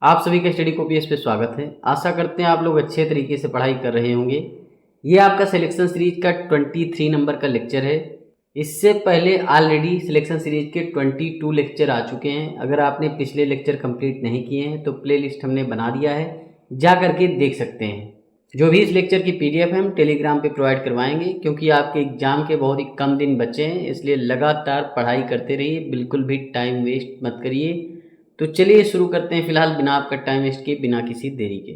आप सभी का स्टडी कॉपीज पे स्वागत है। आशा करते हैं आप लोग अच्छे तरीके से पढ़ाई कर रहे होंगे। ये आपका सिलेक्शन सीरीज का 23 नंबर का लेक्चर है। इससे पहले ऑलरेडी सिलेक्शन सीरीज के 22 लेक्चर आ चुके हैं। अगर आपने पिछले लेक्चर कंप्लीट नहीं किए हैं तो प्लेलिस्ट हमने बना दिया है, जा करके देख सकते हैं। जो भी इस लेक्चर की पीडीएफ है हम टेलीग्राम पे प्रोवाइड करवाएंगे, क्योंकि आपके एग्जाम के बहुत ही कम दिन बचे हैं, इसलिए लगातार पढ़ाई करते रहिए, बिल्कुल भी टाइम वेस्ट मत करिए। तो चलिए शुरू करते हैं। फिलहाल बिना आपका टाइम वेस्ट किए, बिना किसी देरी के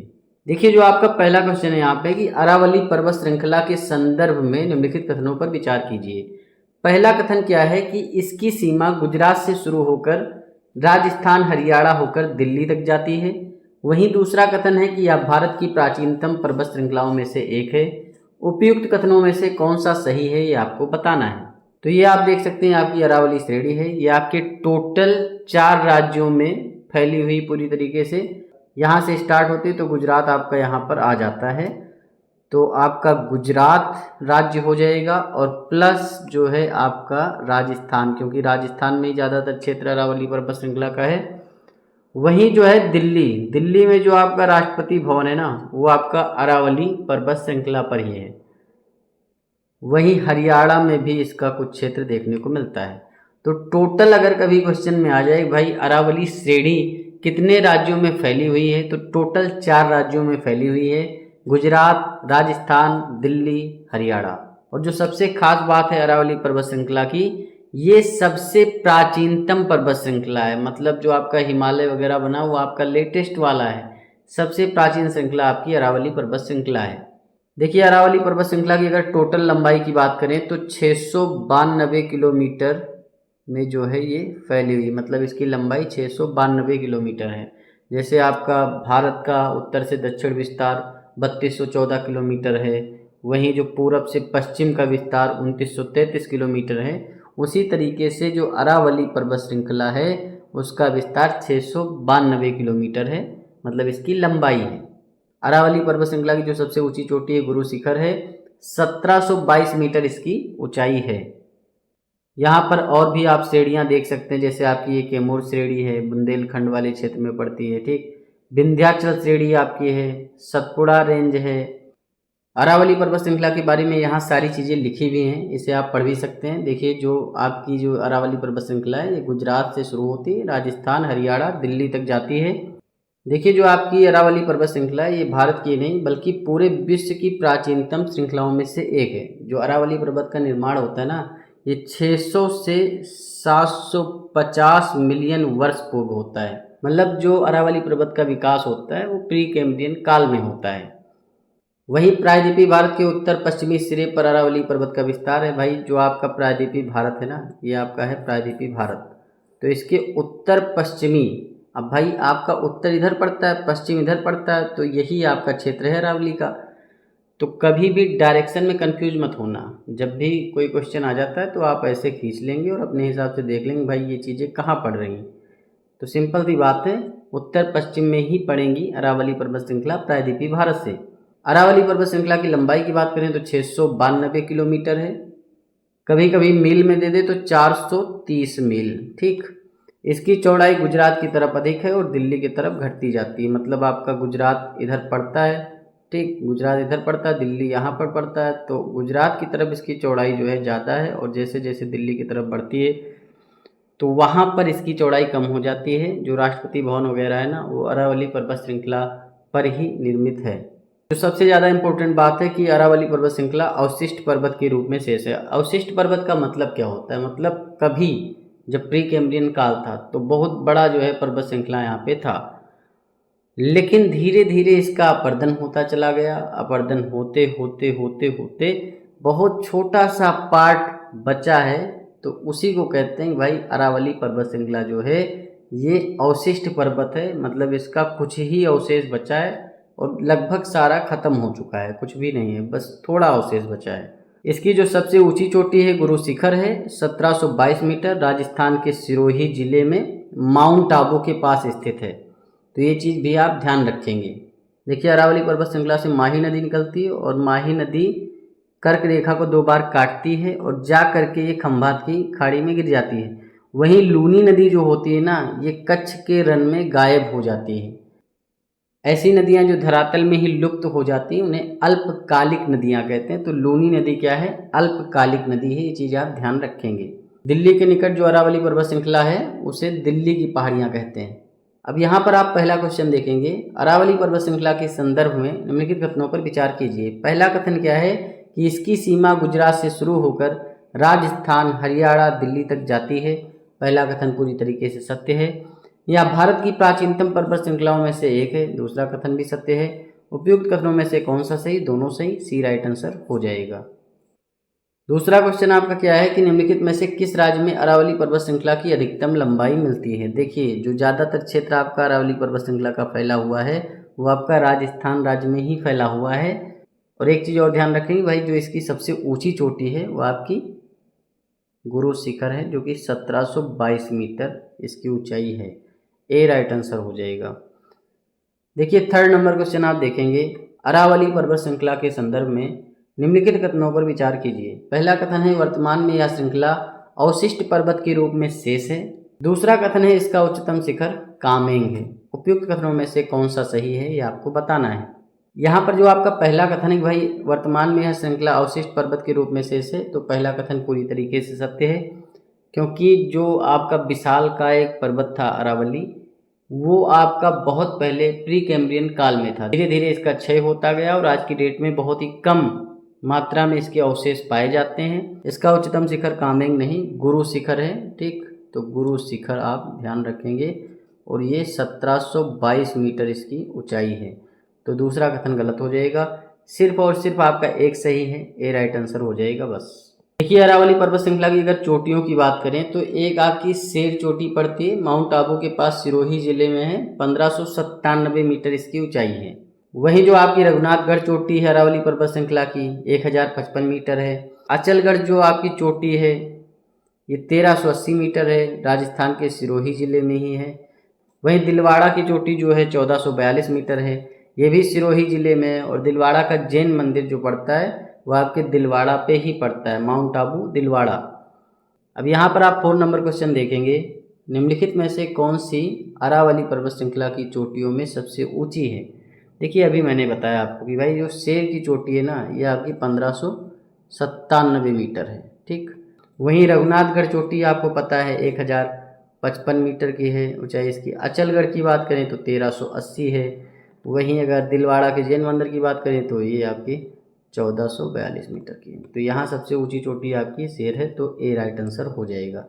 देखिए जो आपका पहला क्वेश्चन है यहाँ पे कि अरावली पर्वत श्रृंखला के संदर्भ में निम्नलिखित कथनों पर विचार कीजिए। पहला कथन क्या है कि इसकी सीमा गुजरात से शुरू होकर राजस्थान हरियाणा होकर दिल्ली तक जाती है। वहीं दूसरा कथन है कि यह भारत की प्राचीनतम पर्वत श्रृंखलाओं में से एक है। उपयुक्त कथनों में से कौन सा सही है ये आपको बताना है। तो ये आप देख सकते हैं आपकी अरावली श्रेणी है। ये आपके टोटल 4 राज्यों में फैली हुई पूरी तरीके से, यहाँ से स्टार्ट होती है तो गुजरात आपका यहाँ पर आ जाता है। तो आपका गुजरात राज्य हो जाएगा और प्लस जो है आपका राजस्थान, क्योंकि राजस्थान में ही ज़्यादातर क्षेत्र अरावली पर्वत श्रृंखला का है। वहीं जो है दिल्ली में जो आपका राष्ट्रपति भवन है ना, वो आपका अरावली पर्वत श्रृंखला पर ही है। वहीं हरियाणा में भी इसका कुछ क्षेत्र देखने को मिलता है। तो टोटल अगर कभी क्वेश्चन में आ जाए भाई अरावली श्रेणी कितने राज्यों में फैली हुई है, तो टोटल 4 राज्यों में फैली हुई है, गुजरात, राजस्थान, दिल्ली, हरियाणा। और जो सबसे खास बात है अरावली पर्वत श्रृंखला की, ये सबसे प्राचीनतम पर्वत श्रृंखला है। मतलब जो आपका हिमालय वगैरह बना वो आपका लेटेस्ट वाला है। सबसे प्राचीन श्रृंखला आपकी अरावली पर्वत श्रृंखला है। देखिए अरावली पर्वत श्रृंखला की अगर टोटल लंबाई की बात करें तो 692 किलोमीटर में जो है ये फैली हुई, मतलब इसकी लंबाई 692 किलोमीटर है। जैसे आपका भारत का उत्तर से दक्षिण विस्तार 3214 किलोमीटर है, वहीं जो पूरब से पश्चिम का विस्तार 2933 किलोमीटर है, उसी तरीके से जो अरावली पर्वत श्रृंखला है उसका विस्तार 692 किलोमीटर है, मतलब इसकी लंबाई है। अरावली पर्वत श्रृंखला की जो सबसे ऊंची चोटी है गुरु शिखर है, 1722 मीटर इसकी ऊंचाई है। यहाँ पर और भी आप श्रेणियाँ देख सकते हैं, जैसे आपकी ये कैमूर श्रेणी है, बुंदेलखंड वाले क्षेत्र में पड़ती है, ठीक। विंध्याचल श्रेणी आपकी है, सतपुड़ा रेंज है। अरावली पर्वत श्रृंखला के बारे में यहाँ सारी चीज़ें लिखी हुई हैं, इसे आप पढ़ भी सकते हैं। देखिए जो आपकी जो अरावली पर्वत श्रृंखला है ये गुजरात से शुरू होती है, राजस्थान, हरियाणा, दिल्ली तक जाती है। देखिए जो आपकी अरावली पर्वत श्रृंखला है ये भारत की नहीं बल्कि पूरे विश्व की प्राचीनतम श्रृंखलाओं में से एक है। जो अरावली पर्वत का निर्माण होता है ना, ये 600 से 750 मिलियन वर्ष पूर्व होता है। मतलब जो अरावली पर्वत का विकास होता है वो प्री कैम्ब्रियन काल में होता है। वहीं प्रायद्वीपीय भारत के उत्तर पश्चिमी सिरे पर अरावली पर्वत का विस्तार है। भाई जो आपका प्रायद्वीपीय भारत है ना, ये आपका है प्रायद्वीपीय भारत, तो इसके उत्तर पश्चिमी, अब भाई आपका उत्तर इधर पड़ता है, पश्चिम इधर पड़ता है, तो यही आपका क्षेत्र है अरावली का। तो कभी भी डायरेक्शन में कंफ्यूज मत होना। जब भी कोई क्वेश्चन आ जाता है तो आप ऐसे खींच लेंगे और अपने हिसाब से देख लेंगे भाई ये चीज़ें कहाँ पड़ रही हैं। तो सिंपल सी बात है, उत्तर पश्चिम में ही पड़ेंगी अरावली पर्वत श्रृंखला प्रायद्वीपीय भारत से। अरावली पर्वत श्रृंखला की लंबाई की बात करें तो 692 किलोमीटर है। कभी कभी मील में दे दे तो 430 मील, ठीक। इसकी चौड़ाई गुजरात की तरफ अधिक है और दिल्ली की तरफ घटती जाती है। मतलब आपका गुजरात इधर पड़ता है, ठीक, गुजरात इधर पड़ता है, दिल्ली यहाँ पर पड़ता है, तो गुजरात की तरफ इसकी चौड़ाई जो है ज़्यादा है और जैसे जैसे दिल्ली की तरफ बढ़ती है तो वहाँ पर इसकी चौड़ाई कम हो जाती है। जो राष्ट्रपति भवन वगैरह है ना, वो अरावली पर्वत श्रृंखला पर ही निर्मित है। जो सबसे ज़्यादा इम्पोर्टेंट बात है कि अरावली पर्वत श्रृंखला अवशिष्ट पर्वत के रूप में शेष है। अवशिष्ट पर्वत का मतलब क्या होता है? मतलब कभी जब प्री कैम्ब्रियन काल था तो बहुत बड़ा जो है पर्वत श्रृंखला यहाँ पे था, लेकिन धीरे धीरे इसका अपर्दन होता चला गया। अपर्दन होते होते होते होते बहुत छोटा सा पार्ट बचा है, तो उसी को कहते हैं भाई अरावली पर्वत श्रृंखला जो है ये अवशिष्ट पर्वत है। मतलब इसका कुछ ही अवशेष बचा है और लगभग सारा खत्म हो चुका है, कुछ भी नहीं है, बस थोड़ा अवशेष बचा है। इसकी जो सबसे ऊंची चोटी है गुरु शिखर है, 1722 मीटर, राजस्थान के सिरोही जिले में माउंट आबू के पास स्थित है। तो ये चीज़ भी आप ध्यान रखेंगे। देखिए अरावली पर्वत श्रृंखला से माही नदी निकलती है और माही नदी कर्क रेखा को 2 बार काटती है और जा करके ये खंभात की खाड़ी में गिर जाती है। वहीं लूनी नदी जो होती है ना, ये कच्छ के रण में गायब हो जाती है। ऐसी नदियां जो धरातल में ही लुप्त हो जाती हैं उन्हें अल्पकालिक नदियां कहते हैं। तो लूनी नदी क्या है? अल्पकालिक नदी है। ये चीज़ आप ध्यान रखेंगे। दिल्ली के निकट जो अरावली पर्वत श्रृंखला है उसे दिल्ली की पहाड़ियाँ कहते हैं। अब यहाँ पर आप पहला क्वेश्चन देखेंगे, अरावली पर्वत श्रृंखला के संदर्भ में निम्नलिखित कथनों पर विचार कीजिए। पहला कथन क्या है कि इसकी सीमा गुजरात से शुरू होकर राजस्थान, हरियाणा, दिल्ली तक जाती है। पहला कथन पूरी तरीके से सत्य है। यह भारत की प्राचीनतम पर्वत श्रृंखलाओं में से एक है। दूसरा कथन भी सत्य है। उपयुक्त कथनों में से कौन सा सही? दोनों सही। सी राइट आंसर हो जाएगा। दूसरा क्वेश्चन आपका क्या है कि निम्नलिखित में से किस राज्य में अरावली पर्वत श्रृंखला की अधिकतम लंबाई मिलती है? देखिए, जो ज़्यादातर क्षेत्र आपका अरावली पर्वत श्रृंखला का फैला हुआ है वो आपका राजस्थान राज्य में ही फैला हुआ है। और एक चीज़ और ध्यान रखेंगे भाई, जो इसकी सबसे ऊंची चोटी है वो आपकी गुरु शिखर है, जो कि 1722 मीटर इसकी ऊंचाई है। ए राइट आंसर हो जाएगा। देखिए, थर्ड नंबर क्वेश्चन आप देखेंगे, अरावली पर्वत श्रृंखला के संदर्भ में निम्नलिखित कथनों पर विचार कीजिए। पहला कथन है वर्तमान में यह श्रृंखला अवशिष्ट पर्वत के रूप में शेष है। दूसरा कथन है इसका उच्चतम शिखर कामेंग है। उपयुक्त कथनों में से कौन सा सही है ये आपको बताना है। यहाँ पर जो आपका पहला कथन है भाई, वर्तमान में यह श्रृंखला अवशिष्ट पर्वत के रूप में शेष है, तो पहला कथन पूरी तरीके से सत्य है, क्योंकि जो आपका विशाल का एक पर्वत था अरावली, वो आपका बहुत पहले प्री कैम्ब्रियन काल में था। धीरे धीरे इसका क्षय होता गया और आज की डेट में बहुत ही कम मात्रा में इसके अवशेष पाए जाते हैं। इसका उच्चतम शिखर कामेंग नहीं, गुरु शिखर है। ठीक, तो गुरु शिखर आप ध्यान रखेंगे। और ये 1722 मीटर इसकी ऊंचाई है। तो दूसरा कथन गलत हो जाएगा। सिर्फ और सिर्फ आपका एक सही है। ए राइट आंसर हो जाएगा बस। देखिए, अरावली पर्वत श्रृंखला की अगर चोटियों की बात करें तो एक आपकी शेर चोटी पड़ती है, माउंट आबू के पास सिरोही जिले में है। 1597 मीटर इसकी ऊंचाई है। वहीं जो आपकी रघुनाथगढ़ चोटी है अरावली पर्वत श्रृंखला की 1055 मीटर है। अचलगढ़ जो आपकी चोटी है ये 1380 मीटर है, राजस्थान के सिरोही जिले में ही है। वहीं दिलवाड़ा की चोटी जो है 1442 मीटर है, ये भी सिरोही जिले में है। और दिलवाड़ा का जैन मंदिर जो पड़ता है वो आपके दिलवाड़ा पे ही पड़ता है, माउंट आबू दिलवाड़ा। अब यहाँ पर आप 4 नंबर क्वेश्चन देखेंगे, निम्नलिखित में से कौन सी अरावली पर्वत श्रृंखला की चोटियों में सबसे ऊंची है? देखिए, अभी मैंने बताया आपको कि भाई जो शेर की चोटी है ना ये आपकी 1597 मीटर है। ठीक, वहीं रघुनाथगढ़ चोटी आपको पता है 1055 मीटर की है ऊंचाई इसकी। अचलगढ़ की बात करें तो 1380 है। वहीं अगर दिलवाड़ा के जैन मंदिर की बात करें तो ये आपकी 1442 मीटर की है। तो यहाँ सबसे ऊंची चोटी आपकी शेर है, तो ए राइट आंसर हो जाएगा।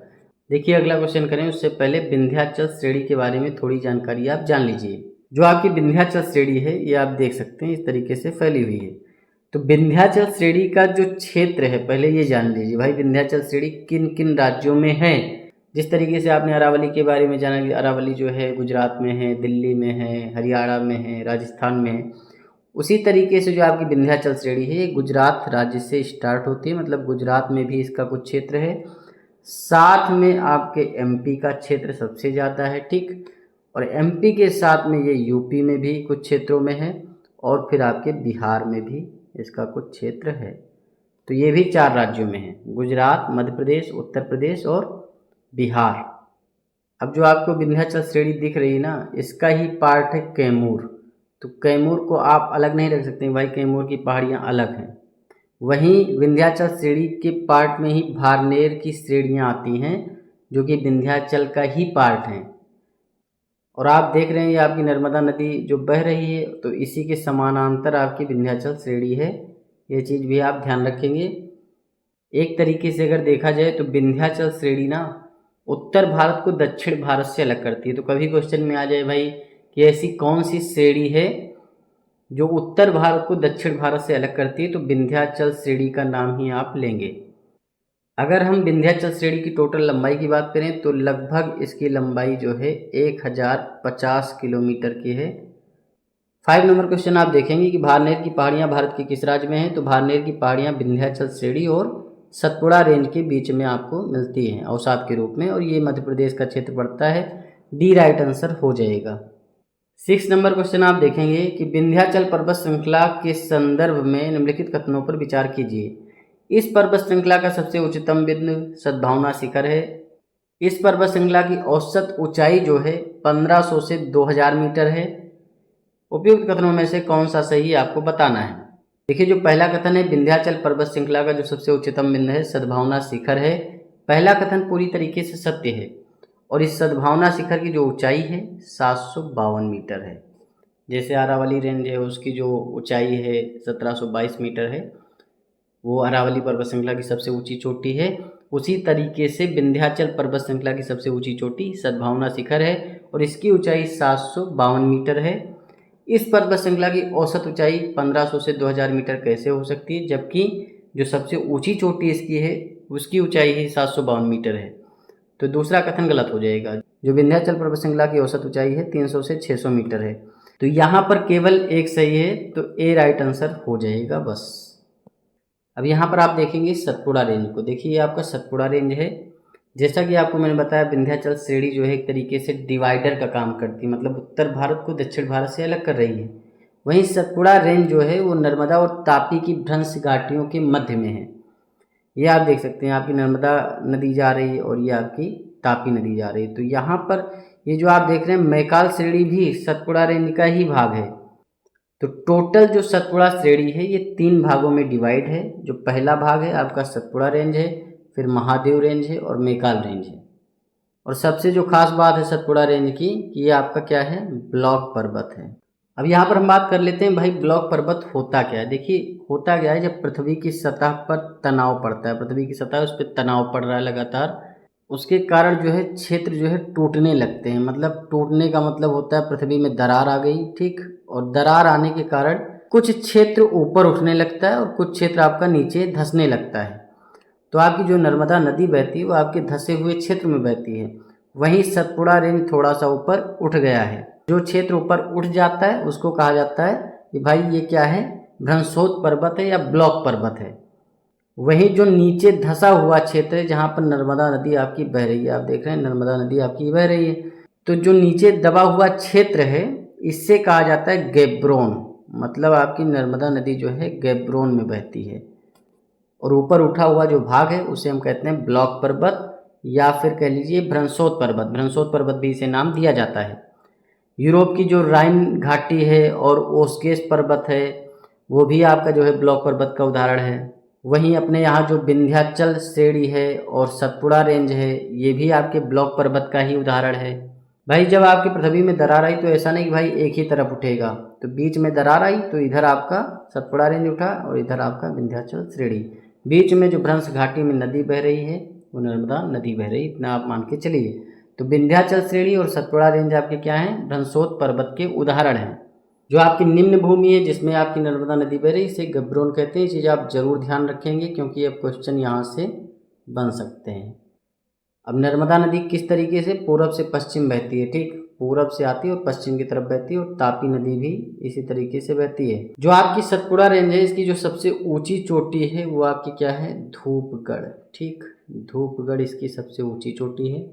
देखिए, अगला क्वेश्चन करें उससे पहले विंध्याचल श्रेणी के बारे में थोड़ी जानकारी आप जान लीजिए। जो आपकी विंध्याचल श्रेणी है ये आप देख सकते हैं इस तरीके से फैली हुई है। तो विंध्याचल श्रेणी का जो क्षेत्र है पहले ये जान लीजिए भाई, विंध्याचल श्रेणी किन किन राज्यों में है। जिस तरीके से आपने अरावली के बारे में जाना कि अरावली जो है गुजरात में है, दिल्ली में है, हरियाणा में है, राजस्थान में है, उसी तरीके से जो आपकी विंध्याचल श्रेणी है ये गुजरात राज्य से स्टार्ट होती है, मतलब गुजरात में भी इसका कुछ क्षेत्र है। साथ में आपके एमपी का क्षेत्र सबसे ज़्यादा है। ठीक, और एमपी के साथ में ये यूपी में भी कुछ क्षेत्रों में है, और फिर आपके बिहार में भी इसका कुछ क्षेत्र है। तो ये भी 4 राज्यों में है, गुजरात, मध्य प्रदेश, उत्तर प्रदेश और बिहार। अब जो आपको विंध्याचल श्रेणी दिख रही है ना, इसका ही पार्ट है कैमूर। तो कैमूर को आप अलग नहीं रख सकते भाई, कैमूर की पहाड़ियाँ अलग हैं। वहीं विंध्याचल श्रेणी के पार्ट में ही भारनेर की श्रेणियाँ आती हैं, जो कि विंध्याचल का ही पार्ट हैं। और आप देख रहे हैं ये आपकी नर्मदा नदी जो बह रही है, तो इसी के समानांतर आपकी विंध्याचल श्रेणी है। ये चीज़ भी आप ध्यान रखेंगे। एक तरीके से अगर देखा जाए तो विंध्याचल श्रेणी ना उत्तर भारत को दक्षिण भारत से अलग करती है। तो कभी क्वेश्चन में आ जाए भाई कि ऐसी कौन सी श्रेणी है जो उत्तर भारत को दक्षिण भारत से अलग करती है, तो विंध्याचल श्रेणी का नाम ही आप लेंगे। अगर हम विंध्याचल श्रेणी की टोटल लंबाई की बात करें तो लगभग इसकी लंबाई जो है 1050 किलोमीटर की है। 5 नंबर क्वेश्चन आप देखेंगे कि भारनेर की पहाड़ियाँ भारत के किस राज्य में हैं? तो भारनेर की पहाड़ियाँ विंध्याचल श्रेणी और सतपुड़ा रेंज के बीच में आपको मिलती हैं अवसाद के रूप में, और ये मध्य प्रदेश का क्षेत्र पड़ता है। डी राइट आंसर हो जाएगा। 6 नंबर क्वेश्चन आप देखेंगे कि विंध्याचल पर्वत श्रृंखला के संदर्भ में निम्नलिखित कथनों पर विचार कीजिए। इस पर्वत श्रृंखला का सबसे उच्चतम बिंदु सद्भावना शिखर है। इस पर्वत श्रृंखला की औसत ऊंचाई जो है 1500 से 2000 मीटर है। उपयुक्त कथनों में से कौन सा सही आपको बताना है। देखिए, जो पहला कथन है, विंध्याचल पर्वत श्रृंखला का जो सबसे उच्चतम बिंदु है सद्भावना शिखर है। पहला कथन पूरी तरीके से सत्य है और इस सद्भावना शिखर की जो ऊंचाई है 752 मीटर है। जैसे अरावली रेंज है उसकी जो ऊंचाई है 1722 मीटर है, वो अरावली पर्वत श्रृंखला की सबसे ऊंची चोटी है। उसी तरीके से विंध्याचल पर्वत श्रृंखला की सबसे ऊंची चोटी सद्भावना शिखर है और इसकी ऊंचाई 752 मीटर है। इस पर्वत श्रृंखला की औसत ऊंचाई 1500 से 2000 मीटर कैसे हो सकती है, जबकि जो सबसे ऊंची चोटी इसकी है उसकी ऊंचाई ही 752 मीटर है। तो दूसरा कथन गलत हो जाएगा। जो विंध्याचल पर्वत श्रृंखला की औसत ऊंचाई है 300 से 600 मीटर है। तो यहाँ पर केवल एक सही है, तो ए राइट आंसर हो जाएगा बस। अब यहाँ पर आप देखेंगे सतपुड़ा रेंज को। देखिए, ये आपका सतपुड़ा रेंज है। जैसा कि आपको मैंने बताया, विंध्याचल श्रेणी जो है एक तरीके से डिवाइडर का काम करती है, मतलब उत्तर भारत को दक्षिण भारत से अलग कर रही है। वहीं सतपुड़ा रेंज जो है वो नर्मदा और तापी की भ्रंश घाटियों के मध्य में है। ये आप देख सकते हैं, आपकी नर्मदा नदी जा रही है और ये आपकी तापी नदी जा रही है। तो यहाँ पर ये जो आप देख रहे हैं मैकाल श्रेणी भी सतपुड़ा रेंज का ही भाग है। तो टोटल जो सतपुड़ा श्रेणी है ये 3 भागों में डिवाइड है। जो पहला भाग है आपका सतपुड़ा रेंज है, फिर महादेव रेंज है और मैकाल रेंज है। और सबसे जो खास बात है सतपुड़ा रेंज की कि ये आपका क्या है, ब्लॉक पर्वत है। अब यहाँ पर हम बात कर लेते हैं भाई ब्लॉक पर्वत होता क्या है। देखिए, होता क्या है, जब पृथ्वी की सतह पर तनाव पड़ता है, पृथ्वी की सतह उस पर तनाव पड़ रहा है लगातार, उसके कारण जो है क्षेत्र जो है टूटने लगते हैं। मतलब टूटने का मतलब होता है पृथ्वी में दरार आ गई, ठीक। और दरार आने के कारण कुछ क्षेत्र ऊपर उठने लगता है और कुछ क्षेत्र आपका नीचे धंसने लगता है। तो आपकी जो नर्मदा नदी बहती है वो आपके धंसे हुए क्षेत्र में बहती है। वहीं सतपुड़ा रेंज थोड़ा सा ऊपर उठ गया है। जो क्षेत्र ऊपर उठ जाता है उसको कहा जाता है कि भाई ये क्या है, भ्रंशोत पर्वत है या ब्लॉक पर्वत है। वहीं जो नीचे धंसा हुआ क्षेत्र है जहाँ पर नर्मदा नदी आपकी बह रही है, आप देख रहे हैं नर्मदा नदी आपकी बह रही है, तो जो नीचे दबा हुआ क्षेत्र है इससे कहा जाता है गैब्रोन। मतलब आपकी नर्मदा नदी जो है गैब्रोन में बहती है। और ऊपर उठा हुआ जो भाग है उसे हम कहते हैं ब्लॉक पर्वत या फिर कह लीजिए भ्रंशोत पर्वत। भ्रंशोत पर्वत भी इसे नाम दिया जाता है। यूरोप की जो राइन घाटी है और ओस्गेस पर्वत है वो भी आपका जो है ब्लॉक पर्वत का उदाहरण है। वहीं अपने यहाँ जो विंध्याचल श्रेणी है और सतपुड़ा रेंज है ये भी आपके ब्लॉक पर्वत का ही उदाहरण है। भाई जब आपकी पृथ्वी में दरार आई तो ऐसा नहीं कि भाई एक ही तरफ उठेगा, तो बीच में दरार आई तो इधर आपका सतपुड़ा रेंज उठा और इधर आपका विंध्याचल श्रेणी। बीच में जो भ्रंश घाटी में नदी बह रही है वो नर्मदा नदी बह रही, इतना आप मान के चलिए। तो विंध्याचल श्रेणी और सतपुड़ा रेंज आपके क्या हैं, भ्रंशोत पर्वत के उदाहरण हैं। जो आपकी निम्न भूमि है जिसमें आपकी नर्मदा नदी बह रही इसे गैब्रोन कहते हैं। ये चीज़ आप जरूर ध्यान रखेंगे क्योंकि अब क्वेश्चन यहाँ से बन सकते हैं। अब नर्मदा नदी किस तरीके से पूरब से पश्चिम बहती है, ठीक। पूरब से आती है और पश्चिम की तरफ बहती है और तापी नदी भी इसी तरीके से बहती है। जो आपकी सतपुड़ा रेंज है इसकी जो सबसे ऊंची चोटी है वो आपकी क्या है, धूपगढ़, ठीक। धूपगढ़ इसकी सबसे ऊंची चोटी है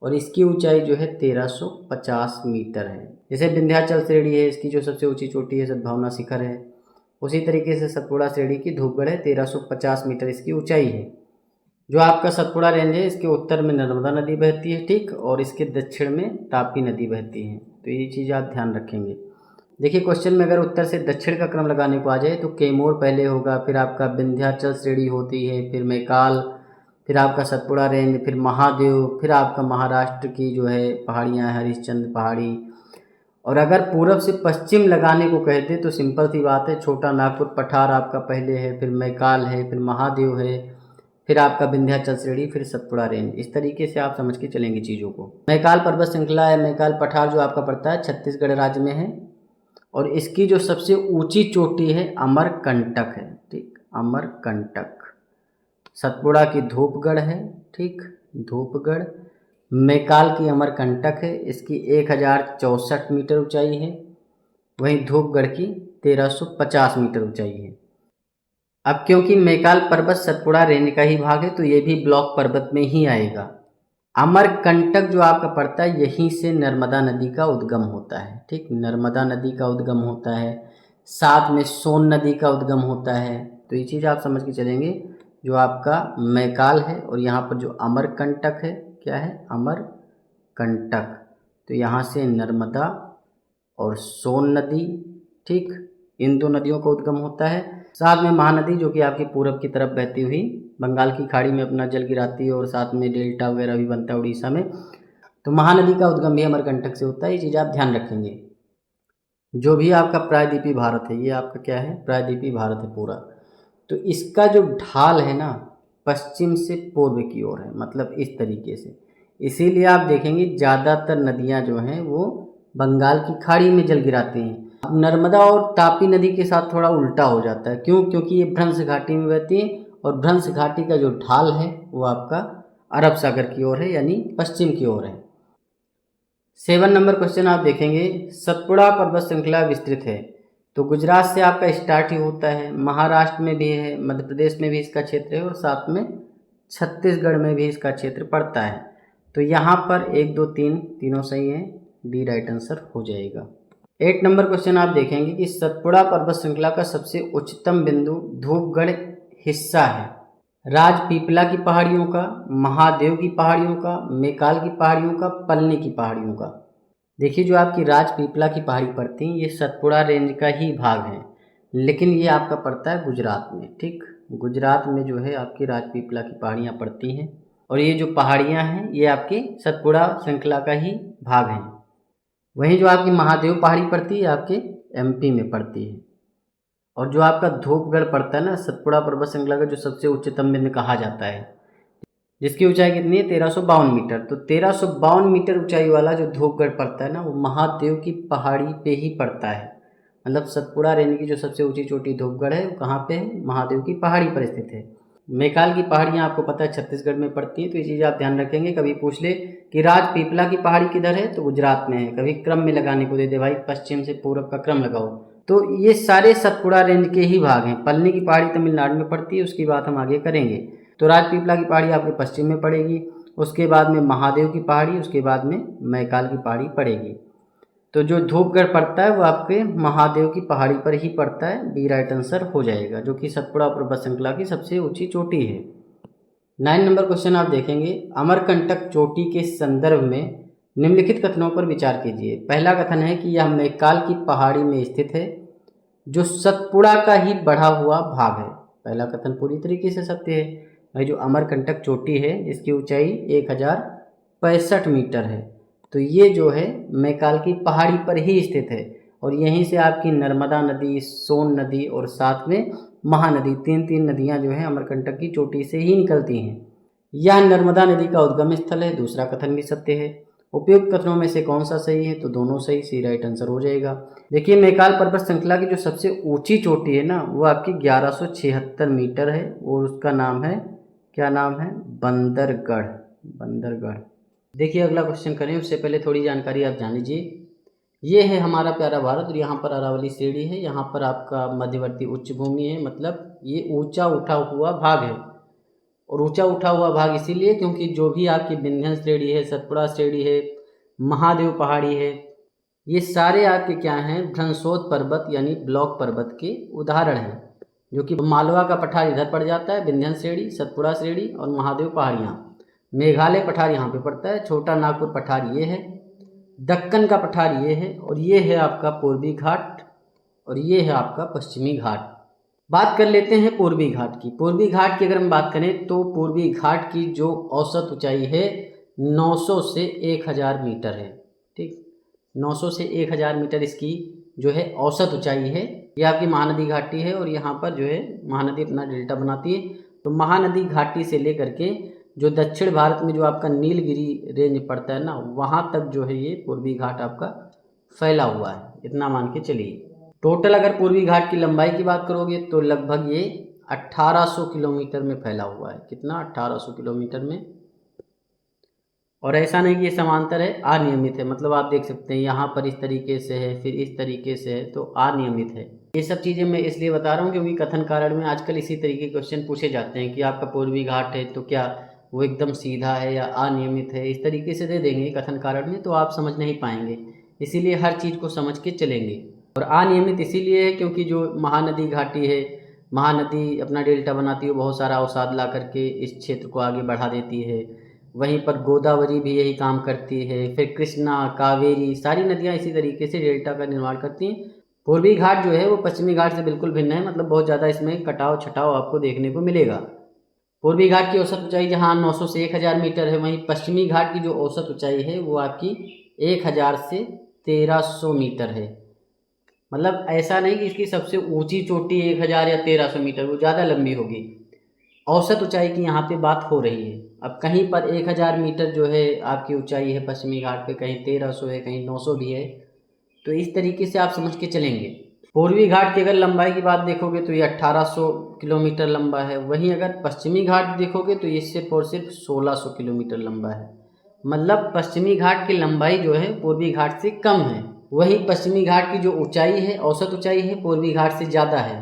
और इसकी ऊंचाई जो है 1350 मीटर है। जैसे विंध्याचल श्रेणी है इसकी जो सबसे ऊंची चोटी है सद्भावना शिखर है, उसी तरीके से सतपुड़ा श्रेणी की धूपगढ़ है, 1350 मीटर इसकी ऊंचाई है। जो आपका सतपुड़ा रेंज है इसके उत्तर में नर्मदा नदी बहती है, ठीक। और इसके दक्षिण में तापी नदी बहती है। तो ये चीज़ आप ध्यान रखेंगे। देखिए, क्वेश्चन में अगर उत्तर से दक्षिण का क्रम लगाने को आ जाए तो कैमूर पहले होगा, फिर आपका विंध्याचल श्रेणी होती है, फिर मैकाल, फिर आपका सतपुड़ा रेंज, फिर महादेव, फिर आपका महाराष्ट्र की जो है पहाड़ियाँ, हरिश्चंद्र पहाड़ी। और अगर पूरब से पश्चिम लगाने को कहते तो सिंपल सी बात है, छोटा नागपुर पठार आपका पहले है, फिर मैकाल है, फिर महादेव है, फिर आपका विंध्याचल श्रेणी, फिर सतपुड़ा रेंज। इस तरीके से आप समझ के चलेंगे चीज़ों को। मैकाल पर्वत श्रृंखला है, मैकाल पठार जो आपका पड़ता है छत्तीसगढ़ राज्य में है और इसकी जो सबसे ऊंची चोटी है अमरकंटक है, ठीक। अमरकंटक। सतपुड़ा की धूपगढ़ है, ठीक, धूपगढ़। मैकाल की अमरकंटक है, इसकी 1064 मीटर ऊंचाई है। वहीं धूपगढ़ की 1350 मीटर ऊंचाई है। अब क्योंकि मैकाल पर्वत सतपुड़ा रेंज का ही भाग है तो ये भी ब्लॉक पर्वत में ही आएगा। अमरकंटक जो आपका पड़ता है यहीं से नर्मदा नदी का उद्गम होता है, ठीक। नर्मदा नदी का उद्गम होता है, साथ में सोन नदी का उद्गम होता है। तो ये चीज़ आप समझ के चलेंगे। जो आपका मैकाल है और यहाँ पर जो अमरकंटक है, क्या है, अमरकंटक। तो यहाँ से नर्मदा और सोन नदी, ठीक, इन दो नदियों का उद्गम होता है। साथ में महानदी जो कि आपकी पूरब की तरफ बहती हुई बंगाल की खाड़ी में अपना जल गिराती है और साथ में डेल्टा वगैरह भी बनता है उड़ीसा में। तो महानदी का उद्गम भी अमरकंटक से होता है, ये चीज़ आप ध्यान रखेंगे। जो भी आपका प्रायद्वीपीय भारत है, ये आपका क्या है, प्रायद्वीपीय भारत है पूरा। तो इसका जो ढाल है ना, पश्चिम से पूर्व की ओर है, मतलब इस तरीके से। इसीलिए आप देखेंगे ज़्यादातर नदियाँ जो हैं वो बंगाल की खाड़ी में जल गिराती हैं। नर्मदा और तापी नदी के साथ थोड़ा उल्टा हो जाता है, क्यों? क्योंकि ये भ्रंश घाटी में बहती है और भ्रंश घाटी का जो ढाल है वो आपका अरब सागर की ओर है, यानी पश्चिम की ओर है। 7 नंबर क्वेश्चन आप देखेंगे, सतपुड़ा पर्वत श्रृंखला विस्तृत है। तो गुजरात से आपका स्टार्ट ही होता है, महाराष्ट्र में भी है, मध्य प्रदेश में भी इसका क्षेत्र है और साथ में छत्तीसगढ़ में भी इसका क्षेत्र पड़ता है। तो यहाँ पर 1 2 3 तीनों सही हैं, डी राइट आंसर हो जाएगा। 8 नंबर क्वेश्चन आप देखेंगे कि सतपुड़ा पर्वत श्रृंखला का सबसे उच्चतम बिंदु धूपगढ़ हिस्सा है। राजपीपला की पहाड़ियों का, महादेव की पहाड़ियों का, मैकाल की पहाड़ियों का, पलनी की पहाड़ियों का। देखिए जो आपकी राजपीपला की पहाड़ी पड़ती हैं ये सतपुड़ा रेंज का ही भाग है, लेकिन ये आपका पड़ता है गुजरात में, ठीक। गुजरात में जो है आपकी राजपीपला की पहाड़ियाँ पड़ती हैं और ये जो पहाड़ियाँ हैं ये आपके सतपुड़ा श्रृंखला का ही भाग हैं। वहीं जो आपकी महादेव पहाड़ी पड़ती है आपके एमपी में पड़ती है। और जो आपका धूपगढ़ पड़ता है ना, सतपुड़ा पर्वत श्रृंखला का जो सबसे उच्चतम बिंदु कहा जाता है, जिसकी ऊंचाई कितनी है, 1352 मीटर। तो 1352 मीटर ऊंचाई वाला जो धूपगढ़ पड़ता है ना, वो महादेव की पहाड़ी पे ही पड़ता है। मतलब सतपुड़ा रेंज की जो सबसे ऊंची चोटी धूपगढ़ है वो कहाँ पे है, महादेव की पहाड़ी पर स्थित है। मैकाल की पहाड़ियाँ आपको पता है छत्तीसगढ़ में पड़ती हैं, तो ये चीज़ आप ध्यान रखेंगे। कभी पूछ ले कि राजपीपला की पहाड़ी किधर है, तो गुजरात में है। कभी क्रम में लगाने को दे दे भाई, पश्चिम से पूर्व का क्रम लगाओ, तो ये सारे सतपुड़ा रेंज के ही भाग हैं। पलनी की पहाड़ी तमिलनाडु में पड़ती है, उसकी बात हम आगे करेंगे। तो राजपीपला की पहाड़ी आपके पश्चिम में पड़ेगी, उसके बाद में महादेव की पहाड़ी, उसके बाद में मैकाल की पहाड़ी पड़ेगी। तो जो धूपगढ़ पड़ता है वो आपके महादेव की पहाड़ी पर ही पड़ता है, बी राइट आंसर हो जाएगा, जो कि सतपुड़ा पर्वत श्रृंखला की सबसे ऊंची चोटी है। 9 नंबर क्वेश्चन आप देखेंगे, अमरकंटक चोटी के संदर्भ में निम्नलिखित कथनों पर विचार कीजिए। पहला कथन है कि यह मैकाल की पहाड़ी में स्थित है, जो सतपुड़ा का ही बढ़ा हुआ भाग है। पहला कथन पूरी तरीके से सत्य है भाई। जो अमरकंटक चोटी है जिसकी ऊंचाई 1065 मीटर है, तो ये जो है मैकाल की पहाड़ी पर ही स्थित है और यहीं से आपकी नर्मदा नदी, सोन नदी और साथ में महानदी, तीन नदियां जो है अमरकंटक की चोटी से ही निकलती हैं। यह नर्मदा नदी का उद्गम स्थल है, दूसरा कथन भी सत्य है। उपयुक्त कथनों में से कौन सा सही है, तो दोनों सही, सी राइट आंसर हो जाएगा। देखिए मैकाल पर्वत श्रृंखला की जो सबसे ऊंची चोटी है ना, वो आपकी 1176 मीटर है और उसका नाम है, क्या नाम है, बंदरगढ़। बंदरगढ़। देखिए अगला क्वेश्चन करें उससे पहले थोड़ी जानकारी आप जान लीजिए। ये है हमारा प्यारा भारत और यहाँ पर अरावली श्रेणी है, यहाँ पर आपका मध्यवर्ती उच्च भूमि है, मतलब ये ऊंचा उठा हुआ भाग है। और ऊंचा उठा हुआ भाग इसीलिए क्योंकि जो भी आपकी विंध्य श्रेणी है, सतपुड़ा श्रेणी है, महादेव पहाड़ी है, ये सारे आपके क्या हैं, भ्रंशोत पर्वत यानी ब्लॉक पर्वत के उदाहरण हैं। जो कि मालवा का पठार इधर पड़ जाता है, विंध्य श्रेणी, सतपुड़ा श्रेणी और महादेव पहाड़ियाँ। मेघालय पठार यहाँ पे पड़ता है, छोटा नागपुर पठार ये है, दक्कन का पठार ये है और ये है आपका पूर्वी घाट और ये है आपका पश्चिमी घाट। बात कर लेते हैं पूर्वी घाट की। पूर्वी घाट की अगर हम बात करें तो पूर्वी घाट की जो औसत ऊंचाई है 900 से 1000 मीटर है, ठीक। 900 से 1000 मीटर इसकी जो है औसत ऊंचाई है। ये आपकी महानदी घाटी है और यहाँ पर जो है महानदी अपना डेल्टा बनाती है। तो महानदी घाटी से लेकर के जो दक्षिण भारत में जो आपका नीलगिरी रेंज पड़ता है ना, वहाँ तक जो है ये पूर्वी घाट आपका फैला हुआ है, इतना मान के चलिए। टोटल अगर पूर्वी घाट की लंबाई की बात करोगे तो लगभग ये 1800 किलोमीटर में फैला हुआ है। कितना, 1800 किलोमीटर में। और ऐसा नहीं कि ये समांतर है, अनियमित है, मतलब आप देख सकते हैं यहाँ पर इस तरीके से है, फिर इस तरीके से है, तो अनियमित है। ये सब चीज़ें मैं इसलिए बता रहा हूँ क्योंकि कथन कारण में आजकल इसी तरीके के क्वेश्चन पूछे जाते हैं कि आपका पूर्वी घाट है तो क्या वो एकदम सीधा है या अनियमित है, इस तरीके से दे देंगे कथन कारण में, तो आप समझ नहीं पाएंगे। इसीलिए हर चीज़ को समझ के चलेंगे। और अनियमित इसीलिए है क्योंकि जो महानदी घाटी है, महानदी अपना डेल्टा बनाती है, बहुत सारा अवसाद ला करके इस क्षेत्र को आगे बढ़ा देती है। वहीं पर गोदावरी भी यही काम करती है, फिर कृष्णा, कावेरी, सारी नदियाँ इसी तरीके से डेल्टा का निर्माण करती हैं। पूर्वी घाट जो है वो पश्चिमी घाट से बिल्कुल भिन्न है, मतलब बहुत ज़्यादा इसमें कटाव छटाव आपको देखने को मिलेगा। पूर्वी घाट की औसत ऊंचाई जहाँ 900 से 1000 मीटर है, वहीं पश्चिमी घाट की जो औसत ऊंचाई है वो आपकी 1000 से 1300 मीटर है। मतलब ऐसा नहीं कि इसकी सबसे ऊंची चोटी 1000 या 1300 मीटर, वो ज़्यादा लंबी होगी। औसत ऊंचाई की यहाँ पे बात हो रही है। अब कहीं पर 1000 मीटर जो है आपकी ऊंचाई है पश्चिमी घाट पे, कहीं 1300 है, कहीं 900 भी है, तो इस तरीके से आप समझ के चलेंगे। पूर्वी घाट की अगर लंबाई की बात देखोगे तो ये 1800 किलोमीटर लंबा है, वहीं अगर पश्चिमी घाट देखोगे तो ये सिर्फ और सिर्फ 1600 किलोमीटर लंबा है। मतलब पश्चिमी घाट की लंबाई जो है पूर्वी घाट से कम है, वहीं पश्चिमी घाट की जो ऊंचाई है, औसत ऊंचाई है, पूर्वी घाट से ज़्यादा है।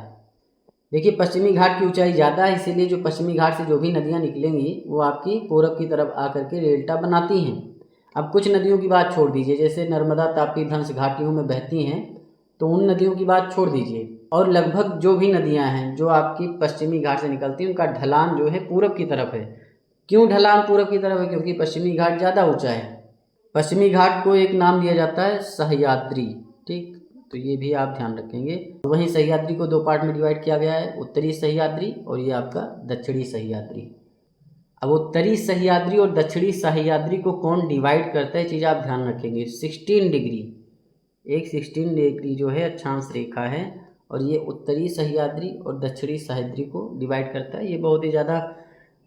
देखिए पश्चिमी घाट की ऊंचाई ज़्यादा है, इसीलिए जो पश्चिमी घाट से जो भी नदियाँ निकलेंगी वो आपकी पूरब की तरफ आकर के डेल्टा बनाती हैं। अब कुछ नदियों की बात छोड़ दीजिए, जैसे नर्मदा, तापी, धंस घाटियों में बहती हैं, तो उन नदियों की बात छोड़ दीजिए। और लगभग जो भी नदियाँ हैं जो आपकी पश्चिमी घाट से निकलती हैं, उनका ढलान जो है पूरब की तरफ है। क्यों ढलान पूरब की तरफ है? क्योंकि पश्चिमी घाट ज़्यादा ऊँचा है। पश्चिमी घाट को एक नाम दिया जाता है सह्याद्री, ठीक, तो ये भी आप ध्यान रखेंगे। वहीं सह्याद्री को दो पार्ट में डिवाइड किया गया है, उत्तरी सह्याद्री और ये आपका दक्षिणी सह्याद्री। अब उत्तरी सह्याद्री और दक्षिणी सह्याद्री को कौन डिवाइड करता है, चीज़ आप ध्यान रखेंगे। 16 डिग्री, एक 16 डिग्री जो है अक्षांश रेखा है, और ये उत्तरी सह्याद्री और दक्षिणी सह्याद्री को डिवाइड करता है। ये बहुत ही ज़्यादा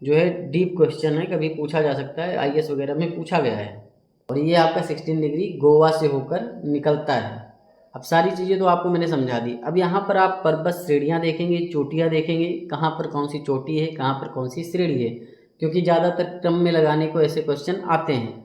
जो है डीप क्वेश्चन है, कभी पूछा जा सकता है, आईएएस वगैरह में पूछा गया है। और ये आपका 16 डिग्री गोवा से होकर निकलता है। अब सारी चीज़ें तो आपको मैंने समझा दी। अब यहाँ पर आप पर्वत श्रेणियाँ देखेंगे, चोटियाँ देखेंगे, कहाँ पर कौन सी चोटी है, कहाँ पर कौन सी श्रेणी है, क्योंकि ज़्यादातर क्रम में लगाने को ऐसे क्वेश्चन आते हैं।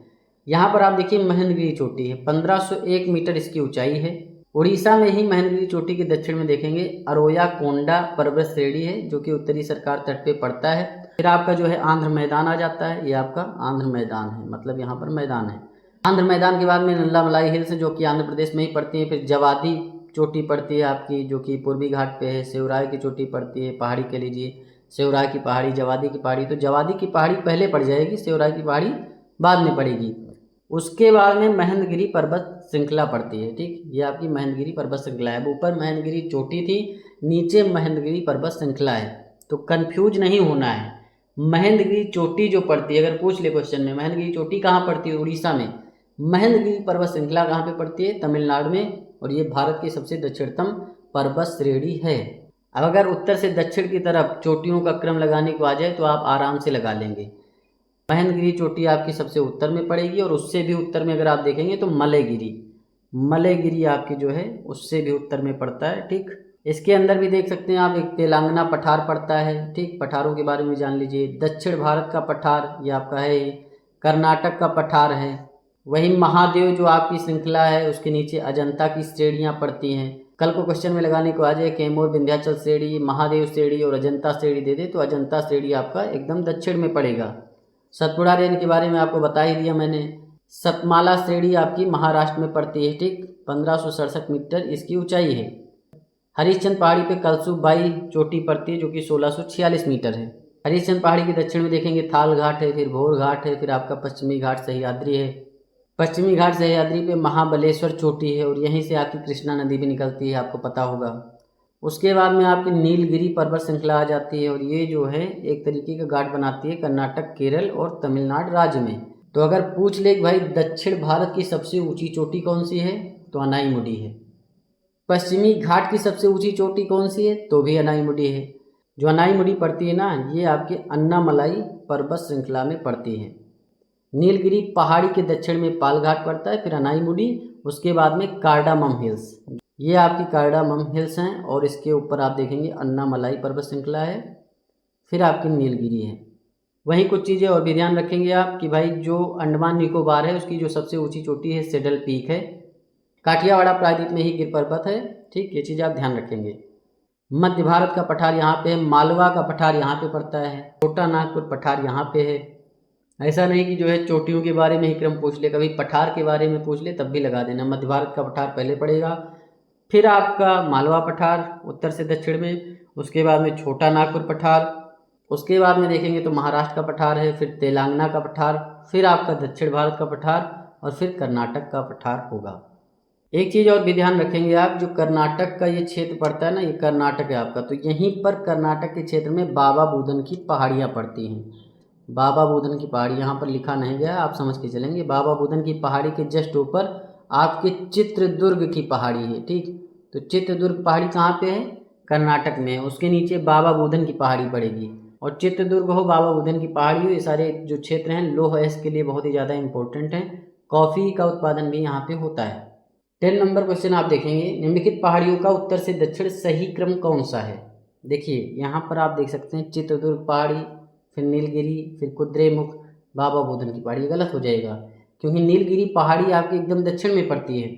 यहाँ पर आप देखिए महेंद्रगिरी चोटी है, 1501 मीटर इसकी ऊंचाई है। उड़ीसा में ही महेंद्रगिरी चोटी के दक्षिण में देखेंगे अरोया कोंडा पर्वत श्रेणी है, जो कि उत्तरी सरकार तट पे पड़ता है। फिर आपका जो है आंध्र मैदान आ जाता है, ये आपका आंध्र मैदान है, मतलब यहाँ पर मैदान है। आंध्र मैदान के बाद में नल्लामलाई हिल्स जो कि आंध्र प्रदेश में ही पड़ती है। फिर जवादी चोटी पड़ती है आपकी, जो कि पूर्वी घाट पे है। सेवराय की चोटी पड़ती है, पहाड़ी कह लीजिए, सेवराय की पहाड़ी, जवादी की पहाड़ी। तो जवादी की पहाड़ी पहले पड़ जाएगी, सेवराय की पहाड़ी बाद में पड़ेगी। उसके बाद में महेंद्रगिरी पर्वत श्रृंखला पड़ती है, ठीक, ये आपकी महेंद्रगिरी पर्वत श्रृंखला है। ऊपर महेंद्रगिरी चोटी थी, नीचे महेंद्रगिरी पर्वत श्रृंखला है, तो कन्फ्यूज नहीं होना है। महेंद्रगिरी चोटी जो पड़ती है, अगर पूछ ले क्वेश्चन में महेंद्रगिरी चोटी कहाँ पड़ती है, उड़ीसा में। महेंद्रगिरी पर्वत श्रृंखला कहाँ पे पड़ती है, तमिलनाडु में, और ये भारत की सबसे दक्षिणतम पर्वत श्रेणी है। अब अगर उत्तर से दक्षिण की तरफ चोटियों का क्रम लगाने को आ जाए तो आप आराम से लगा लेंगे। महेंद्रगिरी चोटी आपकी सबसे उत्तर में पड़ेगी, और उससे भी उत्तर में अगर आप देखेंगे तो मलयगिरी, मलयगिरी आपकी जो है उससे भी उत्तर में पड़ता है, ठीक। इसके अंदर भी देख सकते हैं आप, एक तेलंगाना पठार पड़ता है, ठीक, पठारों के बारे में जान लीजिए। दक्षिण भारत का पठार ये आपका है, कर्नाटक का पठार है। वहीं महादेव जो आपकी श्रृंखला है, उसके नीचे अजंता की श्रेणियाँ पड़ती हैं। कल को क्वेश्चन में लगाने को आ जाए कैमूर विंध्याचल श्रेणी, महादेव श्रेणी और अजंता श्रेणी दे दे, तो अजंता श्रेणी आपका एकदम दक्षिण में पड़ेगा। सतपुड़ा रेंज के बारे में आपको बता ही दिया मैंने। सतमाला श्रेणी आपकी महाराष्ट्र में पड़ती है, ठीक, 1567 मीटर इसकी ऊंचाई है। हरिश्चंद्र पहाड़ी पे कलसुबाई चोटी पड़ती है, जो कि 1646 मीटर है। हरिश्चंद्र पहाड़ी के दक्षिण में देखेंगे थाल घाट है, फिर भोर घाट है, फिर आपका पश्चिमी घाट सह्याद्री है। पश्चिमी घाट सह्याद्री पे महाबलेश्वर चोटी है, और यहीं से आपकी कृष्णा नदी भी निकलती है, आपको पता होगा। उसके बाद में आपकी नीलगिरी पर्वत श्रृंखला आ जाती है, और ये जो है एक तरीके का घाट बनाती है कर्नाटक, केरल और तमिलनाडु राज्य में। तो अगर पूछ ले भाई दक्षिण भारत की सबसे ऊंची चोटी कौन सी है, तो अनाईमुडी है। पश्चिमी घाट की सबसे ऊंची चोटी कौन सी है, तो भी अनाईमुडी है। जो अनाईमुडी पड़ती है ना, ये आपके अन्नामलाई पर्वत श्रृंखला में पड़ती है। नीलगिरी पहाड़ी के दक्षिण में पालघाट पड़ता है, फिर अनाईमुडी, उसके बाद में कार्डामम हिल्स, ये आपकी कार्डामम हिल्स हैं, और इसके ऊपर आप देखेंगे अन्नामलाई पर्वत श्रृंखला है, फिर आपकी नीलगिरी है। वहीं कुछ चीज़ें और भी ध्यान रखेंगे आप कि भाई जो अंडमान निकोबार है उसकी जो सबसे ऊंची चोटी है सेडल पीक है। काठियावाड़ा प्रायद्वीप में ही गिर पर्वत है, ठीक, ये चीज़ आप ध्यान रखेंगे। मध्य भारत का पठार यहाँ पे है, मालवा का पठार यहाँ पे पड़ता है, छोटा नागपुर पठार यहाँ पे है। ऐसा नहीं कि जो है चोटियों के बारे में ही क्रम पूछ ले, कभी पठार के बारे में पूछ ले तब भी लगा देना। मध्य भारत का पठार पहले पड़ेगा, फिर आपका मालवा पठार उत्तर से दक्षिण में, उसके बाद में छोटा नागपुर पठार, उसके बाद में देखेंगे तो महाराष्ट्र का पठार है, फिर तेलंगाना का पठार, फिर आपका दक्षिण भारत का पठार और फिर कर्नाटक का पठार होगा। एक चीज़ और भी ध्यान रखेंगे आप, जो कर्नाटक का ये क्षेत्र पड़ता है ना, ये कर्नाटक है आपका, तो यहीं पर कर्नाटक के क्षेत्र में बाबा बुदन की पहाड़ियाँ पड़ती हैं। बाबा बुदन की पहाड़ी यहाँ पर लिखा नहीं गया, आप समझ के चलेंगे। बाबा बुदन की पहाड़ी के जस्ट ऊपर आपके चित्रदुर्ग की पहाड़ी है, ठीक। तो चित्रदुर्ग पहाड़ी कहाँ पे है? कर्नाटक में है। उसके नीचे बाबा बुदन की पहाड़ी पड़ेगी, और चित्रदुर्ग हो, बाबा बुदन की पहाड़ी हो, ये सारे जो क्षेत्र हैं लोह अयस्क के लिए बहुत ही ज़्यादा इंपॉर्टेंट हैं। कॉफ़ी का उत्पादन भी यहाँ पे होता है। 10 नंबर क्वेश्चन आप देखेंगे, निम्नलिखित पहाड़ियों का उत्तर से दक्षिण सही क्रम कौन सा है? देखिए यहाँ पर आप देख सकते हैं चित्रदुर्ग पहाड़ी, फिर नीलगिरी, फिर कुद्रेमुख, बाबा बुदन की पहाड़ी। गलत हो जाएगा, क्योंकि नीलगिरी पहाड़ी आपके एकदम दक्षिण में पड़ती है,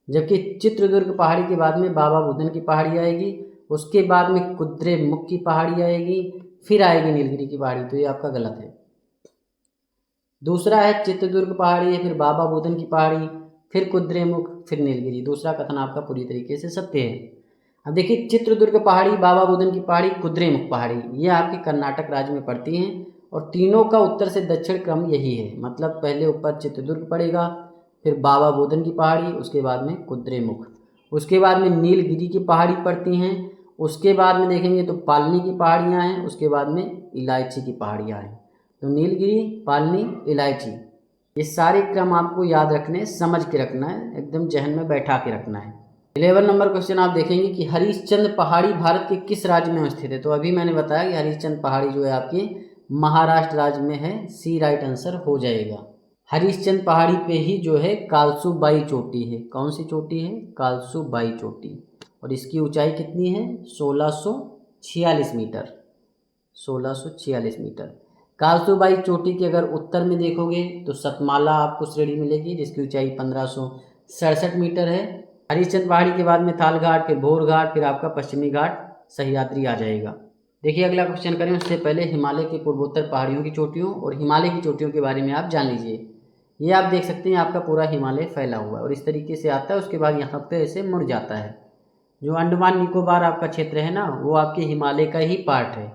जबकि चित्रदुर्ग पहाड़ी के बाद में बाबा बुदन की पहाड़ी आएगी, उसके बाद में कुद्रेमुख की पहाड़ी आएगी, फिर आएगी नीलगिरी की पहाड़ी। तो ये आपका गलत है। दूसरा है चित्रदुर्ग पहाड़ी है, फिर बाबा बुदन की पहाड़ी, फिर कुद्रेमुख, फिर नीलगिरी। दूसरा कथन आपका पूरी तरीके से सत्य है। अब देखिए चित्रदुर्ग पहाड़ी, बाबा बुदन की पहाड़ी, कुद्रेमुख पहाड़ी, ये आपके कर्नाटक राज्य में पड़ती हैं, और तीनों का उत्तर से दक्षिण क्रम यही है। मतलब पहले ऊपर चित्रदुर्ग पड़ेगा, फिर बाबा बुदन की पहाड़ी, उसके बाद में कुद्रेमुख, उसके बाद में नीलगिरी की पहाड़ी पड़ती हैं, उसके बाद में देखेंगे तो पालनी की पहाड़ियाँ हैं, उसके बाद में इलायची की पहाड़ियाँ हैं। तो नीलगिरी, पालनी, इलायची, ये सारे क्रम आपको याद रखने, समझ के रखना है, एकदम जहन में बैठा के रखना है। 11 नंबर क्वेश्चन आप देखेंगे कि हरिश्चंद्र पहाड़ी भारत के किस राज्य में स्थित है? तो अभी मैंने बताया कि हरिश्चंद्र पहाड़ी जो है आपकी महाराष्ट्र राज्य में है। सी राइट आंसर हो जाएगा। हरिश्चंद्र पहाड़ी पे ही जो है कालसूबाई चोटी है। कौन सी चोटी है? कालसूबाई चोटी। और इसकी ऊंचाई कितनी है? 1646 मीटर। 1646 मीटर। कालसूबाई चोटी के अगर उत्तर में देखोगे तो सतमाला आपको श्रेणी मिलेगी, जिसकी ऊंचाई 1567 मीटर है। हरिश्चंद्र पहाड़ी के बाद में थाल घाट, फिर भोर घाट, फिर आपका पश्चिमी घाट सह्याद्री आ जाएगा। देखिए अगला क्वेश्चन करें उससे पहले हिमालय के पूर्वोत्तर पहाड़ियों की चोटियों और हिमालय की चोटियों के बारे में आप जान लीजिए। ये आप देख सकते हैं आपका पूरा हिमालय फैला हुआ है और इस तरीके से आता है, उसके बाद यहाँ पे ऐसे मुड़ जाता है। जो अंडमान निकोबार आपका क्षेत्र है ना, वो आपके हिमालय का ही पार्ट है।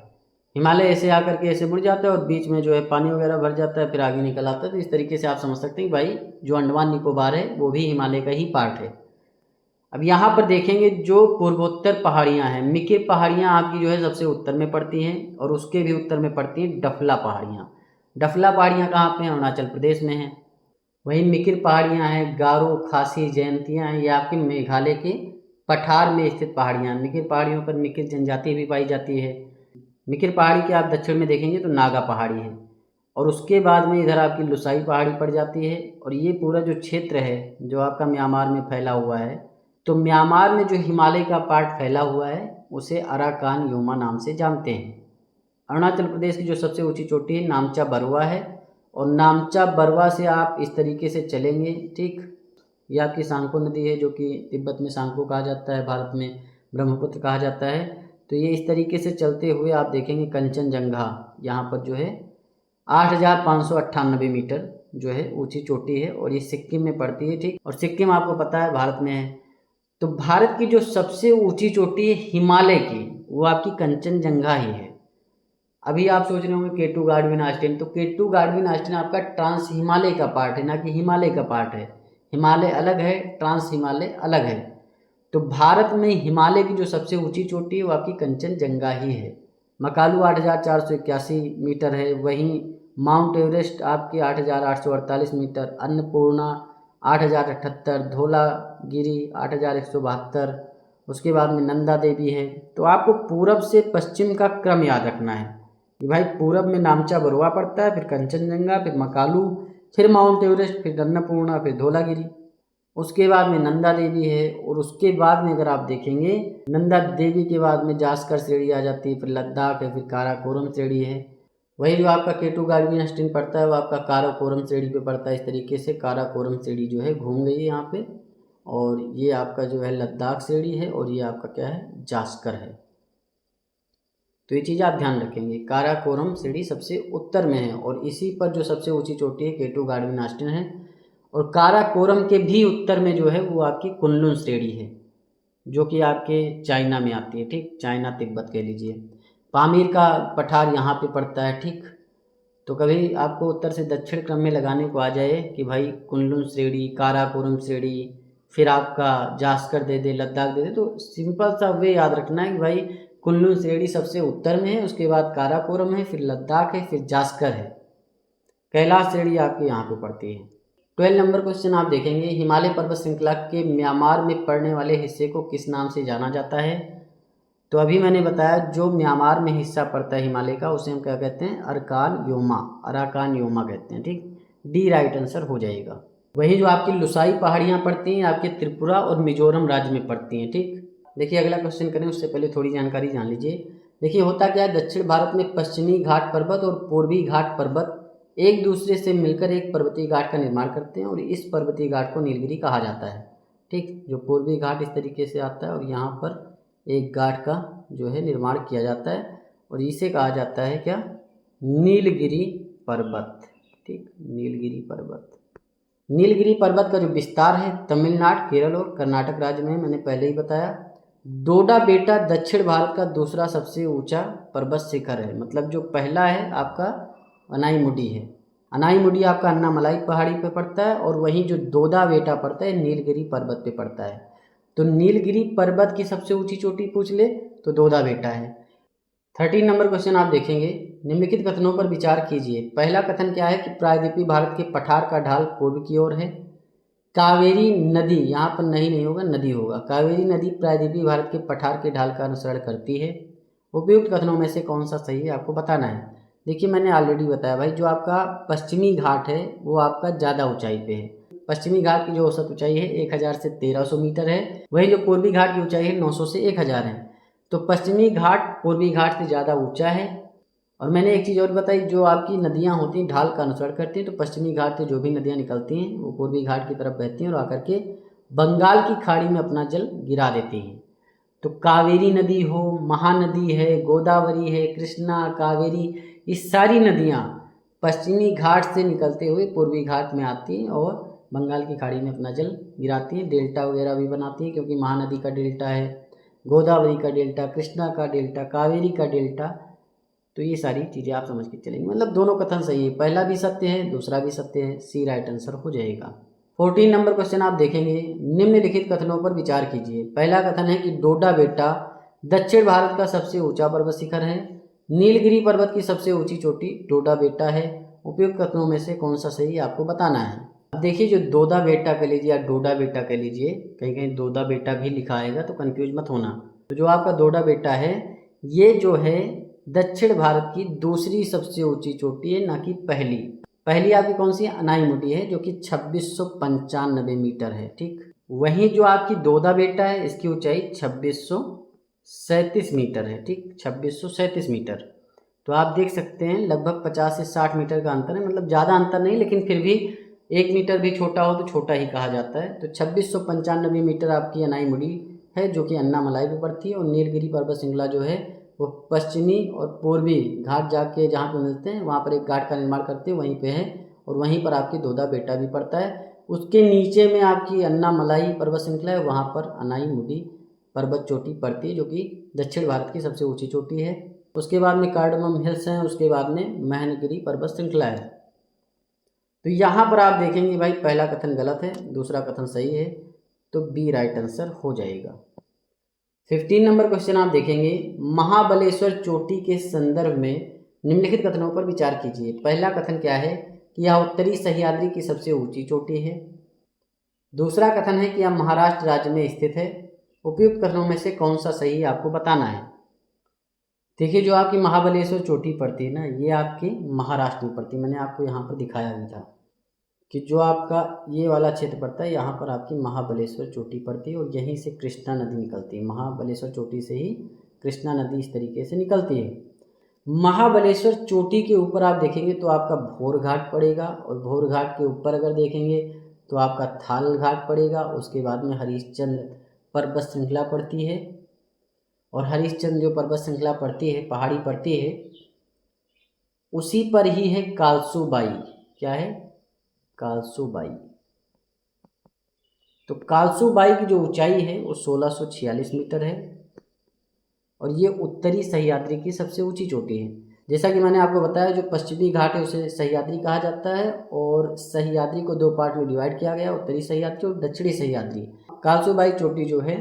हिमालय ऐसे आकर के ऐसे मुड़ जाता है और बीच में जो है पानी वगैरह भर जाता है, फिर आगे निकल आता है। तो इस तरीके से आप समझ सकते हैं कि भाई जो अंडमान निकोबार है वो भी हिमालय का ही पार्ट है। अब यहाँ पर देखेंगे जो पूर्वोत्तर पहाड़ियाँ हैं, मिकिर पहाड़ियाँ आपकी जो है सबसे उत्तर में पड़ती हैं, और उसके भी उत्तर में पड़ती हैं डफला पहाड़ियाँ। डफला पहाड़ियाँ कहाँ पे हैं? अरुणाचल प्रदेश में हैं। वहीं मिकिर पहाड़ियाँ हैं, गारो, खासी, जयंतियाँ हैं, ये आपके मेघालय के पठार में स्थित पहाड़ियाँ। मिकिर पहाड़ियों पर मिकिर जनजाति भी पाई जाती है। मिकिर पहाड़ी के आप दक्षिण में देखेंगे तो नागा पहाड़ी है, और उसके बाद में इधर आपकी लुसाई पहाड़ी पड़ जाती है। और ये पूरा जो क्षेत्र है जो आपका म्यांमार में फैला हुआ है, तो म्यांमार में जो हिमालय का पार्ट फैला हुआ है उसे अराकान योमा नाम से जानते हैं। अरुणाचल प्रदेश की जो सबसे ऊंची चोटी है नामचा बरवा है, और नामचा बरवा से आप इस तरीके से चलेंगे, ठीक। ये आपकी सांको नदी है, जो कि तिब्बत में सांको कहा जाता है, भारत में ब्रह्मपुत्र कहा जाता है। तो ये इस तरीके से चलते हुए आप देखेंगे कंचनजंगा यहाँ पर जो है 8598 मीटर जो है ऊंची चोटी है, और ये सिक्किम में पड़ती है, ठीक। और सिक्किम आपको पता है भारत में है। तो भारत की जो सबसे ऊंची चोटी है हिमालय की, वो आपकी कंचनजंगा ही है। अभी आप सोच रहे होंगे केटू गाडविन आस्टीन, तो केटू गाडविन आस्टीन आपका ट्रांस हिमालय का पार्ट है, ना कि हिमालय का पार्ट है। हिमालय अलग है, ट्रांस हिमालय अलग है। तो भारत में हिमालय की जो सबसे ऊंची चोटी है वो आपकी कंचनजंगा ही है। मकालू 8481 मीटर है। वहीं माउंट एवरेस्ट आपकी 8848 मीटर, अन्नपूर्णा 8078, धौलागिरी 8172, उसके बाद में नंदा देवी है। तो आपको पूरब से पश्चिम का क्रम याद रखना है कि भाई पूरब में नामचा बरुआ पड़ता है, फिर कंचनजंगा, फिर मकालू, फिर माउंट एवरेस्ट, फिर अन्नपूर्णा, फिर धौलागिरी, उसके बाद में नंदा देवी है। और उसके बाद में अगर आप देखेंगे नंदा देवी के बाद में जास्कर श्रेणी आ जाती है, फिर लद्दाख है, फिर काराकोरम श्रेणी है। वही जो आपका केटू गाडविन आस्टीन पड़ता है वो आपका काराकोरम श्रेणी पे पड़ता है। इस तरीके से काराकोरम श्रेणी जो है घूम गई है यहाँ पे, और ये आपका जो है लद्दाख श्रेणी है, और ये आपका क्या है? जास्कर है। तो ये चीज़ आप ध्यान रखेंगे, काराकोरम श्रेणी सबसे उत्तर में है, और इसी पर जो सबसे ऊंची चोटी है केटू गाडविन आस्टीन है। और काराकोरम के भी उत्तर में जो है वो आपकी कुनलुन श्रेणी है, जो कि आपके चाइना में आती है, ठीक। चाइना तिब्बत कह लीजिए। पामीर का पठार यहाँ पे पड़ता है, ठीक। तो कभी आपको उत्तर से दक्षिण क्रम में लगाने को आ जाए कि भाई कुनलुन श्रेणी, काराकोरम श्रेणी, फिर आपका जास्कर दे दे, लद्दाख दे दे, तो सिंपल सा वे याद रखना है कि भाई कुनलुन श्रेणी सबसे उत्तर में है, उसके बाद काराकोरम है, फिर लद्दाख है, फिर जास्कर है। कैलाश श्रेणी आपके यहाँ पे पड़ती है। 12 नंबर क्वेश्चन आप देखेंगे, हिमालय पर्वत श्रृंखला के म्यांमार में पड़ने वाले हिस्से को किस नाम से जाना जाता है। तो अभी मैंने बताया जो म्यांमार में हिस्सा पड़ता है हिमालय का, उसे हम क्या कहते हैं, अरकान योमा, अराकान योमा कहते हैं, ठीक। डी राइट आंसर हो जाएगा। वही जो आपकी लुसाई पहाड़ियाँ पड़ती हैं आपके त्रिपुरा और मिजोरम राज्य में पड़ती हैं, ठीक। देखिए अगला क्वेश्चन करें उससे पहले थोड़ी जानकारी जान लीजिए। देखिए होता क्या है, दक्षिण भारत में पश्चिमी घाट पर्वत और पूर्वी घाट पर्वत एक दूसरे से मिलकर एक पर्वतीय घाट का निर्माण करते हैं और इस पर्वतीय घाट को नीलगिरी कहा जाता है, ठीक। जो पूर्वी घाट इस तरीके से आता है और यहाँ पर एक घाट का जो है निर्माण किया जाता है और इसे कहा जाता है क्या, नीलगिरी पर्वत, ठीक। नीलगिरी पर्वत। नीलगिरी पर्वत का जो विस्तार है तमिलनाडु, केरल और कर्नाटक राज्य में, मैंने पहले ही बताया। डोडा बेटा दक्षिण भारत का दूसरा सबसे ऊंचा पर्वत शिखर है, मतलब जो पहला है आपका अनाईमुडी है। अनाईमुडी आपका अन्नामलाई पहाड़ी पे पड़ता है और वहीं जो दोदा बेटा पड़ता है नीलगिरी पर्वत पे पड़ता है। तो नीलगिरी पर्वत की सबसे ऊंची चोटी पूछ ले तो दोदा बेटा है। 13 नंबर क्वेश्चन आप देखेंगे, निम्नलिखित कथनों पर विचार कीजिए। पहला कथन क्या है कि प्रायद्वीपीय भारत के पठार का ढाल पूर्व की ओर है। कावेरी नदी, यहाँ पर नहीं होगा, नदी होगा। कावेरी नदी प्रायद्वीपीय भारत के पठार के ढाल का अनुसरण करती है। उपयुक्त कथनों में से कौन सा सही है आपको बताना है। देखिए मैंने ऑलरेडी बताया भाई, जो आपका पश्चिमी घाट है वो आपका ज़्यादा ऊंचाई पे है। पश्चिमी घाट की जो औसत ऊंचाई है 1000 से 1300 मीटर है, वहीं जो पूर्वी घाट की ऊंचाई है 900 से 1000 है। तो पश्चिमी घाट पूर्वी घाट से ज़्यादा ऊंचा है। और मैंने एक चीज़ और बताई, जो आपकी नदियाँ होती हैं ढाल का अनुसरण करती हैं, तो पश्चिमी घाट से जो भी नदियाँ निकलती हैं वो पूर्वी घाट की तरफ बहती हैं और आकर के बंगाल की खाड़ी में अपना जल गिरा देती हैं। तो कावेरी नदी हो, महानदी है, गोदावरी है, कृष्णा, कावेरी, ये सारी नदियाँ पश्चिमी घाट से निकलते हुए पूर्वी घाट में आती हैं और बंगाल की खाड़ी में अपना जल गिराती हैं। डेल्टा वगैरह भी बनाती हैं, क्योंकि महानदी का डेल्टा है, गोदावरी का डेल्टा, कृष्णा का डेल्टा, कावेरी का डेल्टा। तो ये सारी चीज़ें आप समझ के चलेंगे, मतलब दोनों कथन सही है, पहला भी सत्य है दूसरा भी सत्य है, सी राइट आंसर हो जाएगा। 14 नंबर क्वेश्चन आप देखेंगे, निम्नलिखित कथनों पर विचार कीजिए। पहला कथन है कि डोडा बेटा दक्षिण भारत का सबसे ऊंचा पर्वत शिखर है। नीलगिरी पर्वत की सबसे ऊंची चोटी डोडा बेटा है। उपयुक्त कथनों में से कौन सा सही आपको बताना है। अब देखिए जो दोदा बेटा कह लीजिए या डोडा बेटा कह लीजिए, कहीं कहीं दोदा बेटा भी लिखा आएगा तो कंफ्यूज मत होना। तो जो आपका डोडा बेटा है ये जो है दक्षिण भारत की दूसरी सबसे ऊंची चोटी है, ना कि पहली। पहली आपकी कौन सी है, अनाईमुडी है, जो कि 2695 मीटर है, ठीक। वहीं जो आपकी दोदा बेटा है इसकी ऊंचाई 2637 मीटर है, ठीक, 2637 मीटर। तो आप देख सकते हैं लगभग 50 से 60 मीटर का अंतर है, मतलब ज़्यादा अंतर नहीं, लेकिन फिर भी 1 मीटर भी छोटा हो तो छोटा ही कहा जाता है। तो 2695 मीटर आपकी अनाईमुडी है, जो कि अन्नामलाई पे पड़ती है। और नीलगिरी पर्वत श्रृंखला जो है वो पश्चिमी और पूर्वी घाट जाके जहाँ पे मिलते हैं वहाँ पर एक घाट का निर्माण करते हैं, वहीं पे है। और वहीं पर आपकी दोदा बेटा भी पड़ता है। उसके नीचे में आपकी अन्नामलाई पर्वत श्रृंखला है, वहाँ पर अनाईमुडी पर्वत चोटी पड़ती है, जो कि दक्षिण भारत की सबसे ऊंची चोटी है। उसके बाद में कार्डमम हिल्स हैं, उसके बाद में महनगिरी पर्वत श्रृंखला है। तो यहाँ पर आप देखेंगे भाई पहला कथन गलत है, दूसरा कथन सही है, तो बी राइट आंसर हो जाएगा। 15 नंबर क्वेश्चन आप देखेंगे, महाबलेश्वर चोटी के संदर्भ में निम्नलिखित कथनों पर विचार कीजिए। पहला कथन क्या है कि यह उत्तरी सह्याद्री की सबसे ऊंची चोटी है। दूसरा कथन है कि यह महाराष्ट्र राज्य में स्थित है। उपयुक्त कथनों में से कौन सा सही आपको बताना है। देखिए जो आपकी महाबलेश्वर चोटी पड़ती है ना, ये आपकी महाराष्ट्र में पड़ती है। मैंने आपको यहाँ पर दिखाया भी था कि जो आपका ये वाला क्षेत्र पड़ता है, यहाँ पर आपकी महाबलेश्वर चोटी पड़ती है और यहीं से कृष्णा नदी निकलती है। महाबलेश्वर चोटी से ही कृष्णा नदी इस तरीके से निकलती है। महाबलेश्वर चोटी के ऊपर आप देखेंगे तो आपका भोर घाट पड़ेगा, और भोर घाट के ऊपर अगर देखेंगे तो आपका थाल घाट पड़ेगा। उसके बाद में हरिश्चंद्र पर्वत श्रृंखला पड़ती है, और हरिश्चंद्र जो पर्वत श्रृंखला पड़ती है, पहाड़ी पड़ती है, उसी पर ही है कालसूबाई। क्या है, कालसूबाई। तो कालसूबाई की जो ऊंचाई है वो 1646 मीटर है। और ये उत्तरी सह्याद्री की सबसे ऊंची चोटी है। जैसा कि मैंने आपको बताया, जो पश्चिमी घाट है उसे सह्याद्री कहा जाता है और सह्याद्री को 2 पार्ट में डिवाइड किया गया, उत्तरी सह्याद्री और दक्षिणी सह्याद्री। कालसोबाई चोटी जो है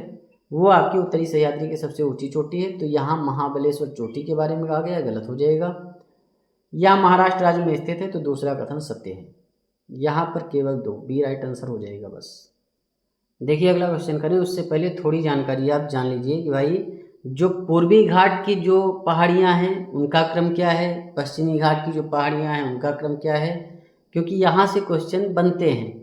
वो आपकी उत्तरी सह्याद्री की सबसे ऊंची चोटी है। तो यहाँ महाबलेश्वर चोटी के बारे में कहा गया, गलत हो जाएगा। यह महाराष्ट्र राज्य में स्थित है, तो दूसरा कथन सत्य है। यहाँ पर केवल 2, बी राइट आंसर हो जाएगा बस। देखिए अगला क्वेश्चन करें, उससे पहले थोड़ी जानकारी आप जान लीजिए कि भाई जो पूर्वी घाट की जो पहाड़ियाँ हैं उनका क्रम क्या है, पश्चिमी घाट की जो पहाड़ियाँ हैं उनका क्रम क्या है, क्योंकि यहाँ से क्वेश्चन बनते हैं।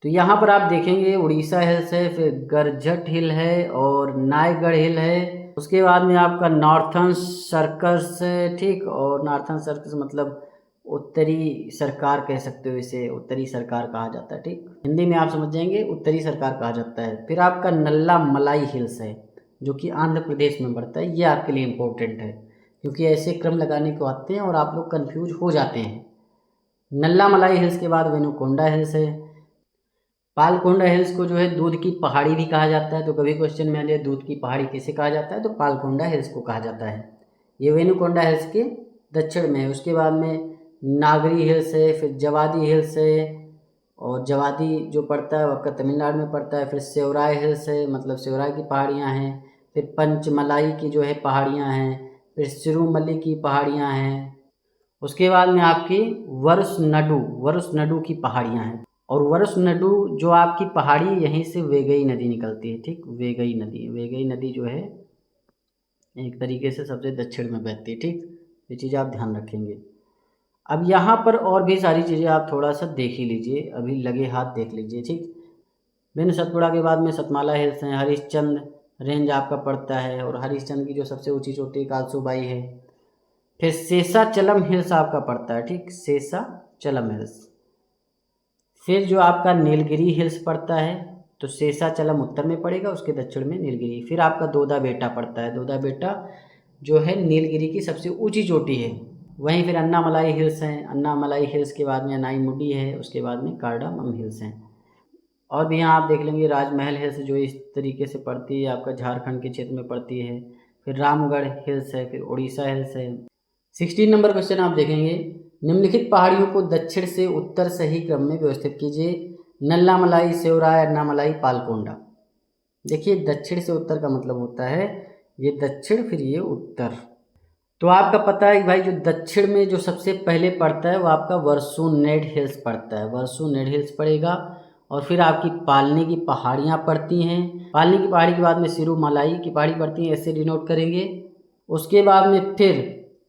तो यहाँ पर आप देखेंगे उड़ीसा हिल्स है, फिर गरजट हिल है और नायगढ़ हिल है। उसके बाद में आपका नॉर्थर्न सर्कस है, ठीक, और नॉर्थर्न सर्कस मतलब उत्तरी सरकार कह सकते हो, इसे उत्तरी सरकार कहा जाता है, ठीक, हिंदी में आप समझ जाएंगे, उत्तरी सरकार कहा जाता है। फिर आपका नल्ला मलाई हिल्स है जो कि आंध्र प्रदेश में पड़ता है। ये आपके लिए इम्पोर्टेंट है क्योंकि ऐसे क्रम लगाने को आते हैं और आप लोग कंफ्यूज हो जाते हैं। नल्ला मलाई हिल्स के बाद वेनुकोंडा हिल्स है। पालकोंडा हिल्स को जो है दूध की पहाड़ी भी कहा जाता है। तो कभी क्वेश्चन में आ जाए दूध की पहाड़ी किसे कहा जाता है, तो पालकोंडा हिल्स को कहा जाता है। ये वेनुकोंडा हिल्स के दक्षिण में है। उसके बाद में नागरी हिल्स है, फिर जवादी हिल्स है, और जवादी जो पड़ता है वो आपका तमिलनाडु में पड़ता है। फिर सेवराय हिल्स है, मतलब सेवराय की पहाड़ियाँ हैं। फिर पंचमलाई की जो है पहाड़ियाँ हैं। फिर सिरुमली की पहाड़ियाँ हैं। उसके बाद में आपकी वरुसनडु की पहाड़ियाँ हैं। और वरुसनडु जो आपकी पहाड़ी यहीं से वेगई नदी निकलती है, ठीक, वेगई नदी जो है एक तरीके से सबसे दक्षिण में बहती है, ठीक। ये चीज़ आप ध्यान रखेंगे। अब यहाँ पर और भी सारी चीज़ें आप थोड़ा सा देख ही लीजिए, अभी लगे हाथ देख लीजिए, ठीक। बिन सतपुड़ा के बाद में सतमाला हिल्स हैं, हरिश्चंद्र रेंज आपका पड़ता है, और हरिश्चंद्र की जो सबसे ऊंची चोटी कालसूबाई है। फिर शेषाचलम हिल्स आपका पड़ता है, ठीक, शेषाचलम हिल्स। फिर जो आपका नीलगिरी हिल्स पड़ता है, तो शेषाचलम उत्तर में पड़ेगा, उसके दक्षिण में नीलगिरी। फिर आपका दोदा बेटा पड़ता है। दोदा बेटा जो है नीलगिरी की सबसे ऊंची चोटी है। वहीं फिर अन्नामलाई हिल्स हैं। अन्नामलाई हिल्स के बाद में अनाईमुडी है, उसके बाद में कार्डामम हिल्स हैं। और भी यहाँ आप देख लेंगे राजमहल हिल्स जो इस तरीके से पड़ती है, आपका झारखंड के क्षेत्र में पड़ती है। फिर रामगढ़ हिल्स है, फिर उड़ीसा हिल्स है। 16 नंबर क्वेश्चन आप देखेंगे, निम्नलिखित पहाड़ियों को दक्षिण से उत्तर सही क्रम में व्यवस्थित कीजिए। नल्लामलाई, सेवराय, अन्नामलाई, पालकोंडा। देखिए दक्षिण से उत्तर का मतलब होता है ये दक्षिण, फिर ये उत्तर। तो आपका पता है कि भाई जो दक्षिण में जो सबसे पहले पड़ता है वो आपका वर्सुनेड हिल्स पड़ता है, वर्सुनेड हिल्स पड़ेगा। और फिर आपकी पालनी की पहाड़ियाँ पड़ती हैं। पालनी की पहाड़ी के बाद में सिरुमलाई की पहाड़ी पड़ती है, ऐसे डिनोट करेंगे। उसके बाद में फिर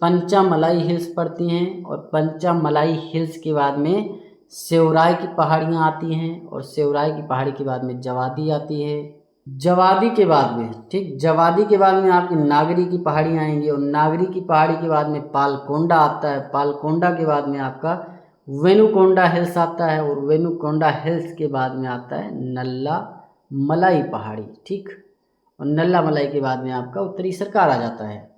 पंचामलाई हिल्स पड़ती हैं, और पंचामलाई हिल्स के बाद में सेवराय की पहाड़ियाँ आती हैं, और सेवराय की पहाड़ी के बाद में जवादी आती है। जवादी के बाद में, ठीक, जवादी के बाद में आपकी नागरी की पहाड़ियाँ आएंगी, और नागरी की पहाड़ी के बाद में पालकोंडा आता है। पालकोंडा के बाद में आपका वेनुकोंडा हिल्स आता है, और वेनुकोंडा हिल्स के बाद में आता है नल्ला मलाई पहाड़ी, ठीक। और नल्ला मलाई के बाद में आपका उत्तरी सरकार आ जाता है।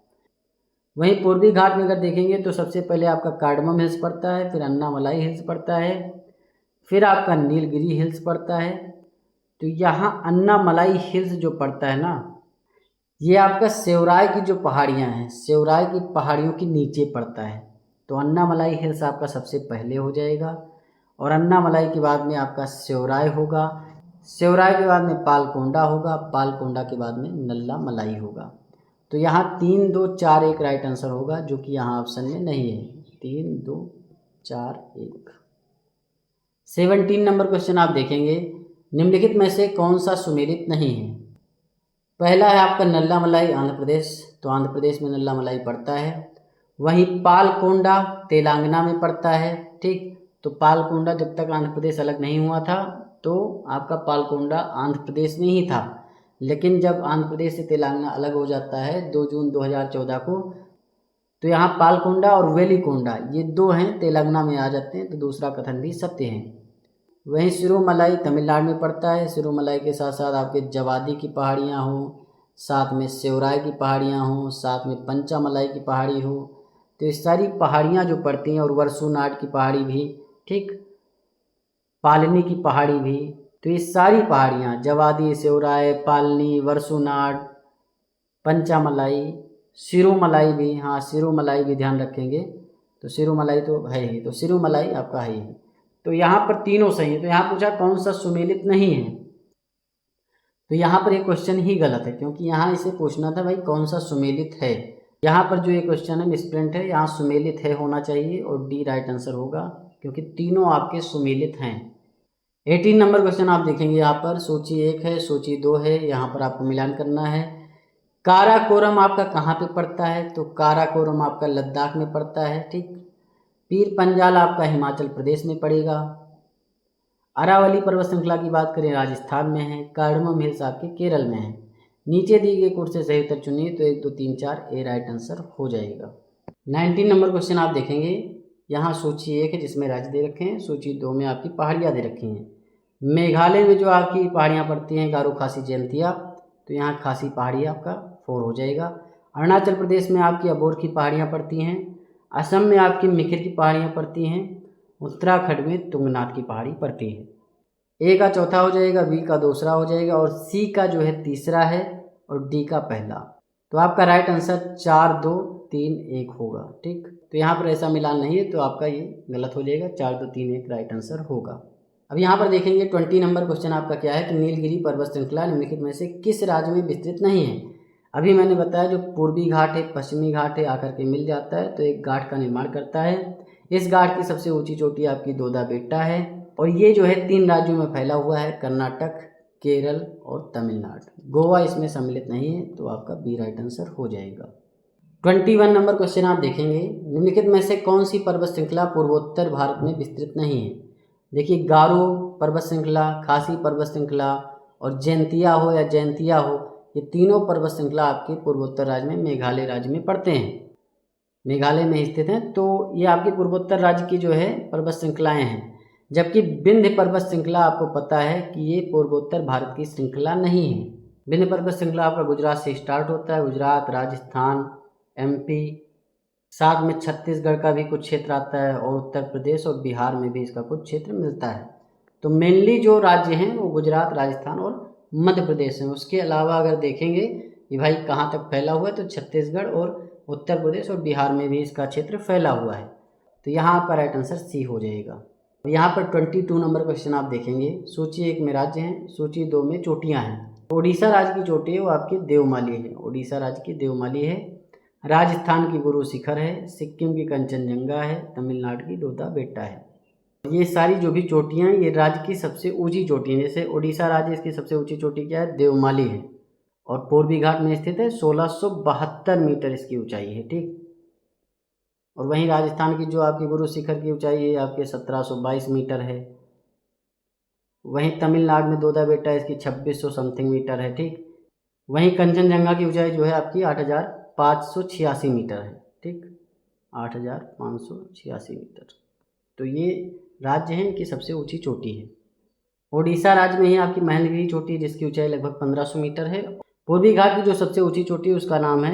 वहीं पूर्वी घाट में अगर देखेंगे तो सबसे पहले आपका कार्डमम हिल्स पड़ता है, फिर अन्नामलाई हिल्स पड़ता है, फिर आपका नीलगिरी हिल्स पड़ता है। तो यहाँ अन्नामलाई हिल्स जो पड़ता है ना, ये आपका सेवराय की जो पहाड़ियाँ हैं, सेवराय की पहाड़ियों के नीचे पड़ता है। तो अन्नामलाई हिल्स आपका सबसे पहले हो जाएगा, और अन्नामलाई के बाद में आपका सेवराय होगा, सेवराय के बाद में पालकोंडा होगा, पालकोंडा के बाद में नल्ला मलाई होगा। तो यहाँ 3, 2, 4, 1 राइट आंसर होगा, जो कि यहाँ ऑप्शन में नहीं है। 3, 2, 4, 1। 17 नंबर क्वेश्चन आप देखेंगे, निम्नलिखित में से कौन सा सुमेलित नहीं है। पहला है आपका नल्ला मलाई आंध्र प्रदेश, तो आंध्र प्रदेश में नल्ला मलाई पड़ता है। वहीं पालकोंडा तेलंगाना में पड़ता है, ठीक। तो पालकोंडा जब तक आंध्र प्रदेश अलग नहीं हुआ था तो आपका पालकोंडा आंध्र प्रदेश में ही था, लेकिन जब आंध्र प्रदेश से तेलंगाना अलग हो जाता है 2 जून 2014 को, तो यहाँ पालकोंडा और वेलिकोंडा ये 2 हैं, तेलंगाना में आ जाते हैं। तो दूसरा कथन भी सत्य है। वहीं सिरुमलाई तमिलनाडु में पड़ता है। सिरुमलाई के साथ साथ आपके जवादी की पहाड़ियाँ हों, साथ में सेवराय की पहाड़ियाँ हों, साथ में पंचामलाई की पहाड़ी हो, तो ये सारी पहाड़ियाँ जो पड़ती हैं, और वर्सुनाड की पहाड़ी भी, ठीक, पालनी की पहाड़ी भी। तो ये सारी पहाड़ियाँ जवादी, सेवराय, पालनी, वर्सुनाड, पंचामलाई, सिरुमलाई भी, हाँ सिरुमलाई भी ध्यान रखेंगे, तो सिरुमलाई तो है ही, तो सिरुमलाई आपका है ही। तो यहाँ पर तीनों सही है। तो यहाँ पूछा कौन सा सुमेलित नहीं है, तो यहाँ पर ये क्वेश्चन ही गलत है, क्योंकि यहाँ इसे पूछना था भाई कौन सा सुमेलित है। यहाँ पर जो ये क्वेश्चन है मिसप्रिंट है, यहाँ सुमेलित है होना चाहिए और डी राइट आंसर होगा, क्योंकि तीनों आपके सुमेलित हैं। 18 नंबर क्वेश्चन आप देखेंगे यहाँ पर, सूची 1 है, सूची 2 है, यहाँ पर आपको मिलान करना है। काराकोरम आपका कहाँ पे पड़ता है, तो काराकोरम आपका लद्दाख में पड़ता है, ठीक। पीर पंजाल आपका हिमाचल प्रदेश में पड़ेगा। अरावली पर्वत श्रृंखला की बात करें राजस्थान में है। कार्डमम हिल्स आपके केरल में है। नीचे दिए गए कोर्स से सही उत्तर चुनिए, तो 1 2 3 4 ए राइट आंसर हो जाएगा। 19 नंबर क्वेश्चन आप देखेंगे, यहाँ सूची 1 है जिसमें राज्य दे रखे हैं, सूची 2 में आपकी पहाड़ियाँ दे रखी हैं। मेघालय में जो आपकी पहाड़ियाँ पड़ती हैं गारो खासी जयंतिया, तो यहाँ खासी पहाड़ी आपका 4 हो जाएगा। अरुणाचल प्रदेश में आपकी अबोर की पहाड़ियाँ पड़ती हैं। असम में आपकी मिकिर की पहाड़ियाँ पड़ती हैं। उत्तराखंड में तुंगनाथ की पहाड़ी पड़ती है। ए का चौथा हो जाएगा, बी का दूसरा हो जाएगा और सी का जो है तीसरा है और डी का पहला। तो आपका राइट आंसर 4 2 3 1 होगा, ठीक। तो यहाँ पर ऐसा मिलान नहीं है, तो आपका ये गलत हो जाएगा, 4 2 3 1 राइट आंसर होगा। अब यहाँ पर देखेंगे 20 नंबर क्वेश्चन आपका क्या है कि नीलगिरी पर्वत श्रृंखला निम्नलिखित में से किस राज्य में विस्तृत नहीं है। अभी मैंने बताया जो पूर्वी घाट है, पश्चिमी घाट है, आकर के मिल जाता है तो एक घाट का निर्माण करता है। इस घाट की सबसे ऊंची चोटी आपकी दोदा बेट्टा है और ये जो है 3 राज्यों में फैला हुआ है, कर्नाटक, केरल और तमिलनाडु। गोवा इसमें सम्मिलित नहीं है, तो आपका बी राइट आंसर हो जाएगा। 21 नंबर क्वेश्चन आप देखेंगे, निम्नलिखित में से कौन सी पर्वत श्रृंखला पूर्वोत्तर भारत में विस्तृत नहीं है। देखिए गारो पर्वत श्रृंखला, खासी पर्वत श्रृंखला और जयंतिया हो या जयंतिया हो, ये तीनों पर्वत श्रृंखला आपके पूर्वोत्तर राज्य में मेघालय राज्य में पड़ते हैं, मेघालय में स्थित हैं। तो ये आपके पूर्वोत्तर राज्य की जो है पर्वत श्रृंखलाएं हैं। जबकि विंध्य पर्वत श्रृंखला आपको पता है कि ये पूर्वोत्तर भारत की श्रृंखला नहीं है। विंध्य पर्वत श्रृंखला आपका गुजरात से स्टार्ट होता है, गुजरात, राजस्थान, एमपी, साथ में छत्तीसगढ़ का भी कुछ क्षेत्र आता है और उत्तर प्रदेश और बिहार में भी इसका कुछ क्षेत्र मिलता है। तो मेनली जो राज्य हैं वो गुजरात, राजस्थान और मध्य प्रदेश हैं। उसके अलावा अगर देखेंगे कि भाई कहाँ तक फैला हुआ है, तो छत्तीसगढ़ और उत्तर प्रदेश और बिहार में भी इसका क्षेत्र फैला हुआ है। तो यहाँ आपका राइट आंसर सी हो जाएगा। यहाँ पर 22 नंबर क्वेश्चन आप देखेंगे, सूची 1 में राज्य हैं, सूची 2 में चोटियाँ हैं। ओडिशा राज्य की चोटी है वो आपकी देवमाली है, ओडिशा राज्य की देवमाली है। राजस्थान की गुरु शिखर है, सिक्किम की कंचनजंगा है, तमिलनाडु की दोदा बेट्टा है। ये सारी जो भी चोटियाँ ये राज्य की सबसे ऊंची चोटी हैं। जैसे ओडिशा राज्य, इसकी सबसे ऊंची चोटी क्या है, देवमाली है और पूर्वी घाट में स्थित है, 1672 मीटर इसकी ऊंचाई है, ठीक। और वहीं राजस्थान की जो आपकी गुरु शिखर की ऊंचाई है आपके 1722 मीटर है। वहीं तमिलनाडु में दोदा बेट्टा इसकी 2600 समथिंग मीटर है, ठीक। वहीं कंचनजंगा की ऊंचाई जो है आपकी 8586 मीटर है, ठीक, 8586 मीटर। तो ये राज्य है इनकी सबसे ऊंची चोटी है। ओडिशा राज्य में ही आपकी महेंद्रगिरी चोटी है जिसकी ऊंचाई लगभग 1500 मीटर है। पूर्वी घाट की जो सबसे ऊंची चोटी है उसका नाम है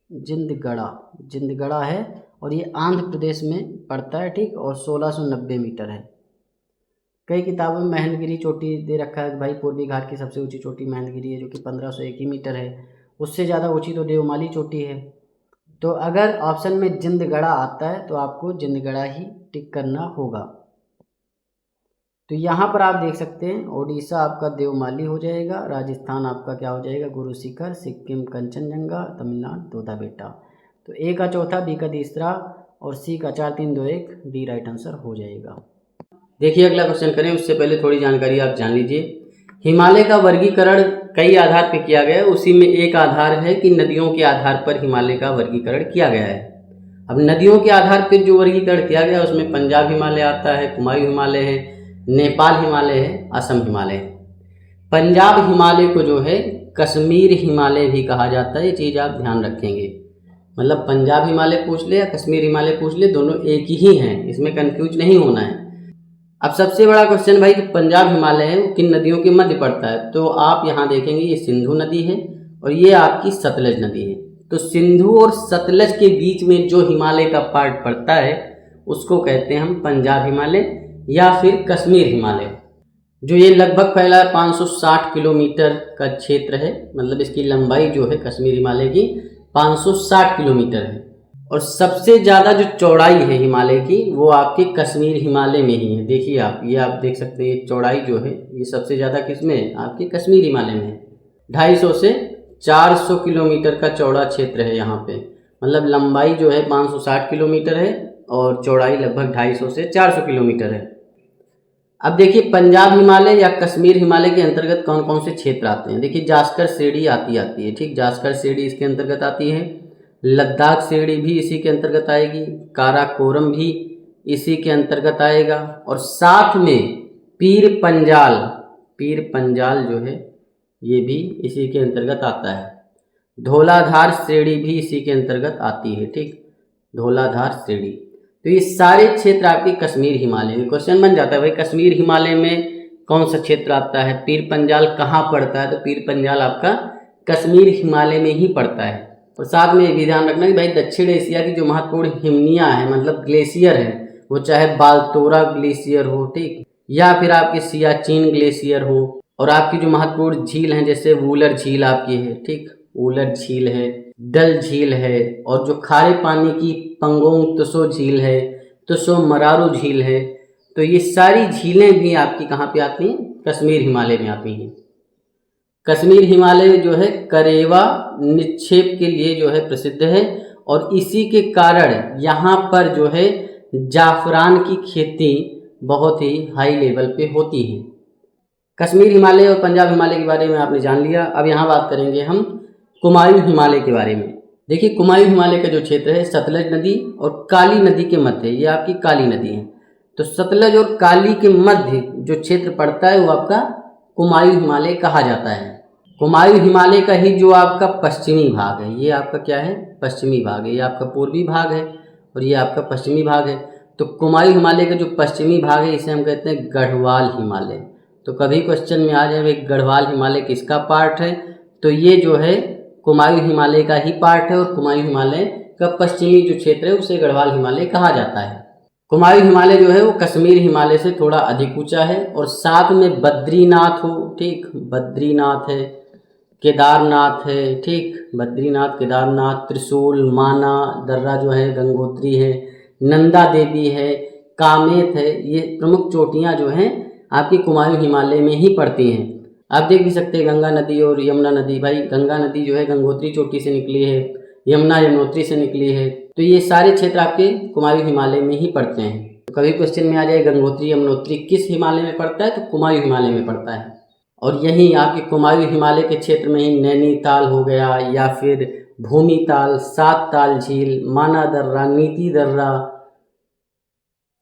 जिंदगड़ा है और ये आंध्र प्रदेश में पड़ता है, ठीक, और 1690 मीटर है। कई किताबों में महेंद्रगिरी चोटी दे रखा है भाई पूर्वी घाट की सबसे ऊंची चोटी महेंद्रगिरी है जो कि 1501 ही मीटर है। उससे ज़्यादा ऊंची तो देवमाली चोटी है। तो अगर ऑप्शन में जिंदगड़ा आता है तो आपको जिंदगड़ा ही टिक करना होगा। तो यहाँ पर आप देख सकते हैं ओडिशा आपका देवमाली हो जाएगा, राजस्थान आपका क्या हो जाएगा, गुरु शिखर, सिक्किम कंचनजंगा, तमिलनाडु दोदा बेट्टा। तो ए का चौथा, बी का तीसरा और सी का 4 3 2 1 डी राइट आंसर हो जाएगा। देखिए अगला क्वेश्चन करें उससे पहले थोड़ी जानकारी आप जान लीजिए। हिमालय का वर्गीकरण कई आधार पर किया गया है, उसी में एक आधार है कि नदियों के आधार पर हिमालय का वर्गीकरण किया गया है। अब नदियों के आधार पर जो वर्गीकरण किया गया है उसमें पंजाब हिमालय आता है, कुमायूं हिमालय है, नेपाल हिमालय है, असम हिमालय है। पंजाब हिमालय को जो है कश्मीर हिमालय भी कहा जाता है, ये चीज़ आप ध्यान रखेंगे। मतलब पंजाब हिमालय पूछ ले या कश्मीर हिमालय पूछ ले, दोनों एक ही हैं, इसमें कंफ्यूज नहीं होना है। अब सबसे बड़ा क्वेश्चन भाई पंजाब हिमालय है वो किन नदियों के मध्य पड़ता है, तो आप यहाँ देखेंगे ये सिंधु नदी है और ये आपकी सतलज नदी है। तो सिंधु और सतलज के बीच में जो हिमालय का पार्ट पड़ता है उसको कहते हैं हम पंजाब हिमालय या फिर कश्मीर हिमालय। जो ये लगभग फैला 560 किलोमीटर का क्षेत्र है, मतलब इसकी लंबाई जो है कश्मीर हिमालय की 560 किलोमीटर है। और सबसे ज़्यादा जो चौड़ाई है हिमालय की वो आपके कश्मीर हिमालय में ही है। देखिए आप, ये आप देख सकते हैं, ये चौड़ाई जो है ये सबसे ज़्यादा किस में है, आपके कश्मीर हिमालय में है। 250 से 400 किलोमीटर का चौड़ा क्षेत्र है यहाँ पे, मतलब लंबाई जो है 560 किलोमीटर है और चौड़ाई लगभग 250 से 400 किलोमीटर है। अब देखिए पंजाब हिमालय या कश्मीर हिमालय के अंतर्गत कौन कौन से क्षेत्र आते हैं। देखिए जास्कर श्रेणी आती है, ठीक, जास्कर श्रेणी इसके अंतर्गत आती है। लद्दाख श्रेणी भी इसी के अंतर्गत आएगी, काराकोरम भी इसी के अंतर्गत आएगा, और साथ में पीर पंजाल जो है ये भी इसी के अंतर्गत आता है। धौलाधार श्रेणी भी इसी के अंतर्गत आती है, ठीक, धौलाधार श्रेणी। तो ये सारे क्षेत्र आपके कश्मीर हिमालय में। क्वेश्चन बन जाता है भाई कश्मीर हिमालय में कौन सा क्षेत्र आता है, पीर पंजाल कहाँ पड़ता है, तो पीर पंजाल आपका कश्मीर हिमालय में ही पड़ता है। और साथ में ये भी ध्यान रखना कि भाई दक्षिण एशिया की जो महत्वपूर्ण हिमनियाँ हैं, मतलब ग्लेशियर है, वो चाहे बालतोरा ग्लेशियर हो, ठीक, या फिर आपके सियाचिन ग्लेशियर हो, और आपकी जो महत्वपूर्ण झील हैं जैसे वूलर झील आपकी है, ठीक, वूलर झील है, डल झील है, और जो खारे पानी की पंगोंग त्सो झील है, त्सो मरारू झील है, तो ये सारी झीलें भी आपकी कहाँ पे आती हैं, कश्मीर हिमालय में आती हैं। कश्मीर हिमालय जो है करेवा निक्षेप के लिए जो है प्रसिद्ध है, और इसी के कारण यहाँ पर जो है जाफरान की खेती बहुत ही हाई लेवल पे होती है। कश्मीर हिमालय और पंजाब हिमालय के बारे में आपने जान लिया। अब यहाँ बात करेंगे हम कुमायूं हिमालय के बारे में। देखिए कुमायूं हिमालय का जो क्षेत्र है सतलज नदी और काली नदी के मध्य, ये आपकी काली नदी है, तो सतलज और काली के मध्य जो क्षेत्र पड़ता है वो आपका कुमायूं हिमालय कहा जाता है। कुमायूं हिमालय का ही जो आपका पश्चिमी भाग है, ये आपका क्या है, पश्चिमी भाग है, ये आपका पूर्वी भाग है और ये आपका पश्चिमी भाग है। तो कुमायूं हिमालय का जो पश्चिमी भाग है इसे हम कहते हैं गढ़वाल हिमालय। तो कभी क्वेश्चन में आ जाए भाई गढ़वाल हिमालय किसका पार्ट है, तो ये जो है कुमायूं हिमालय का ही पार्ट है, और कुमायूं हिमालय का पश्चिमी जो क्षेत्र है उसे गढ़वाल हिमालय कहा जाता है। कुमायूं हिमालय जो है वो कश्मीर हिमालय से थोड़ा अधिक ऊंचा है, और साथ में बद्रीनाथ हो, ठीक, बद्रीनाथ है, केदारनाथ है, ठीक, बद्रीनाथ, केदारनाथ, त्रिशूल, माना दर्रा जो है, गंगोत्री है, नंदा देवी है, कामेत है, ये प्रमुख चोटियाँ जो हैं आपकी कुमायूं हिमालय में ही पड़ती हैं। आप देख भी सकते हैं गंगा नदी और यमुना नदी, भाई गंगा नदी जो है गंगोत्री चोटी से निकली है, यमुना यमुनोत्री से निकली है, तो ये सारे क्षेत्र आपके कुमायूं हिमालय में ही पड़ते हैं। तो कभी क्वेश्चन में आ जाए गंगोत्री यमुनोत्री किस हिमालय में पड़ता है, तो कुमायूं हिमालय में पड़ता है। और यहीं आपके कुमायूं हिमालय के क्षेत्र में ही नैनीताल हो गया, या फिर भूमिताल, सात ताल झील, माना दर्रा, नीति दर्रा,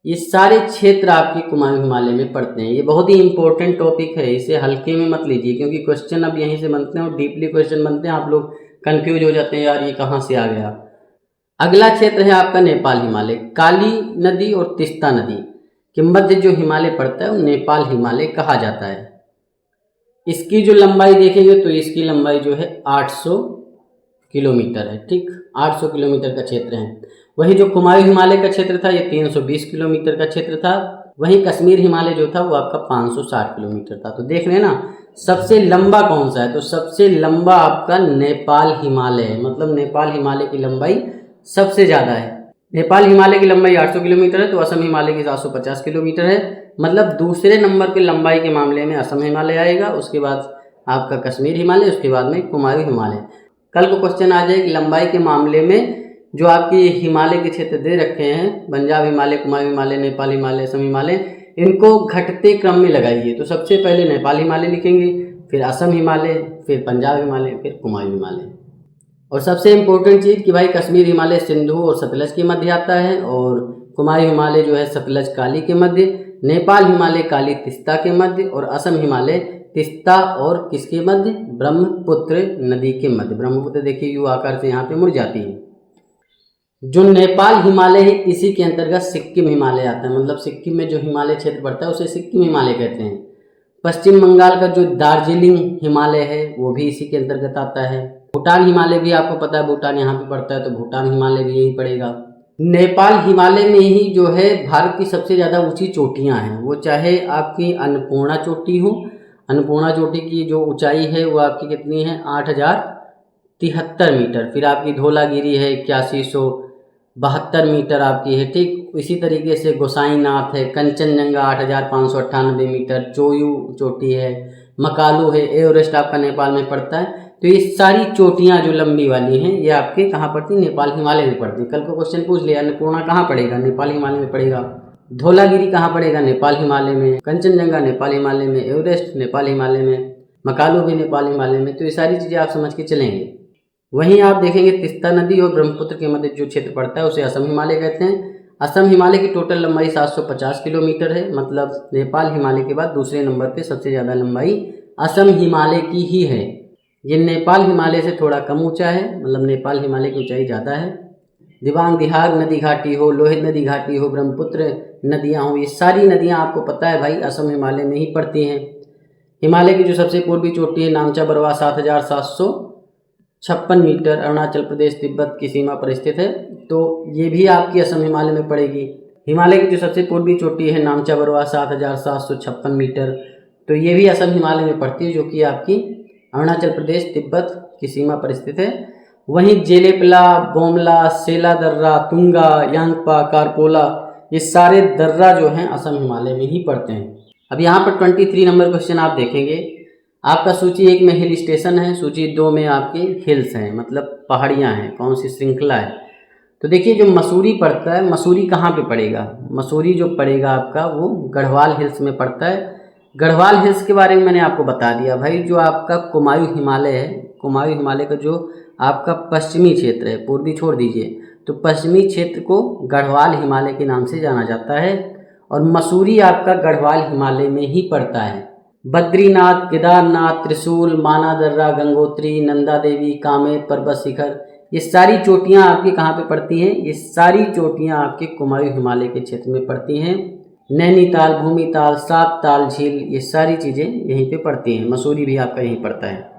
ये सारे क्षेत्र आपके कुमायूं हिमालय में पड़ते हैं। ये बहुत ही इंपॉर्टेंट टॉपिक है, इसे हल्के में मत लीजिए, क्योंकि क्वेश्चन अब यहीं से बनते हैं और डीपली क्वेश्चन बनते हैं, आप लोग कंफ्यूज हो जाते हैं, यार ये कहाँ से आ गया। अगला क्षेत्र है आपका नेपाल हिमालय। काली नदी और तिस्ता नदी के मध्य जो हिमालय पड़ता है वो नेपाल हिमालय कहा जाता है। इसकी जो लंबाई देखेंगे तो इसकी लंबाई जो है 800 किलोमीटर है, ठीक, 800 किलोमीटर का क्षेत्र है। वही जो कुमायूं हिमालय का क्षेत्र था ये 320 किलोमीटर का क्षेत्र था। वहीं कश्मीर हिमालय जो था वो आपका 560 किलोमीटर था। तो देख रहे हैं ना सबसे लंबा कौन सा है, तो सबसे लंबा आपका नेपाल हिमालय है, मतलब नेपाल हिमालय की लंबाई सबसे ज़्यादा है। नेपाल हिमालय की लंबाई 800 किलोमीटर है, तो असम हिमालय की 750 किलोमीटर है, मतलब दूसरे नंबर पे लंबाई के मामले में असम हिमालय आएगा, उसके बाद आपका कश्मीर हिमालय, उसके बाद में कुमायूं हिमालय। कल को क्वेश्चन आ जाए कि लंबाई के मामले में जो आपके हिमालय के क्षेत्र दे रखे हैं, पंजाब हिमालय, कुमायूं हिमालय, नेपाल हिमालय, असम हिमालय, इनको घटते क्रम में लगाइए। तो सबसे पहले नेपाल हिमालय लिखेंगे, फिर असम हिमालय, फिर पंजाब हिमालय, फिर कुमायूं हिमालय। और सबसे इम्पोर्टेंट चीज़ कि भाई कश्मीर हिमालय सिंधु और सतलज के मध्य आता है, और कुमायूं हिमालय जो है सतलज काली के मध्य, नेपाल हिमालय काली तिस्ता के मध्य, और असम हिमालय तिस्ता और किसके मध्य, ब्रह्मपुत्र नदी के मध्य। ब्रह्मपुत्र देखिए यू आकार से यहाँ पे मुड़ जाती है। जो नेपाल हिमालय है इसी के अंतर्गत सिक्किम हिमालय आता है, मतलब सिक्किम में जो हिमालय क्षेत्र पड़ता है उसे सिक्किम हिमालय कहते हैं। पश्चिम बंगाल का जो दार्जिलिंग हिमालय है वो भी इसी के अंतर्गत आता है। भूटान हिमालय भी आपको पता है, भूटान यहाँ पे पड़ता है, तो भूटान हिमालय भी यही पड़ेगा। नेपाल हिमालय में ही जो है भारत की सबसे ज़्यादा ऊंची चोटियां हैं, वो चाहे आपकी अन्नपूर्णा चोटी हो। अन्नपूर्णा चोटी की जो ऊंचाई है वो आपकी कितनी है, 8,073 मीटर। फिर आपकी धौलागिरी है 8172 मीटर आपकी है, ठीक। इसी तरीके से गोसाईनाथ है, कंचनजंगा 8,598 मीटर, चोयू चोटी है, मकालू है, एवरेस्ट आपका नेपाल में पड़ता है। तो ये सारी चोटियां जो लंबी वाली हैं ये आपके कहाँ पड़ती हैं, नेपाल हिमालय में पड़ती हैं। कल को क्वेश्चन पूछ लिया अन्नपूर्णा कहाँ पड़ेगा, नेपाल हिमालय में पड़ेगा। धौलागिरी कहाँ पड़ेगा, नेपाल हिमालय में। कंचनजंगा नेपाल हिमालय में, एवरेस्ट नेपाल हिमालय में, मकालू भी नेपाल हिमालय में। तो ये सारी चीज़ें आप समझ के चलेंगे। वहीं आप देखेंगे तिस्ता नदी और ब्रह्मपुत्र के मध्य जो क्षेत्र पड़ता है उसे असम हिमालय कहते हैं। असम हिमालय की टोटल लंबाई 750 किलोमीटर है, मतलब नेपाल हिमालय के बाद दूसरे नंबर पे सबसे ज़्यादा लंबाई असम हिमालय की ही है। ये नेपाल हिमालय से थोड़ा कम ऊंचा है, मतलब नेपाल हिमालय की ऊंचाई ज़्यादा है। दिबांग दिहाग नदी घाटी हो, लोहित नदी घाटी हो, ब्रह्मपुत्र नदियाँ हो, ये सारी नदियाँ आपको पता है भाई असम हिमालय में ही पड़ती हैं। हिमालय की जो सबसे पूर्वी चोटी है नामचा बरवा 7,756 मीटर, अरुणाचल प्रदेश तिब्बत की सीमा पर स्थित है, तो ये भी आपकी असम हिमालय में पड़ेगी। हिमालय की जो सबसे पूर्वी चोटी है नामचा बरवा 7,756 मीटर, तो ये भी असम हिमालय में पड़ती है, जो कि आपकी अरुणाचल प्रदेश तिब्बत की सीमा पर स्थित है। वहीं जेलेपला, बोमला, सेला दर्रा, तुंगा, यांगपा, कारपोला, ये सारे दर्रा जो हैं असम हिमालय में ही पड़ते हैं। अब यहाँ पर 23 नंबर क्वेश्चन आप देखेंगे। आपका सूची 1 में हिल स्टेशन है, सूची 2 में आपके हिल्स हैं, मतलब पहाड़ियाँ हैं, कौन सी श्रृंखला है। तो देखिए जो मसूरी पड़ता है, मसूरी कहाँ पे पड़ेगा, मसूरी जो पड़ेगा आपका वो गढ़वाल हिल्स में पड़ता है। गढ़वाल हिल्स के बारे में मैंने आपको बता दिया भाई। जो आपका कुमायूं हिमालय है, कुमायूं हिमालय का जो आपका पश्चिमी क्षेत्र है, पूर्वी छोड़ दीजिए, तो पश्चिमी क्षेत्र को गढ़वाल हिमालय के नाम से जाना जाता है, और मसूरी आपका गढ़वाल हिमालय में ही पड़ता है। बद्रीनाथ, केदारनाथ, त्रिशूल, माना दर्रा, गंगोत्री, नंदा देवी, कामेत पर्वत शिखर, ये सारी चोटियाँ आपकी कहाँ पे पड़ती हैं, ये सारी चोटियाँ आपके कुमायूं हिमालय के क्षेत्र में पड़ती हैं। नैनीताल, भूमिताल, सात ताल झील, ये सारी चीज़ें यहीं पे पड़ती हैं। मसूरी भी आपका यहीं पड़ता है।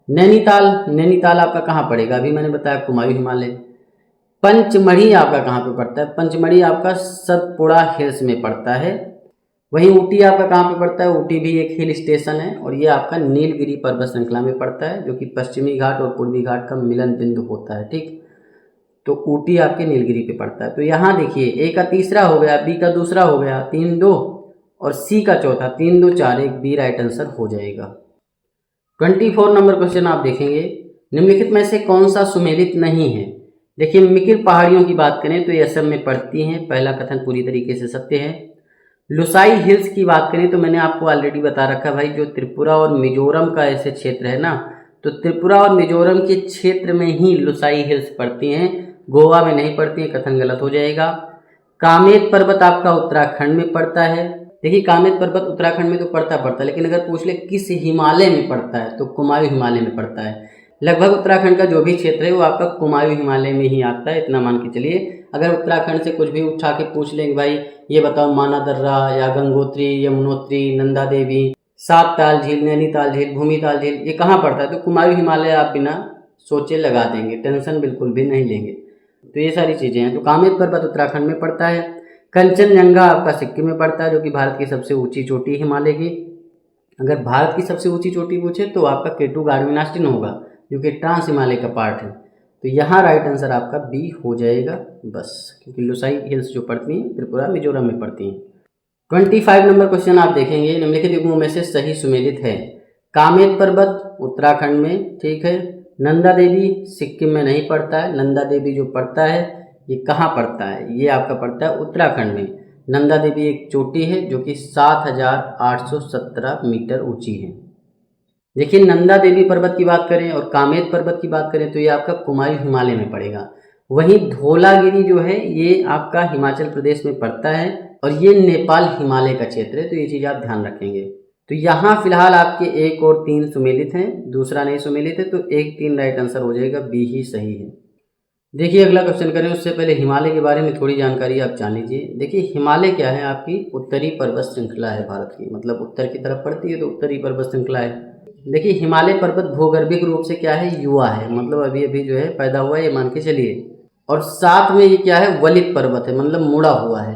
नैनीताल आपका कहाँ पड़ेगा, अभी मैंने बताया कुमायूं हिमालय। पंचमढ़ी आपका कहाँ पे पड़ता है, पंचमढ़ी आपका सतपुड़ा हिल्स में पड़ता है। वहीं ऊटी आपका कहाँ पे पड़ता है, ऊटी भी एक हिल स्टेशन है, और ये आपका नीलगिरी पर्वत श्रृंखला में पड़ता है, जो कि पश्चिमी घाट और पूर्वी घाट का मिलन बिंदु होता है, ठीक। तो ऊटी आपके नीलगिरी पे पड़ता है। तो यहाँ देखिए ए का तीसरा हो गया, बी का दूसरा हो गया, 3-2, और सी का चौथा, 3-2-4-1, बी राइट आंसर हो जाएगा। 24 नंबर क्वेश्चन आप देखेंगे, निम्नलिखित में से कौन सा सुमेलित नहीं है। देखिए मिकिर पहाड़ियों की बात करें तो ये असम में पड़ती हैं, पहला कथन पूरी तरीके से सत्य है। लुसाई हिल्स की बात करें तो मैंने आपको ऑलरेडी बता रखा भाई, जो त्रिपुरा और मिजोरम का ऐसे क्षेत्र है ना, तो त्रिपुरा और मिजोरम के क्षेत्र में ही लुसाई हिल्स पड़ती हैं, गोवा में नहीं पड़ती है, कथन गलत हो जाएगा। कामेत पर्वत आपका उत्तराखंड में पड़ता है। देखिए कामेत पर्वत उत्तराखंड में तो पड़ता, लेकिन अगर पूछ ले किस हिमालय में पड़ता है तो कुमायूं हिमालय में पड़ता है। लगभग उत्तराखंड का जो भी क्षेत्र है वो आपका कुमायूं हिमालय में ही आता है, इतना मान के चलिए। अगर उत्तराखंड से कुछ भी उठा के पूछ लेंगे भाई ये बताओ माना दर्रा या गंगोत्री, यमुनोत्री, नंदा देवी, सात ताल झील, नैनीताल झील, भूमिताल झील, ये कहाँ पड़ता है, तो कुमायूं हिमालय आप बिना सोचे लगा देंगे, टेंशन बिल्कुल भी नहीं लेंगे। तो ये सारी चीज़ें हैं। तो कामेत पर्वत उत्तराखंड में पड़ता है। कंचनजंगा आपका सिक्किम में पड़ता है, जो कि भारत की सबसे ऊंची चोटी हिमालय की। अगर भारत की सबसे ऊंची चोटी पूछे तो आपका केटू गार्डविनास्टिन होगा, जो कि ट्रांस हिमालय का पार्ट है। तो यहाँ राइट आंसर आपका बी हो जाएगा बस, क्योंकि लुसाई हिल्स जो पड़ती हैं त्रिपुरा मिजोरम में पड़ती हैं। 25 नंबर क्वेश्चन आप देखेंगे, निम्नलिखित युग्मों में से सही सुमेलित है। कामेत पर्वत उत्तराखंड में, ठीक है। नंदा देवी सिक्किम में नहीं पड़ता है, नंदा देवी जो पड़ता है ये कहाँ पड़ता है, ये आपका पड़ता है उत्तराखंड में। नंदा देवी एक चोटी है जो कि 7,817 मीटर ऊंची है। देखिए नंदा देवी पर्वत की बात करें और कामेत पर्वत की बात करें तो ये आपका कुमायूं हिमालय में पड़ेगा। वहीं धौलागिरी जो है ये आपका हिमाचल प्रदेश में पड़ता है, और ये नेपाल हिमालय का क्षेत्र है, तो ये चीज़ आप ध्यान रखेंगे। तो यहाँ फिलहाल आपके 1 और 3 सुमेलित हैं, दूसरा नहीं सुमेलित है, तो 1, 3 राइट आंसर हो जाएगा, बी ही सही है। देखिए अगला क्वेश्चन करें उससे पहले हिमालय के बारे में थोड़ी जानकारी आप जान लीजिए। देखिए हिमालय क्या है, आपकी उत्तरी पर्वत श्रृंखला है भारत की, मतलब उत्तर की तरफ पड़ती है तो उत्तरी पर्वत श्रृंखला है। देखिए हिमालय पर्वत भौगोलिक रूप से क्या है, युवा है, मतलब अभी अभी जो है पैदा हुआ है, ये मान के चलिए। और साथ में ये क्या है, वलित पर्वत है, मतलब मुड़ा हुआ है।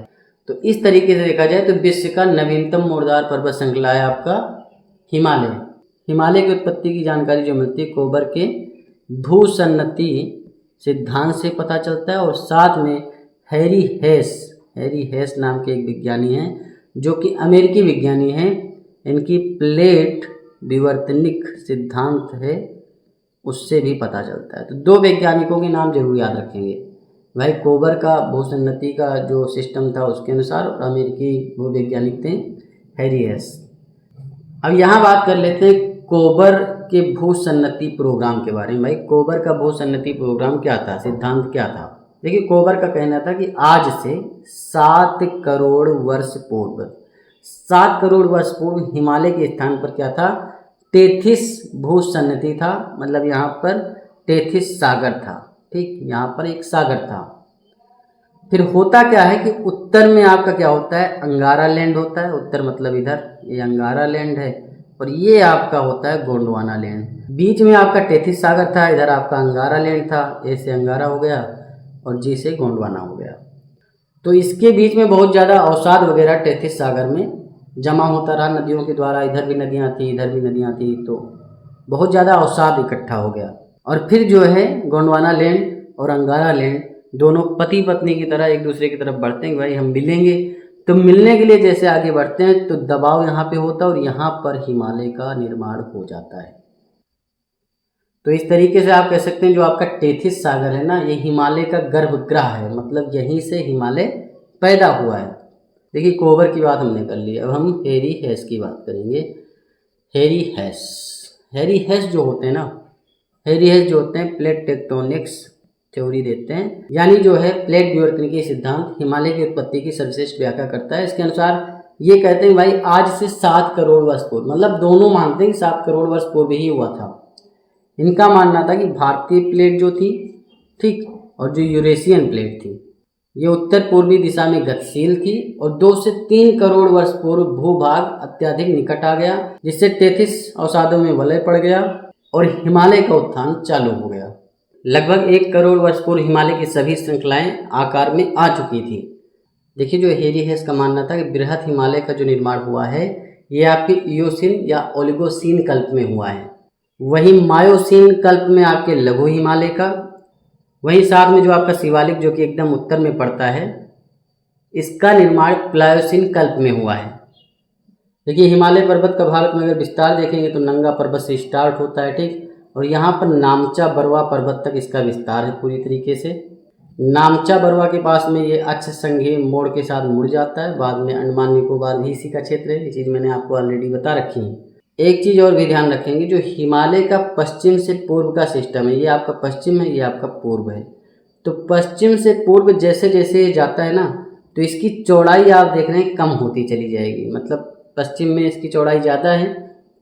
तो इस तरीके से देखा जाए तो विश्व का नवीनतम मुड़दार पर्वत श्रृंखला है आपका हिमालय। हिमालय की उत्पत्ति की जानकारी जो मिलती है कोबर के भूसन्नति सिद्धांत से पता चलता है, और साथ में हैरी हेस नाम के एक विज्ञानी हैं जो कि अमेरिकी विज्ञानी हैं, इनकी प्लेट विवर्तनिक सिद्धांत है उससे भी पता चलता है। तो दो वैज्ञानिकों के नाम जरूर याद रखेंगे भाई, कोबर का भूसन्नति का जो सिस्टम था उसके अनुसार, और अमेरिकी वो वैज्ञानिक थे हैरी हेस। अब यहाँ बात कर लेते हैं कोबर के भूसन्नति प्रोग्राम के बारे में। भाई कोबर का भूसन्नति प्रोग्राम क्या था, सिद्धांत क्या था? देखिए कोबर का कहना था कि आज से 7 करोड़ वर्ष पूर्व, 7 करोड़ वर्ष पूर्व हिमालय के स्थान पर क्या था, टेथिस भूसन्नति था। मतलब यहाँ पर टेथिस सागर था, ठीक, यहाँ पर एक सागर था। फिर होता क्या है कि उत्तर में आपका क्या होता है, अंगारा लैंड होता है। उत्तर मतलब इधर ये अंगारा लैंड है, और ये आपका होता है गोंडवाना लैंड। बीच में आपका टेथिस सागर था, इधर आपका अंगारा लैंड था। ए से अंगारा हो गया और जी से गोंडवाना हो गया। तो इसके बीच में बहुत ज़्यादा अवसाद वगैरह टेथिस सागर में जमा होता रहा नदियों के द्वारा। इधर भी नदियाँ थी, इधर भी नदियाँ थी, तो बहुत ज़्यादा अवसाद इकट्ठा हो गया। और फिर जो है गोंडवाना लैंड और अंगारा लैंड दोनों पति पत्नी की तरह एक दूसरे की तरफ बढ़ते हैं, भाई हम मिलेंगे। तो मिलने के लिए जैसे आगे बढ़ते हैं तो दबाव यहाँ पे होता है और यहाँ पर हिमालय का निर्माण हो जाता है। तो इस तरीके से आप कह सकते हैं जो आपका टेथिस सागर है ना, ये हिमालय का गर्भगृह है, मतलब यहीं से हिमालय पैदा हुआ है। देखिए कोबर की बात हमने कर ली, अब हम हैरी हेस की बात करेंगे। हैरी हेस जो होते हैं ना, हैरी हेस जो होते हैं प्लेट टेक्टोनिक्स थ्योरी देते हैं, यानी जो है प्लेट विवर्तनिकी सिद्धांत हिमालय की उत्पत्ति की सर्वश्रेष्ठ व्याख्या करता है। इसके अनुसार ये कहते हैं भाई आज से 7 करोड़ वर्ष पूर्व, मतलब दोनों मानते हैं कि 7 करोड़ वर्ष पूर्व ही हुआ था। इनका मानना था कि भारतीय प्लेट जो थी, ठीक, और जो यूरेशियन प्लेट थी, ये उत्तर पूर्वी दिशा में गतिशील थी, और 2 से 3 करोड़ वर्ष पूर्व भूभाग अत्यधिक निकट आ गया, जिससे टेथिस अवसादों में वलय पड़ गया और हिमालय का उत्थान चालू हो गया। लगभग 1 करोड़ वर्ष पूर्व हिमालय की सभी श्रृंखलाएं आकार में आ चुकी थी। देखिए जो हैरी हेस का मानना था कि बृहद हिमालय का जो निर्माण हुआ है ये आपके इयोसीन या ओलिगोसीन कल्प में हुआ है, वहीं मायोसीन कल्प में आपके लघु हिमालय का, वहीं साथ में जो आपका शिवालिक जो कि एकदम उत्तर में पड़ता है, इसका निर्माण प्लायोसीन कल्प में हुआ है। देखिए हिमालय पर्वत का भारत में अगर विस्तार देखेंगे तो नंगा पर्वत से स्टार्ट होता है, ठीक, और यहाँ पर नामचा बरवा पर्वत तक इसका विस्तार है पूरी तरीके से। नामचा बरवा के पास में ये अक्ष संघीय मोड़ के साथ मुड़ जाता है। बाद में अंडमान निकोबार भी इसी का क्षेत्र है, ये चीज़ मैंने आपको ऑलरेडी बता रखी है। एक चीज़ और भी ध्यान रखेंगे, जो हिमालय का पश्चिम से पूर्व का सिस्टम है, ये आपका पश्चिम है, ये आपका पूर्व है। तो पश्चिम से पूर्व जैसे जैसे ये जाता है ना, तो इसकी चौड़ाई आप देख रहे हैं कम होती चली जाएगी। मतलब पश्चिम में इसकी चौड़ाई ज़्यादा है,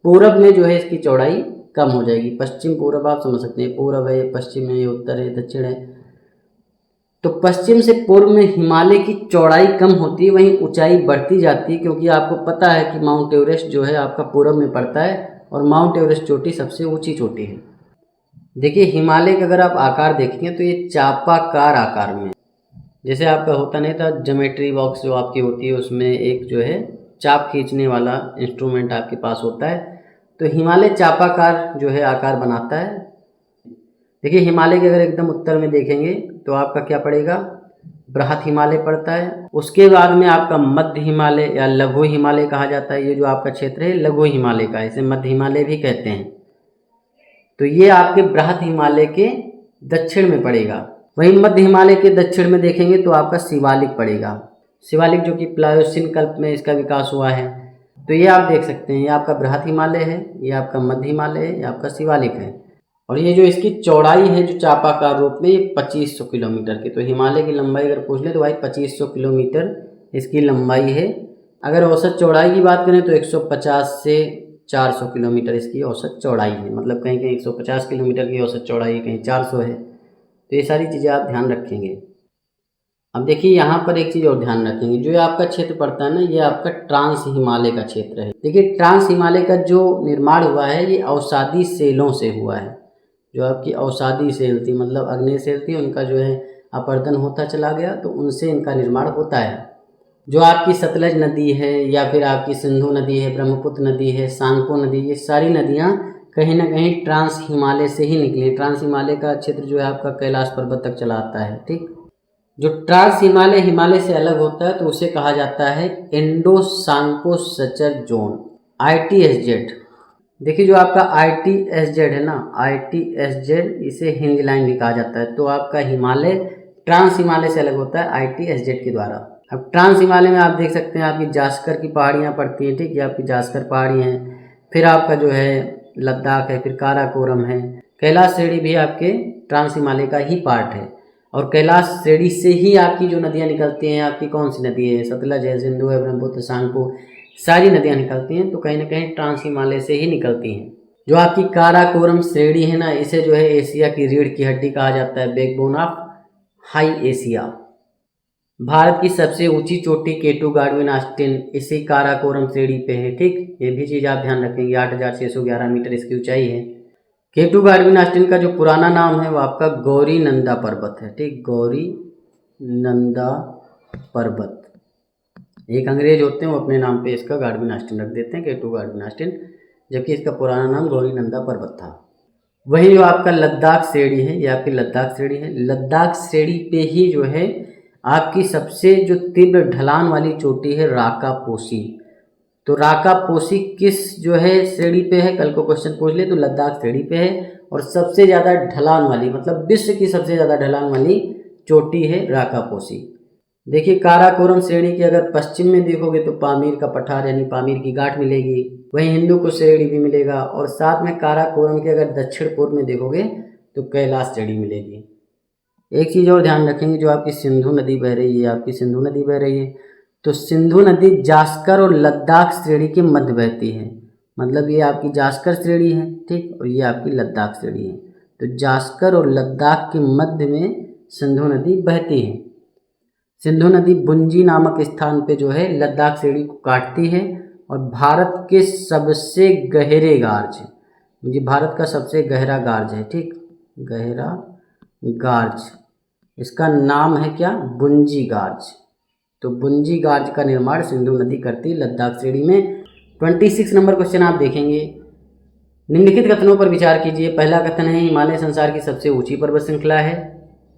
पूरब में जो है इसकी चौड़ाई कम हो जाएगी। पश्चिम पूरब आप समझ सकते हैं, पूरब है, पश्चिम है, उत्तर है, दक्षिण है। तो पश्चिम से पूर्व में हिमालय की चौड़ाई कम होती है, वहीं ऊंचाई बढ़ती जाती है, क्योंकि आपको पता है कि माउंट एवरेस्ट जो है आपका पूरब में पड़ता है और माउंट एवरेस्ट चोटी सबसे ऊंची चोटी है। देखिए हिमालय का अगर आप आकार देखेंगे तो ये चापाकार आकार में, जैसे आपका होता नहीं था ज्योमेट्री बॉक्स जो आपकी होती है उसमें एक जो है चाप खींचने वाला इंस्ट्रूमेंट आपके पास होता है, तो हिमालय चापाकार जो है आकार बनाता है। देखिए हिमालय के अगर एकदम उत्तर में देखेंगे तो आपका क्या पड़ेगा, बृहद हिमालय पड़ता है। उसके बाद में आपका मध्य हिमालय या लघु हिमालय कहा जाता है। ये जो आपका क्षेत्र है लघु हिमालय का, इसे मध्य हिमालय भी कहते हैं। तो ये आपके बृहद हिमालय के दक्षिण में पड़ेगा। वहीं मध्य हिमालय के दक्षिण में देखेंगे तो आपका शिवालिक पड़ेगा। शिवालिक जो कि प्लायोसीन कल्प में इसका विकास हुआ है। तो ये आप देख सकते हैं, ये आपका बृहद हिमालय है, ये आपका मध्य हिमालय है, ये आपका शिवालिक है। और ये जो इसकी चौड़ाई है जो चापाकार रूप में, ये 2500 किलोमीटर की। तो हिमालय की लंबाई अगर पूछ ले तो भाई 2500 किलोमीटर इसकी लंबाई है। अगर औसत चौड़ाई की बात करें तो 150 से 400 किलोमीटर इसकी औसत चौड़ाई है। मतलब कहीं कहीं 150 किलोमीटर की औसत चौड़ाई, कहीं 400 है। तो ये सारी चीज़ें आप ध्यान रखेंगे। अब देखिए यहाँ पर एक चीज़ और ध्यान रखेंगे, जो ये आपका क्षेत्र पड़ता है ना, ये आपका ट्रांस हिमालय का क्षेत्र है। देखिए ट्रांस हिमालय का जो निर्माण हुआ है ये अवसादी सेलों से हुआ है। जो आपकी अवसादी सेल थी, मतलब अग्नेय सेल थी, उनका जो है अपर्दन होता चला गया, तो उनसे इनका निर्माण होता है। जो आपकी सतलज नदी है या फिर आपकी सिंधु नदी है, ब्रह्मपुत्र नदी है, सांगपो नदी, ये सारी नदियाँ कहीं ना कहीं ट्रांस हिमालय से ही निकली। ट्रांस हिमालय का क्षेत्र जो है आपका कैलाश पर्वत तक चला आता है। ठीक, जो ट्रांस हिमालय हिमालय से अलग होता है तो उसे कहा जाता है Indo Tsangpo suture zone, ITSZ। देखिए जो आपका ITSZ है ना, ITSZ, इसे हिंज लाइन भी कहा जाता है। तो आपका हिमालय ट्रांस हिमालय से अलग होता है ITSZ के द्वारा। अब ट्रांस हिमालय में आप देख सकते हैं आपकी जास्कर की पहाड़ियाँ पड़ती हैं। ठीक, ये आपकी जास्कर पहाड़ी हैं, फिर आपका जो है लद्दाख है, फिर काराकोरम है। कैलाश श्रेणी भी आपके ट्रांस हिमालय का ही पार्ट है। और कैलाश श्रेणी से ही आपकी जो नदियाँ निकलती हैं, आपकी कौन सी नदी है, सतलज है, सिंधु है, ब्रह्मपुत्र, सांगपो, सारी नदियाँ निकलती हैं तो कहीं ना कहीं ट्रांस हिमालय से ही निकलती हैं। जो आपकी काराकोरम श्रेणी है ना, इसे जो है एशिया की रीढ़ की हड्डी कहा जाता है, backbone of high Asia. Bharat की सबसे ऊंची चोटी केटू गार्डविन ऑस्टिन इसी काराकोरम श्रेणी पे है। ठीक, ये भी चीज़ आप ध्यान रखेंगे, 8611 मीटर इसकी ऊंचाई है। केटू गार्डविन ऑस्टिन का जो पुराना नाम है वो आपका गौरी नंदा पर्वत है। ठीक, गौरी नंदा पर्वत। एक अंग्रेज होते हैं वो अपने नाम पे इसका गार्डविन ऑस्टिन रख देते हैं, केटू गार्डविन ऑस्टिन, जबकि इसका पुराना नाम गौरी नंदा पर्वत था। वही जो आपका लद्दाख श्रेणी है, ये आपकी लद्दाख श्रेणी है। लद्दाख श्रेणी पे ही जो है आपकी सबसे जो तीव्र ढलान वाली चोटी है राकापोसी। तो राकापोसी किस जो है श्रेणी पे है, कल को क्वेश्चन पूछ ले तो लद्दाख श्रेणी पे है। और सबसे ज़्यादा ढलान वाली, मतलब विश्व की सबसे ज़्यादा ढलान वाली चोटी है राकापोसी। देखिए काराकोरम श्रेणी के अगर पश्चिम में देखोगे तो पामीर का पठार यानी पामीर की घाट मिलेगी, वहीं हिंदूकुश श्रेणी भी मिलेगा, और साथ में काराकोरम के अगर दक्षिण पूर्व में देखोगे तो कैलाश श्रेणी मिलेगी। एक चीज़ और ध्यान रखेंगे, जो आपकी सिंधु नदी बह रही है, आपकी सिंधु नदी बह रही है, तो सिंधु नदी जास्कर और लद्दाख श्रेणी के मध्य बहती है। मतलब ये आपकी जास्कर श्रेणी है, ठीक, और ये आपकी लद्दाख श्रेणी है। तो जास्कर और लद्दाख के मध्य में सिंधु नदी बहती है। सिंधु नदी बुंजी नामक स्थान पे जो है लद्दाख श्रेणी को काटती है और भारत के सबसे गहरे गार्ज, ये भारत का सबसे गहरा गार्ज है। ठीक, गहरा गार्ज, इसका नाम है क्या, बुंजी गार्ज। तो बुंजी गार्ज का निर्माण सिंधु नदी करती है लद्दाख श्रेणी में। 26 नंबर क्वेश्चन आप देखेंगे, निम्नलिखित कथनों पर विचार कीजिए। पहला कथन है हिमालय संसार की सबसे ऊंची पर्वत श्रृंखला है।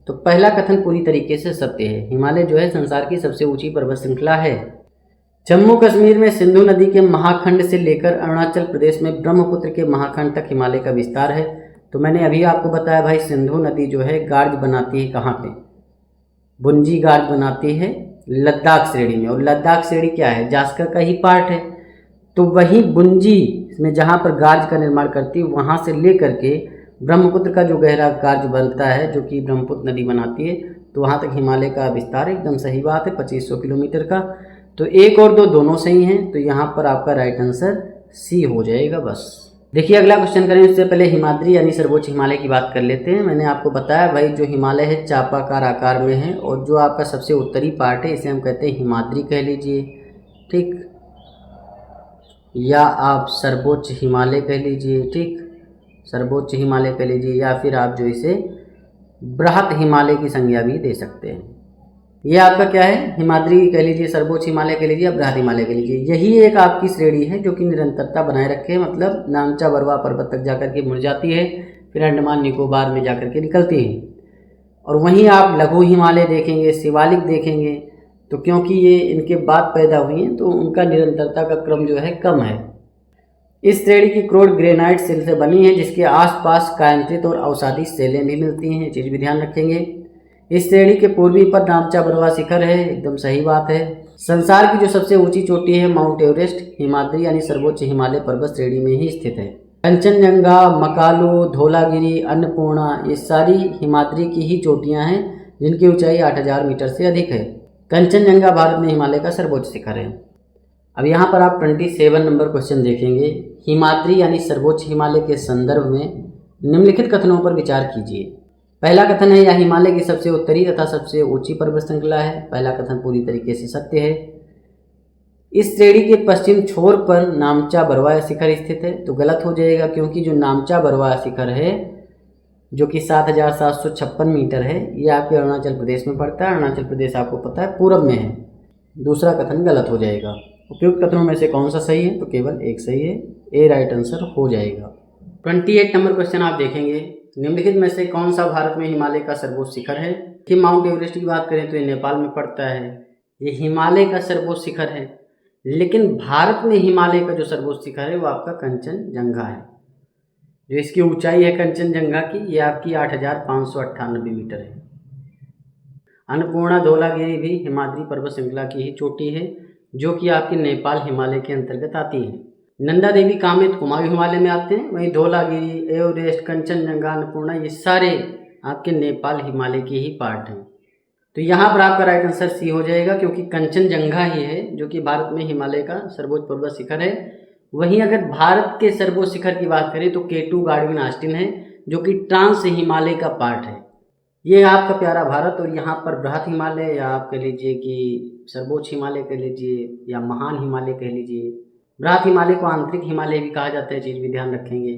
तो पहला कथन पूरी तरीके से सत्य है, हिमालय जो है संसार की सबसे ऊंची पर्वत श्रृंखला है। जम्मू कश्मीर में सिंधु नदी के महाखंड से लेकर अरुणाचल प्रदेश में ब्रह्मपुत्र के महाखंड तक हिमालय का विस्तार है। तो मैंने अभी आपको बताया भाई, सिंधु नदी जो है गार्ज बनाती है कहाँ पे, बुंजी गार्ज बनाती है लद्दाख श्रेणी में। और लद्दाख श्रेणी क्या है, जास्कर का ही पार्ट है। तो वही बुंजी में जहाँ पर गार्ज का निर्माण करती है, वहाँ से लेकर के ब्रह्मपुत्र का जो गहरा गार्ज बनता है, जो कि ब्रह्मपुत्र नदी बनाती है, तो वहाँ तक हिमालय का विस्तार एकदम सही बात है, 2500 किलोमीटर का। तो एक और दो दोनों सही हैं, तो यहाँ पर आपका राइट आंसर सी हो जाएगा। बस देखिए अगला क्वेश्चन करें, उससे पहले हिमाद्री यानी सर्वोच्च हिमालय की बात कर लेते हैं। मैंने आपको बताया भाई, जो हिमालय है चापाकार आकार में है, और जो आपका सबसे उत्तरी पार्ट है इसे हम कहते हैं हिमाद्री कह लीजिए, ठीक, या आप सर्वोच्च हिमालय कह लीजिए, ठीक, सर्वोच्च हिमालय कह लीजिए, या फिर आप जो इसे बृहत हिमालय की संज्ञा भी दे सकते हैं। ये आपका क्या है, हिमाद्री कह लीजिए, सर्वोच्च हिमालय कह लीजिए, बृहत हिमालय कह लीजिए। यही एक आपकी श्रेणी है जो कि निरंतरता बनाए रखे, मतलब नामचा बरवा पर्वत तक जाकर के मुड़ जाती है, फिर अंडमान निकोबार में जाकर के निकलती है। और वहीं आप लघु हिमालय देखेंगे, शिवालिक देखेंगे, तो क्योंकि ये इनके बाद पैदा हुई हैं तो उनका निरंतरता का क्रम जो है कम है। इस श्रेणी की क्रोड ग्रेनाइट सेल से बनी है, जिसके आसपास कायांत्रित और अवसादी सेलें भी मिलती हैं, चीज़ भी ध्यान रखेंगे। इस श्रेणी के पूर्वी पर नामचा बरवा शिखर है, एकदम सही बात है। संसार की जो सबसे ऊंची चोटी है माउंट एवरेस्ट, हिमाद्री यानी सर्वोच्च हिमालय पर्वत श्रेणी में ही स्थित है। कंचनजंगा, मकालू, धौलागिरी, अन्नपूर्णा, ये सारी हिमाद्री की ही चोटियां हैं जिनकी ऊंचाई 8000 मीटर से अधिक है। कंचनजंगा भारत में हिमालय का सर्वोच्च शिखर है। अब यहाँ पर आप 27 नंबर क्वेश्चन देखेंगे, हिमाद्री यानी सर्वोच्च हिमालय के संदर्भ में निम्नलिखित कथनों पर विचार कीजिए। पहला कथन है, यह हिमालय की सबसे उत्तरी तथा सबसे ऊंची पर्वत श्रृंखला है। पहला कथन पूरी तरीके से सत्य है। इस श्रेणी के पश्चिम छोर पर नामचा बरवा शिखर स्थित है, तो गलत हो जाएगा, क्योंकि जो नामचा बरवा शिखर है जो कि 7,756 मीटर है। ये आपके अरुणाचल प्रदेश में पड़ता है। अरुणाचल प्रदेश आपको पता है पूरब में है। दूसरा कथन गलत हो जाएगा। उपयुक्त कथनों में से कौन सा सही है? तो केवल एक सही है, ए राइट आंसर हो जाएगा। 28 नंबर क्वेश्चन आप देखेंगे, निम्नलिखित में से कौन सा भारत में हिमालय का सर्वोच्च शिखर है? कि माउंट एवरेस्ट की बात करें तो ये नेपाल में पड़ता है, ये हिमालय का सर्वोच्च शिखर है। लेकिन भारत में हिमालय का जो सर्वोच्च शिखर है वो आपका कंचनजंगा है। जो इसकी ऊंचाई है कंचनजंगा की, ये आपकी 8,598 मीटर है। अन्नपूर्णा धौलागिरी भी हिमाद्री पर्वत श्रृंखला की ही चोटी है, जो कि आपके नेपाल हिमालय के अंतर्गत आती है। नंदा देवी कामेत कुमाऊं हिमालय में आते हैं। वहीं धौलागिरी, एवरेस्ट, कंचनजंगा, अन्नपूर्णा ये सारे आपके नेपाल हिमालय के ही पार्ट हैं। तो यहाँ पर आपका राइट आंसर सी हो जाएगा, क्योंकि कंचनजंगा ही है जो कि भारत में हिमालय का सर्वोच्च पर्वत शिखर है। वहीं अगर भारत के सर्वोच्च शिखर की बात करें तो K2 गार्डविन ऑस्टिन है, जो कि ट्रांस हिमालय का पार्ट है। ये आपका प्यारा भारत, और यहाँ पर बृहत हिमालय, या आप कह लीजिए कि सर्वोच्च हिमालय कह लीजिए, या महान हिमालय कह लीजिए। बृहत हिमालय को आंतरिक हिमालय भी कहा जाता है, चीज़ भी ध्यान रखेंगे।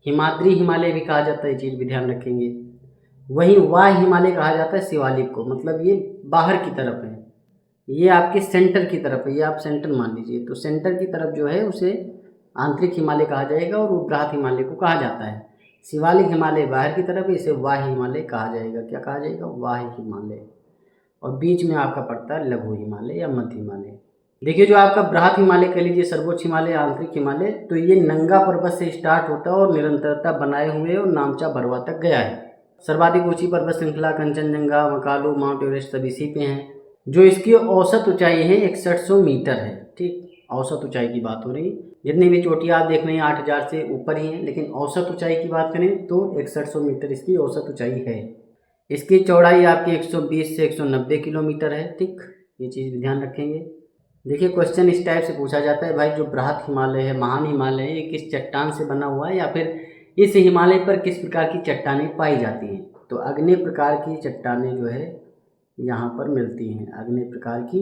हिमाद्री हिमालय भी कहा जाता है, चीज़ भी ध्यान रखेंगे। वहीं वाह हिमालय कहा जाता है शिवालिक को, मतलब ये बाहर की तरफ है, ये आपके सेंटर की तरफ है, ये आप सेंटर मान लीजिए। तो सेंटर की तरफ जो है उसे आंतरिक हिमालय कहा जाएगा, और वो बृहत हिमालय को कहा जाता है। शिवालिक हिमालय बाहर की तरफ है, इसे वाह हिमालय कहा जाएगा। क्या कहा जाएगा? वाह हिमालय। और बीच में आपका पड़ता है लघु हिमालय या मध्य हिमालय। देखिए, जो आपका बृहत हिमालय कह लीजिए, सर्वोच्च हिमालय, आंतरिक हिमालय, तो ये नंगा पर्वत से स्टार्ट होता है और निरंतरता बनाए हुए और नामचा बरवा तक गया है। सर्वाधिक ऊंची पर्वत श्रृंखला कंचनजंगा, मकालू, माउंट एवरेस्ट सब इसी पे हैं। जो इसकी औसत ऊंचाई है 6100 मीटर है। ठीक, औसत ऊंचाई की बात हो रही। जितनी भी चोटियाँ आप देख रहे हैं 8000 से ऊपर ही हैं, लेकिन औसत ऊंचाई की बात करें तो 6100 मीटर इसकी औसत ऊंचाई है। इसकी चौड़ाई आपकी 120 से 190 किलोमीटर है। ठीक, ये चीज़ ध्यान रखेंगे। देखिए, क्वेश्चन इस टाइप से पूछा जाता है, भाई जो बृहत हिमालय है, महान हिमालय है, ये किस चट्टान से बना हुआ है, या फिर इस हिमालय पर किस प्रकार की चट्टानें पाई जाती हैं? तो अग्नि प्रकार की चट्टानें जो है यहाँ पर मिलती हैं, अग्नि प्रकार की,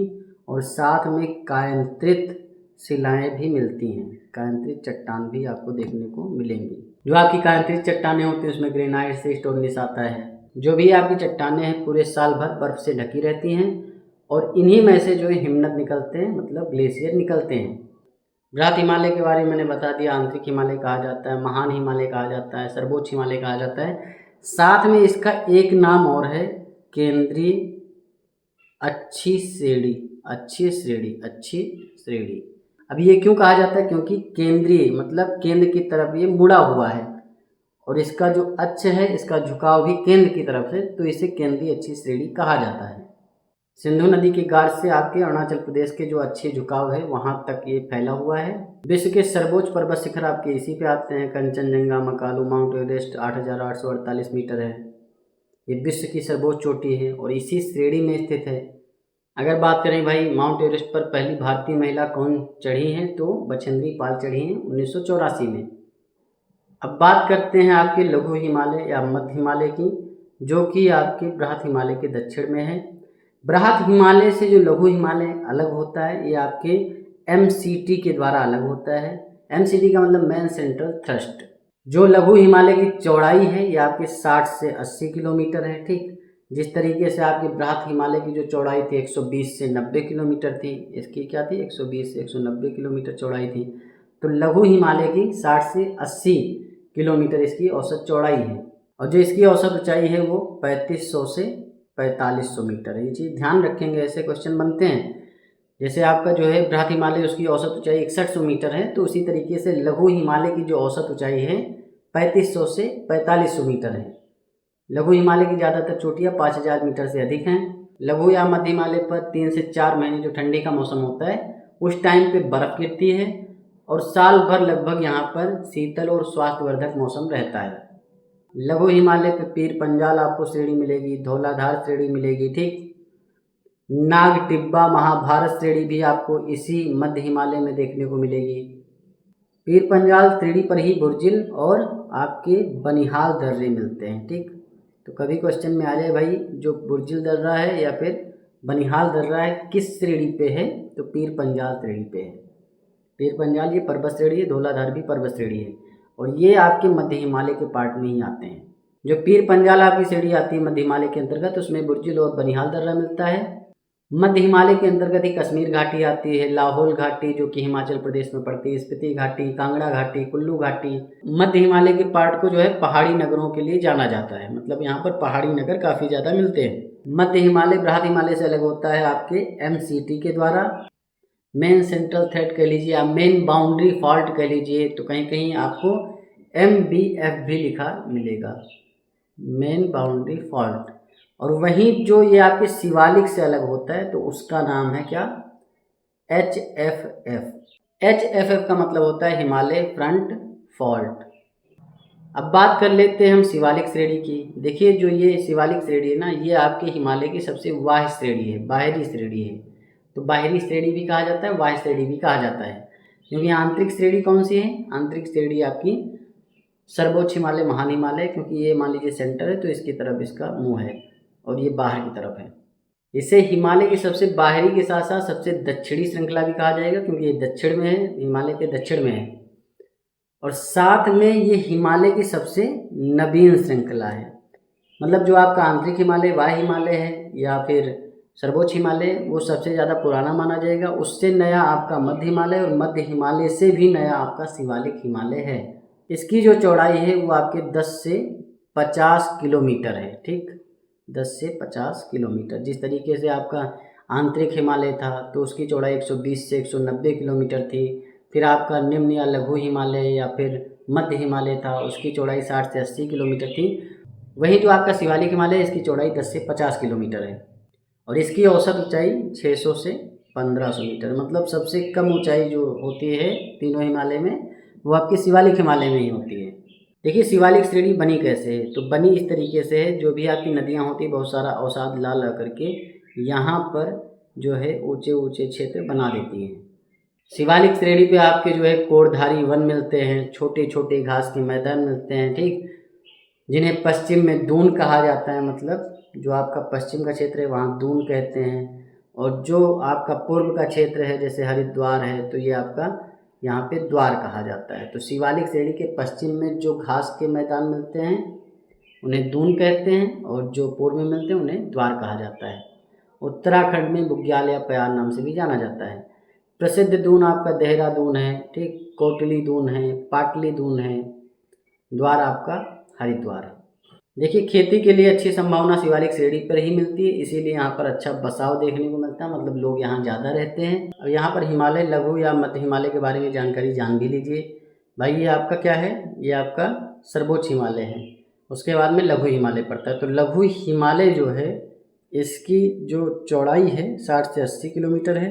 और साथ में कायंत्रित शिलाएँ भी मिलती हैं। कायंत्रित चट्टान भी आपको देखने को मिलेंगी। जो आपकी कायंत्रित चट्टानें होती हैं उसमें ग्रेनाइट से स्टोनलेस आता है। जो भी आपकी चट्टानें हैं पूरे साल भर बर्फ़ से ढकी रहती हैं, और इन्हीं में से जो है हिमनद निकलते हैं, मतलब ग्लेशियर निकलते हैं। बृहत हिमालय के बारे में मैंने बता दिया, आंतरिक हिमालय कहा जाता है, महान हिमालय कहा जाता है, सर्वोच्च हिमालय कहा जाता है। साथ में इसका एक नाम और है, केंद्रीय अच्छी श्रेणी। अच्छी श्रेणी, अच्छी श्रेणी। अब ये क्यों कहा जाता है? क्योंकि केंद्रीय मतलब केंद्र की तरफ ये मुड़ा हुआ है, और इसका जो अक्ष है, इसका झुकाव भी केंद्र की तरफ है, तो इसे केंद्रीय अच्छी श्रेणी कहा जाता है। सिंधु नदी के घाट से आपके अरुणाचल प्रदेश के जो अच्छे झुकाव है वहाँ तक ये फैला हुआ है। विश्व के सर्वोच्च पर्वत शिखर आपके इसी पे आते हैं, Kanchenjunga, Makalu, mount Everest 8,848 metre है। ये विश्व की सर्वोच्च चोटी है और इसी श्रेणी में स्थित है। अगर बात करें भाई माउंट एवरेस्ट पर पहली भारतीय महिला कौन चढ़ी हैं, तो बछेंद्री पाल चढ़ी हैं 1984 में। अब बात करते हैं आपके लघु हिमालय या मध्य हिमालय की, जो कि आपके बृहत हिमालय के दक्षिण में है। बृहत हिमालय से जो लघु हिमालय अलग होता है, ये आपके MCT के द्वारा अलग होता है। MCT का मतलब मैन सेंट्रल थ्रस्ट। जो लघु हिमालय की चौड़ाई है ये आपके 60 से 80 किलोमीटर है। ठीक, जिस तरीके से आपकी बृहत हिमालय की जो चौड़ाई थी 120 से 90 किलोमीटर थी, इसकी क्या थी? 120 से 190 किलोमीटर चौड़ाई थी। तो लघु हिमालय की 60 से 80 किलोमीटर इसकी औसत चौड़ाई है, और जो इसकी औसत ऊंचाई है वो 3500 से 4500 मीटर है। ये चीज़ ध्यान रखेंगे, ऐसे क्वेश्चन बनते हैं। जैसे आपका जो है बृहत हिमालय उसकी औसत ऊंचाई 6100 मीटर है, तो उसी तरीके से लघु हिमालय की जो औसत ऊंचाई है 3500 से 4500 मीटर है। लघु हिमालय की ज़्यादातर चोटियाँ 5000 मीटर से अधिक हैं। लघु या मध्य हिमालय पर 3 से 4 महीने जो ठंडी का मौसम होता है उस टाइम पे बर्फ़ गिरती है, और साल भर लगभग यहाँ पर शीतल और स्वास्थ्यवर्धक मौसम रहता है। लघु हिमालय पे पीर पंजाल आपको श्रेणी मिलेगी, धौलाधार श्रेणी मिलेगी। ठीक, नाग टिब्बा महाभारत श्रेणी भी आपको इसी मध्य हिमालय में देखने को मिलेगी। पीर पंजाल श्रेणी पर ही बुर्जिल और आपके बनिहाल दर्रे मिलते हैं। ठीक, तो कभी क्वेश्चन में आ जाए भाई जो बुर्जिल दर्रा है या फिर बनिहाल दर्रा है किस श्रेणी पे है, तो पीर पंजाल श्रेणी पे है। पीर पंजाल ये पर्वत श्रेणी है, धौलाधार भी पर्वत श्रेणी है, और ये आपके मध्य हिमालय के पार्ट में ही आते हैं। जो पीर पंजाल आपकी श्रेणी आती है मध्य हिमालय के अंतर्गत, उसमें बुर्जिल और बनिहाल दर्रा मिलता है। मध्य हिमालय के अंतर्गत ही कश्मीर घाटी आती है, लाहौल घाटी जो कि हिमाचल प्रदेश में पड़ती है, स्पीति घाटी, कांगड़ा घाटी, कुल्लू घाटी। मध्य हिमालय के पार्ट को जो है पहाड़ी नगरों के लिए जाना जाता है, मतलब यहाँ पर पहाड़ी नगर काफ़ी ज़्यादा मिलते हैं। मध्य हिमालय बृहद हिमालय से अलग होता है आपके MCT के द्वारा। मेन सेंट्रल थ्रेड कह लीजिए या मेन बाउंड्री फॉल्ट कह लीजिए, तो कहीं कहीं आपको MBF भी लिखा मिलेगा, मेन बाउंड्री फॉल्ट। और वहीं जो ये आपके शिवालिक से अलग होता है तो उसका नाम है क्या, HFF। HFF का मतलब होता है हिमालय फ्रंट फॉल्ट। अब बात कर लेते हैं हम शिवालिक श्रेणी की। देखिए जो ये शिवालिक श्रेणी है ना, ये आपके हिमालय की सबसे बाह्य श्रेणी है, बाहरी श्रेणी है। तो बाहरी श्रेणी भी कहा जाता है, बाह्य श्रेणी भी कहा जाता है, क्योंकि आंतरिक श्रेणी कौन सी है, आंतरिक श्रेणी आपकी सर्वोच्च हिमालय, महान हिमालय, क्योंकि ये मान लीजिए सेंटर है तो इसकी तरफ इसका मुंह है और ये बाहर की तरफ है। इसे हिमालय की सबसे बाहरी के साथ साथ सबसे दक्षिणी श्रृंखला भी कहा जाएगा, क्योंकि ये दक्षिण में है, हिमालय के दक्षिण में है। और साथ में ये हिमालय की सबसे नवीन श्रृंखला है, मतलब जो आपका आंतरिक हिमालय, वाह्य हिमालय है या फिर सर्वोच्च हिमालय, वो सबसे ज़्यादा पुराना माना जाएगा। उससे नया आपका मध्य हिमालय और मध्य हिमालय से भी नया आपका शिवालिक हिमालय है। इसकी जो चौड़ाई है वो आपके 10 से 50 किलोमीटर है, ठीक, 10 से 50 किलोमीटर। जिस तरीके से आपका आंतरिक हिमालय था तो उसकी चौड़ाई 120 से 190 किलोमीटर थी। फिर आपका निम्न या लघु हिमालय या फिर मध्य हिमालय था, उसकी चौड़ाई 60 से 80 किलोमीटर थी। वहीं जो आपका शिवालिक हिमालय है, इसकी चौड़ाई 10 से 50 किलोमीटर है और इसकी औसत ऊंचाई 600 से 1500 मीटर। मतलब सबसे कम ऊंचाई जो होती है तीनों हिमालय में वो आपके शिवालिक हिमालय में ही होती है। देखिए शिवालिक श्रेणी बनी कैसे है, तो बनी इस तरीके से है, जो भी आपकी नदियाँ होती है बहुत सारा अवसाद ला ला करके यहाँ पर जो है ऊंचे ऊंचे क्षेत्र बना देती हैं। शिवालिक श्रेणी पे आपके जो है कोड़धारी वन मिलते हैं, छोटे छोटे घास के मैदान मिलते हैं, ठीक, जिन्हें पश्चिम में दून कहा जाता है, मतलब जो आपका पश्चिम का क्षेत्र है वहाँ दून कहते हैं। और जो आपका पूर्व का क्षेत्र है जैसे हरिद्वार है तो ये आपका यहाँ पे द्वार कहा जाता है। तो शिवालिक श्रेणी के पश्चिम में जो घास के मैदान मिलते हैं उन्हें दून कहते हैं और जो पूर्व में मिलते हैं उन्हें द्वार कहा जाता है। उत्तराखंड में बुग्याल या प्यार नाम से भी जाना जाता है। प्रसिद्ध दून आपका देहरादून है, ठीक, कोटली दून है, पाटली दून है, द्वार आपका हरिद्वार है। देखिए खेती के लिए अच्छी संभावना शिवालिक श्रेणी पर ही मिलती है, इसीलिए यहाँ पर अच्छा बसाव देखने को मिलता है, मतलब लोग यहाँ ज़्यादा रहते हैं। और यहाँ पर हिमालय, लघु या मध्य हिमालय के बारे में जानकारी जान भी लीजिए भाई। ये आपका क्या है, ये आपका सर्वोच्च हिमालय है, उसके बाद में लघु हिमालय पड़ता है। तो लघु हिमालय जो है इसकी जो चौड़ाई है 60 से 80 किलोमीटर है।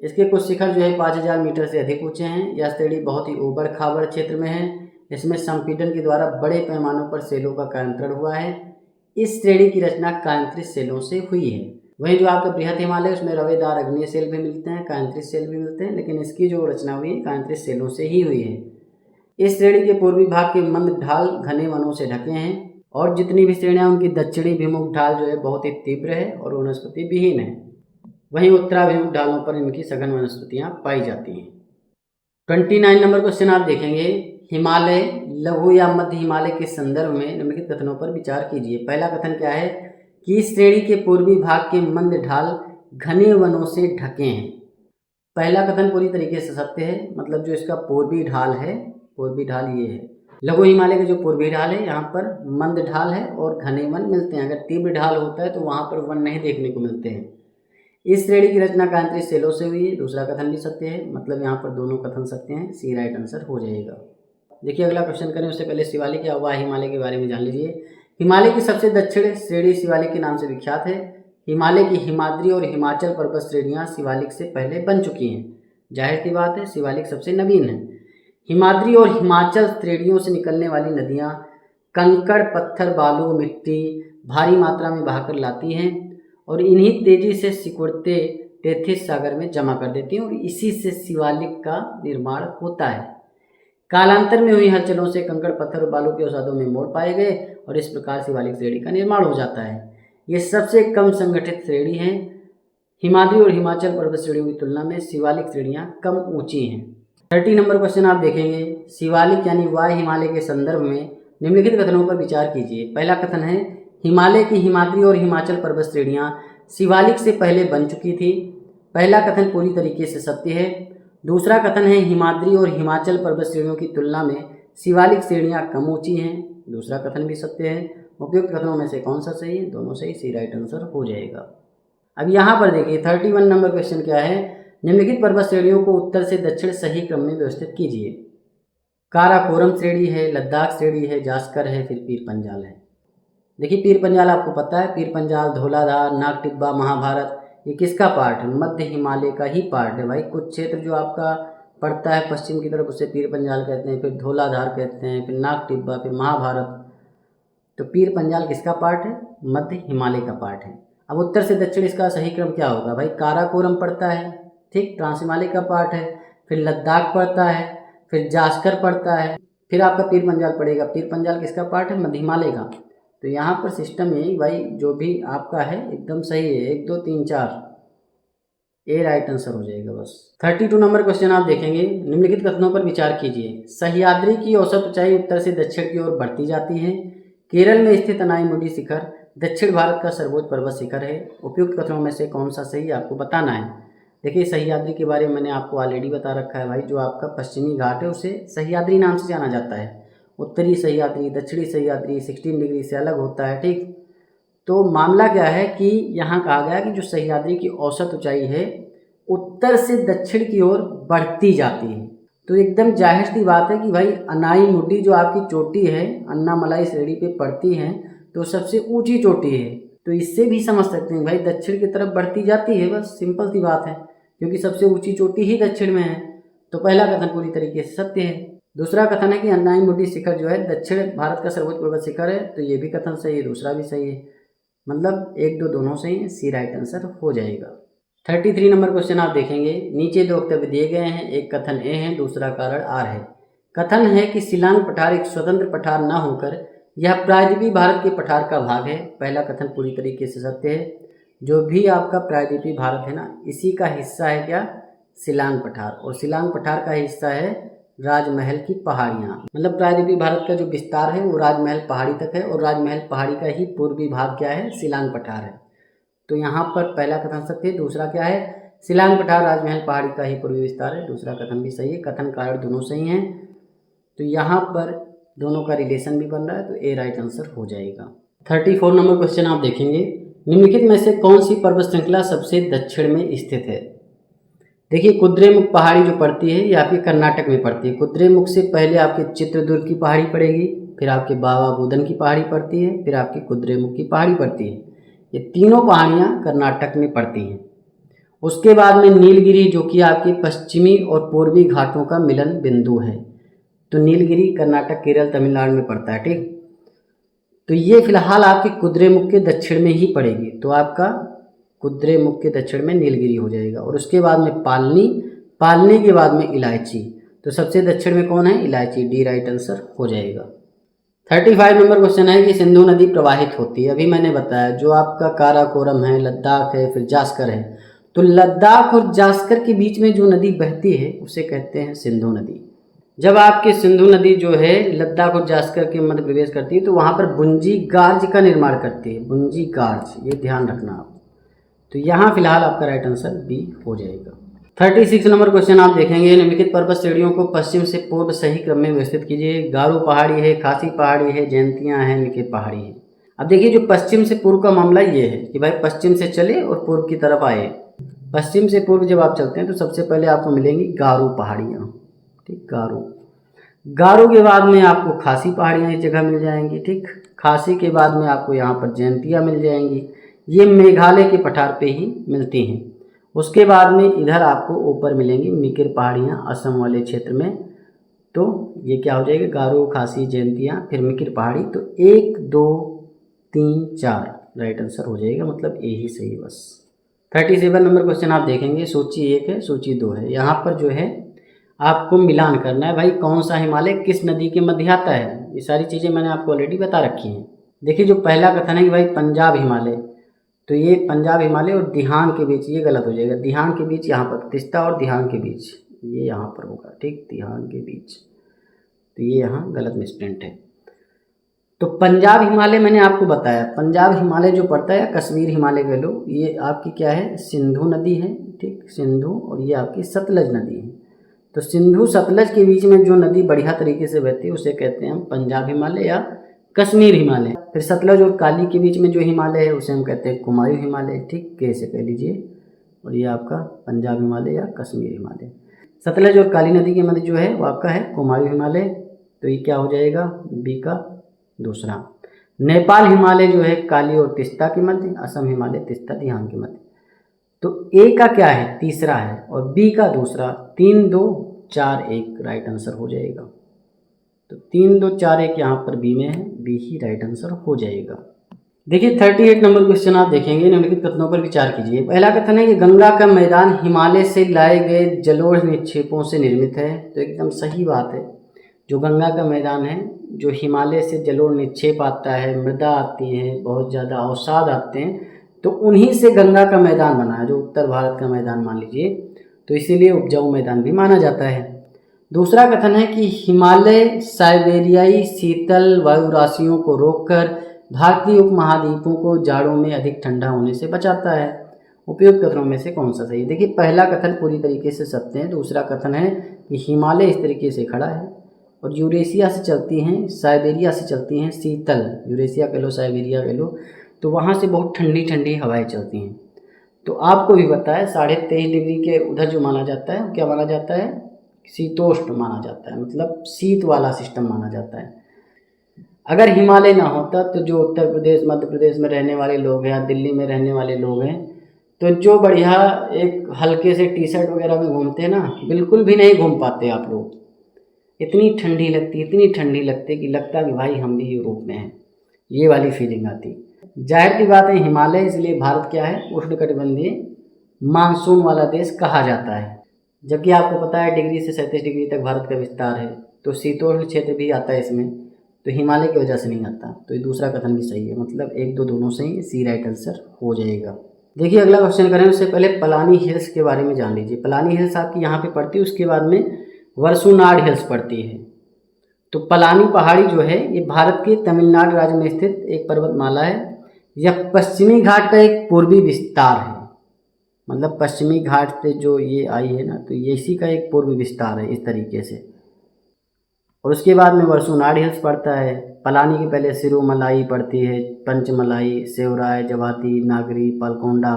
इसके कुछ शिखर जो है 5000 मीटर से अधिक ऊँचे हैं। यह श्रेणी बहुत ही ऊबड़ खाबड़ क्षेत्र में है। इसमें संपीड़न के द्वारा बड़े पैमानों पर सेलों का कायांतरण हुआ है। इस श्रेणी की रचना कायांत्रित सेलों से हुई है। वहीं जो आपका बृहद हिमालय है उसमें रवेदार अग्नेय सेल भी मिलते हैं, कायांत्रित सेल भी मिलते हैं, लेकिन इसकी जो रचना हुई है कायांत्रित सेलों से ही हुई है। इस श्रेणी के पूर्वी भाग के मंद ढाल घने वनों से ढके हैं और जितनी भी श्रेणियाँ उनकी दक्षिणी विमुख ढाल जो है बहुत ही तीव्र है और वनस्पति विहीन है। वहीं उत्तराभिमुख ढालों पर इनकी सघन वनस्पतियाँ पाई जाती हैं। 29 नंबर क्वेश्चन आप देखेंगे, हिमालय, लघु या मध्य हिमालय के संदर्भ में निम्नलिखित कथनों पर विचार कीजिए। पहला कथन क्या है कि इस श्रेणी के पूर्वी भाग के मंद ढाल घने वनों से ढके हैं। पहला कथन पूरी तरीके से सत्य है, मतलब जो इसका पूर्वी ढाल है, पूर्वी ढाल ये है। लघु हिमालय का जो पूर्वी ढाल है यहाँ पर मंद ढाल है और घने वन मिलते हैं। अगर तीव्र ढाल होता है तो वहाँ पर वन नहीं देखने को मिलते हैं। इस श्रेणी की रचना कायांत्रित सेलों से हुई है। दूसरा कथन भी सत्य है, मतलब यहाँ पर दोनों कथन सत्य हैं। सी राइट आंसर हो जाएगा। देखिए अगला क्वेश्चन करें उससे पहले शिवालिक या वाह्य हिमालय के बारे में जान लीजिए। हिमालय की सबसे दक्षिण श्रेणी शिवालिक के नाम से विख्यात है। हिमालय की हिमाद्री और हिमाचल पर्वत श्रेणियाँ शिवालिक से पहले बन चुकी हैं। जाहिर सी बात है शिवालिक सबसे नवीन है। हिमाद्री और हिमाचल श्रेणियों से निकलने वाली नदियाँ कंकड़, पत्थर, बालू, मिट्टी भारी मात्रा में बहाकर लाती हैं और इन्हीं तेजी से सिकुड़ते टेथिस सागर में जमा कर देती हैं और इसी से शिवालिक का निर्माण होता है। कालांतर में हुई हलचलों से कंकड़, पत्थर और बालू के अवसादों में मोड़ पाए गए और इस प्रकार शिवालिक श्रेणी का निर्माण हो जाता है। ये सबसे कम संगठित श्रेणी है। हिमाद्री और हिमाचल पर्वत श्रेणियों की तुलना में शिवालिक श्रेणियाँ कम ऊंची हैं। 30 नंबर क्वेश्चन आप देखेंगे, शिवालिक यानी वाह्य हिमालय के संदर्भ में निम्नलिखित कथनों पर विचार कीजिए। पहला कथन है हिमालय की हिमाद्री और हिमाचल पर्वत श्रेणियां शिवालिक से पहले बन चुकी थी। पहला कथन पूरी तरीके से सत्य है। दूसरा कथन है हिमाद्री और हिमाचल पर्वत श्रेणियों की तुलना में शिवालिक श्रेणियां कम ऊंची हैं। दूसरा कथन भी सत्य है। उपयुक्त कथनों में से कौन सा सही है? दोनों सही, सी राइट आंसर हो जाएगा। अब यहाँ पर देखिए 31 नंबर क्वेश्चन क्या है, निम्नलिखित पर्वत श्रेणियों को उत्तर से दक्षिण सही क्रम में व्यवस्थित कीजिए। काराकोरम श्रेणी है, लद्दाख श्रेणी है, जास्कर है, फिर पीर पंजाल है। देखिए पीर पंजाल आपको पता है, पीर पंजाल, धौलाधार, नाग टिब्बा, महाभारत, ये किसका पार्ट है? मध्य हिमालय का ही पार्ट है भाई। कुछ क्षेत्र जो आपका पड़ता है पश्चिम की तरफ उसे पीर पंजाल कहते हैं, फिर धौलाधार कहते हैं, फिर नाग टिब्बा, फिर महाभारत। तो पीर पंजाल किसका पार्ट है? मध्य हिमालय का पार्ट है। अब उत्तर से दक्षिण इसका सही क्रम क्या होगा भाई? काराकोरम पड़ता है, ठीक, ट्रांस हिमालय का पार्ट है, फिर लद्दाख पड़ता है, फिर जास्कर पड़ता है, फिर आपका पीर पंजाल पड़ेगा। पीर पंजाल किसका पार्ट है? मध्य हिमालय का। तो यहाँ पर सिस्टम यही भाई, जो भी आपका है एकदम सही है। 1 2 3 4 ए राइट आंसर हो जाएगा बस। 32 नंबर क्वेश्चन आप देखेंगे, निम्नलिखित कथनों पर विचार कीजिए। सह्याद्री की औसत ऊंचाई उत्तर से दक्षिण की ओर बढ़ती जाती है। केरल में स्थित अनाईमुडी शिखर दक्षिण भारत का सर्वोच्च पर्वत शिखर है। उपयुक्त कथनों में से कौन सा सही आपको बताना है। देखिए सह्याद्री के बारे में मैंने आपको ऑलरेडी बता रखा है भाई, जो आपका पश्चिमी घाट है उसे सह्याद्री नाम से जाना जाता है। उत्तरी सह्याद्री, दक्षिणी सह्याद्री 16 डिग्री से अलग होता है, ठीक। तो मामला क्या है कि यहाँ कहा गया कि जो सह्याद्री की औसत ऊंचाई है उत्तर से दक्षिण की ओर बढ़ती जाती है। तो एकदम जाहिर सी बात है कि भाई अनाईमुडी जो आपकी चोटी है अन्नामलाई श्रेणी पे पड़ती है, तो सबसे ऊंची चोटी है। तो इससे भी समझ सकते हैं भाई दक्षिण की तरफ बढ़ती जाती है, बस सिंपल सी बात है, क्योंकि सबसे ऊंची चोटी ही दक्षिण में है। तो पहला कथन पूरी तरीके से सत्य है। दूसरा कथन है कि अनाईमुडी शिखर जो है दक्षिण भारत का सर्वोच्च पर्वत शिखर है, तो ये भी कथन सही है, दूसरा भी सही है, मतलब 1 2 दोनों सही है, सी राइट आंसर हो जाएगा। 33 नंबर क्वेश्चन आप देखेंगे, नीचे 2 वक्तव्य दिए गए हैं, एक कथन ए है, दूसरा कारण आर है। कथन है कि शिलांग पठार एक स्वतंत्र पठार न होकर यह प्रायद्वीपीय भारत के पठार का भाग है। पहला कथन पूरी तरीके से सत्य है। जो भी आपका प्रायद्वीपीय भारत है ना, इसी का हिस्सा है क्या? शिलांग पठार। और शिलांग पठार का हिस्सा है राजमहल की पहाड़ियाँ। मतलब प्रायद्वीपीय भारत का जो विस्तार है वो राजमहल पहाड़ी तक है, और राजमहल पहाड़ी का ही पूर्वी भाग क्या है? शिलांग पठार है। तो यहाँ पर पहला कथन सत्य है। दूसरा क्या है? शिलांग पठार राजमहल पहाड़ी का ही पूर्वी विस्तार है। दूसरा कथन भी सही है, कथन कारण दोनों सही हैं। तो यहाँ पर दोनों का रिलेशन भी बन रहा है, तो ए राइट आंसर हो जाएगा। 34 नंबर क्वेश्चन आप देखेंगे, निम्नलिखित में से कौन सी पर्वत श्रृंखला सबसे दक्षिण में स्थित है। देखिए कुद्रेमुख पहाड़ी जो पड़ती है ये आपके कर्नाटक में पड़ती है। कुद्रेमुख से पहले आपके चित्रदुर्ग की पहाड़ी पड़ेगी, फिर आपके बाबा बुदन की पहाड़ी पड़ती है, फिर आपकी कुद्रेमुख की पहाड़ी पड़ती है। ये तीनों पहाड़ियाँ कर्नाटक में पड़ती हैं। उसके बाद में नीलगिरी जो कि आपके पश्चिमी और पूर्वी घाटों का मिलन बिंदु है। तो नीलगिरी कर्नाटक, केरल, तमिलनाडु में पड़ता है, ठीक। तो ये फिलहाल आपके कुद्रेमुख के दक्षिण में ही पड़ेगी। तो आपका कुद्रेमुख के दक्षिण में नीलगिरी हो जाएगा। और उसके बाद में पालनी, पालनी के बाद में इलायची। तो सबसे दक्षिण में कौन है? इलायची, डी राइट आंसर हो जाएगा। 35 नंबर क्वेश्चन है कि सिंधु नदी प्रवाहित होती है। अभी मैंने बताया जो आपका काराकोरम है, लद्दाख है, फिर जास्कर है। तो लद्दाख और जास्कर के बीच में जो नदी बहती है उसे कहते हैं सिंधु नदी। जब आपकी सिंधु नदी जो है लद्दाख और जास्कर के मध्य प्रवेश करती है तो वहाँ पर बुंजी गार्ज का निर्माण करती है। बुंजी गार्ज, ये ध्यान रखना आप। तो यहाँ फिलहाल आपका राइट आंसर बी हो जाएगा। 36 नंबर क्वेश्चन आप देखेंगे, निम्नलिखित पर्वत श्रेणियों को पश्चिम से पूर्व सही क्रम में व्यवस्थित कीजिए। गारो पहाड़ी है, खासी पहाड़ी है, जयंतियाँ हैं, निखित पहाड़ी है। अब देखिए जो पश्चिम से पूर्व का मामला ये है कि भाई पश्चिम से चले और पूर्व की तरफ आए। पश्चिम से पूर्व जब आप चलते हैं तो सबसे पहले आपको मिलेंगी गारो पहाड़ियाँ, ठीक, गारो। गारो के बाद में आपको खासी पहाड़ियाँ इस जगह मिल जाएंगी, ठीक। खासी के बाद में आपको यहाँ पर जयंतियाँ मिल जाएंगी, ये मेघालय के पठार पे ही मिलती हैं। उसके बाद में इधर आपको ऊपर मिलेंगी मिकिर पहाड़ियाँ असम वाले क्षेत्र में। तो ये क्या हो जाएगा? गारो, खासी, जयंतियाँ, फिर मिकिर पहाड़ी। तो 1 2 3 4 राइट आंसर हो जाएगा, मतलब ए ही सही बस। 37 नंबर क्वेश्चन आप देखेंगे, सूची 1 है, सूची 2 है। यहाँ पर जो है आपको मिलान करना है भाई, कौन सा हिमालय किस नदी के मध्य आता है। ये सारी चीज़ें मैंने आपको ऑलरेडी बता रखी हैं। देखिए जो पहला कथन है कि भाई पंजाब हिमालय, तो ये पंजाब हिमालय और दिहांग के बीच, ये गलत हो जाएगा। दिहांग के बीच यहाँ पर, तिस्ता और दिहांग के बीच, ये यहाँ पर होगा, ठीक, दिहांग के बीच। तो ये यहाँ गलत मिसप्रिंट है। तो पंजाब हिमालय मैंने आपको बताया, पंजाब हिमालय जो पड़ता है या कश्मीर हिमालय कह लो, ये आपकी क्या है, सिंधु नदी है, ठीक, सिंधु, और ये आपकी सतलज नदी है। तो सिंधु सतलज के बीच में जो नदी बढ़िया तरीके से बहती है उसे कहते हैं हम पंजाब हिमालय या कश्मीर हिमालय। फिर सतलज और काली के बीच में जो हिमालय है उसे हम कहते हैं कुमायूं हिमालय, ठीक, कैसे कह लीजिए। और ये आपका पंजाब हिमालय या कश्मीर हिमालय। सतलज और काली नदी के मध्य जो है वो आपका है कुमायूं हिमालय। तो ये क्या हो जाएगा, बी का दूसरा। नेपाल हिमालय जो है काली और तिस्ता के मध्य, असम हिमालय तिस्ता दिहांग के मध्य। तो ए का क्या है, तीसरा है, और बी का दूसरा। 3 2 4 1 राइट आंसर हो जाएगा। तो 3 2 4 1 यहाँ पर बी में है, बी ही राइट आंसर हो जाएगा। देखिए 38 नंबर क्वेश्चन आप देखेंगे, निम्नलिखित कथनों पर विचार कीजिए। पहला कथन है कि गंगा का मैदान हिमालय से लाए गए जलोढ़ निक्षेपों से निर्मित है। तो एकदम सही बात है, जो गंगा का मैदान है, जो हिमालय से जलोढ़ निक्षेप आता है, मृदा आती है, बहुत ज़्यादा अवसाद आते हैं, तो उन्हीं से गंगा का मैदान बना है, जो उत्तर भारत का मैदान मान लीजिए, तो इसीलिए उपजाऊ मैदान भी माना जाता है। दूसरा कथन है कि हिमालय साइबेरियाई शीतल वायु राशियों को रोककर भारतीय उपमहाद्वीपों को जाड़ों में अधिक ठंडा होने से बचाता है। उपयुक्त कथनों में से कौन सा सही है? देखिए पहला कथन पूरी तरीके से सत्य है। दूसरा कथन है कि हिमालय इस तरीके से खड़ा है और यूरेशिया से चलती हैं, साइबेरिया से चलती हैं शीतल, यूरेशिया कह लो, साइबेरिया कह लो, तो वहाँ से बहुत ठंडी ठंडी हवाएं चलती हैं। तो आपको भी पता है 23.5 डिग्री के उधर जो माना जाता है क्या माना जाता है, शीतोष्ण माना जाता है, मतलब शीत वाला सिस्टम माना जाता है। अगर हिमालय ना होता तो जो उत्तर प्रदेश मध्य प्रदेश में रहने वाले लोग हैं या दिल्ली में रहने वाले लोग हैं, तो जो बढ़िया एक हल्के से टी शर्ट वगैरह में घूमते हैं ना, बिल्कुल भी नहीं घूम पाते आप लोग। इतनी ठंडी लगती, इतनी ठंडी लगती कि लगता कि भाई हम भी यूरोप में हैं, ये वाली फीलिंग आती। जाहिर की बात है हिमालय, इसलिए भारत क्या है, उष्णकटिबंधीय मानसून वाला देश कहा जाता है। जबकि आपको पता है डिग्री से 37 डिग्री तक भारत का विस्तार है, तो शीतोष्ण क्षेत्र भी आता है इसमें, तो हिमालय की वजह से नहीं आता। तो ये दूसरा कथन भी सही है, मतलब 1 2 दोनों सही, सी राइट आंसर हो जाएगा। देखिए अगला क्वेश्चन करें, उससे पहले पलानी हिल्स के बारे में जान लीजिए। पलानी हिल्स आपकी यहाँ पे पड़ती है, उसके बाद में वर्सुनाड हिल्स पड़ती है। तो पलानी पहाड़ी जो है ये भारत के तमिलनाडु राज्य में स्थित एक पर्वतमाला है। यह पश्चिमी घाट का एक पूर्वी विस्तार है, मतलब पश्चिमी घाट से जो ये आई है ना, तो ये इसी का एक पूर्वी विस्तार है इस तरीके से। और उसके बाद में वर्सुनाड हिल्स पड़ता है। पलानी के पहले सिरोमलाई पड़ती है, पंचमलाई, सेवराय, जवाती, नागरी, पालकोंडा।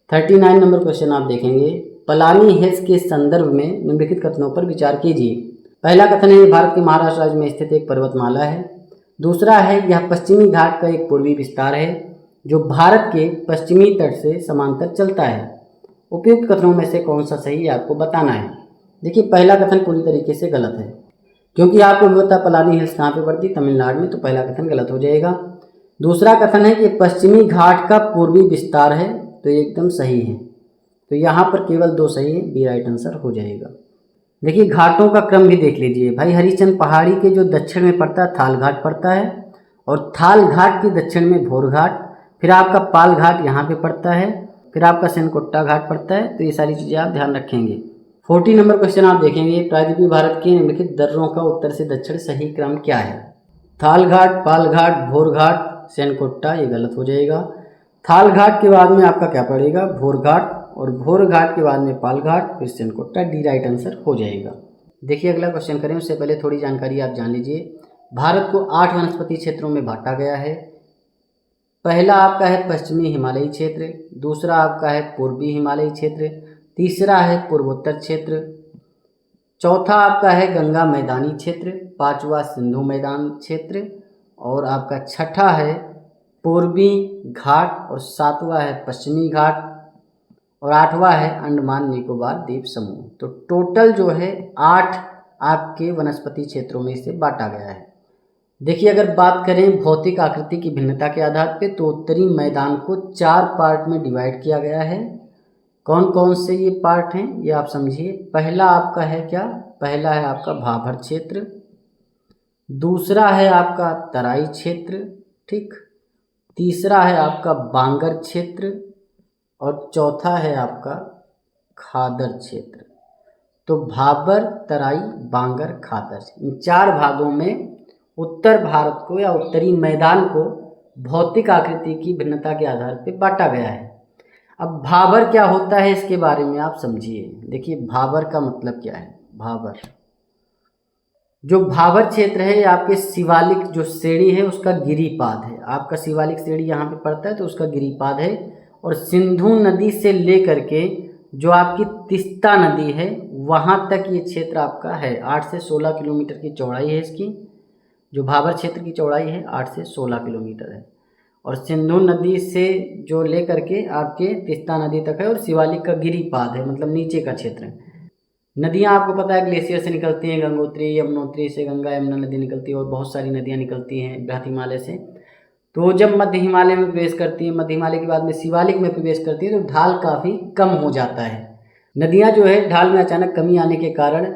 39 नंबर क्वेश्चन आप देखेंगे। पलानी हिल्स के संदर्भ में निम्नलिखित कथनों पर विचार कीजिए। पहला कथन है भारत के महाराष्ट्र राज्य में स्थित एक पर्वतमाला है। दूसरा है यह पश्चिमी घाट का एक पूर्वी विस्तार है जो भारत के पश्चिमी तट से समांतर चलता है। उपयुक्त कथनों में से कौन सा सही है आपको बताना है। देखिए पहला कथन पूरी तरीके से गलत है, क्योंकि आपको भी पता पलानी हिल्स कहाँ पे पड़ती है, तमिलनाडु में, तो पहला कथन गलत हो जाएगा। दूसरा कथन है कि पश्चिमी घाट का पूर्वी विस्तार है, तो ये एकदम सही है। तो यहाँ पर केवल 2 सही है, बी राइट आंसर हो जाएगा। देखिए घाटों का क्रम भी देख लीजिए भाई। हरिश्चंद्र पहाड़ी के जो दक्षिण में पड़ता है थाल घाट पड़ता है, और थाल घाट के दक्षिण में भोर घाट, फिर आपका पाल घाट यहाँ पे पड़ता है, फिर आपका सेनकोट्टा घाट पड़ता है। तो ये सारी चीज़ें आप ध्यान रखेंगे। 40 नंबर क्वेश्चन आप देखेंगे। प्रायद्वीपीय भारत के निम्नलिखित दर्रों का उत्तर से दक्षिण सही क्रम क्या है? थाल घाट, पाल घाट, भोर घाट, सेनकोट्टा, ये गलत हो जाएगा। थाल घाट के बाद में आपका क्या पड़ेगा, भोर घाट, और भोर घाट के बाद में पाल घाट, फिर सेनकोट्टा, डी राइट आंसर हो जाएगा। देखिए अगला क्वेश्चन करें, उससे पहले थोड़ी जानकारी आप जान लीजिए। भारत को 8 वनस्पति क्षेत्रों में बांटा गया है। पहला आपका है पश्चिमी हिमालयी क्षेत्र, दूसरा आपका है पूर्वी हिमालयी क्षेत्र, तीसरा है पूर्वोत्तर क्षेत्र, चौथा आपका है गंगा मैदानी क्षेत्र, पांचवा सिंधु मैदान क्षेत्र, और आपका छठा है पूर्वी घाट, और सातवां है पश्चिमी घाट, और आठवां है अंडमान निकोबार द्वीप समूह। तो टोटल जो है 8 आपके वनस्पति क्षेत्रों में इसे बांटा गया है। देखिए अगर बात करें भौतिक आकृति की भिन्नता के आधार पे, तो उत्तरी मैदान को 4 पार्ट में डिवाइड किया गया है। कौन कौन से ये पार्ट हैं ये आप समझिए। पहला आपका है क्या, पहला है आपका भाभर क्षेत्र, दूसरा है आपका तराई क्षेत्र, ठीक, तीसरा है आपका बांगर क्षेत्र, और चौथा है आपका खादर क्षेत्र। तो भाबर, तराई, बांगर, खादर, इन 4 भागों में उत्तर भारत को या उत्तरी मैदान को भौतिक आकृति की भिन्नता के आधार पर बांटा गया है। अब भाबर क्या होता है इसके बारे में आप समझिए। देखिए भाबर का मतलब क्या है। भाबर, जो भाबर क्षेत्र है ये आपके शिवालिक जो श्रेणी है उसका गिरिपाद है। आपका शिवालिक श्रेणी यहाँ पे पड़ता है तो उसका गिरिपाद है। और सिंधु नदी से लेकर के जो आपकी तीस्ता नदी है वहाँ तक ये क्षेत्र आपका है। 8 से 16 किलोमीटर की चौड़ाई है इसकी। जो भाबर क्षेत्र की चौड़ाई है 8 से 16 किलोमीटर है। और सिंधु नदी से जो लेकर के आपके तीस्ता नदी तक है। और शिवालिक का गिरिपाद है, मतलब नीचे का क्षेत्र है। नदियाँ आपको पता है ग्लेशियर से निकलती हैं, गंगोत्री यमुनोत्री से गंगा यमुना नदी निकलती है और बहुत सारी नदियाँ निकलती हैं बृहत हिमालय से। तो जब मध्य हिमालय में प्रवेश करती है, मध्य हिमालय के बाद में शिवालिक में प्रवेश करती है तो ढाल काफ़ी कम हो जाता है। नदियाँ जो है ढाल में अचानक कमी आने के कारण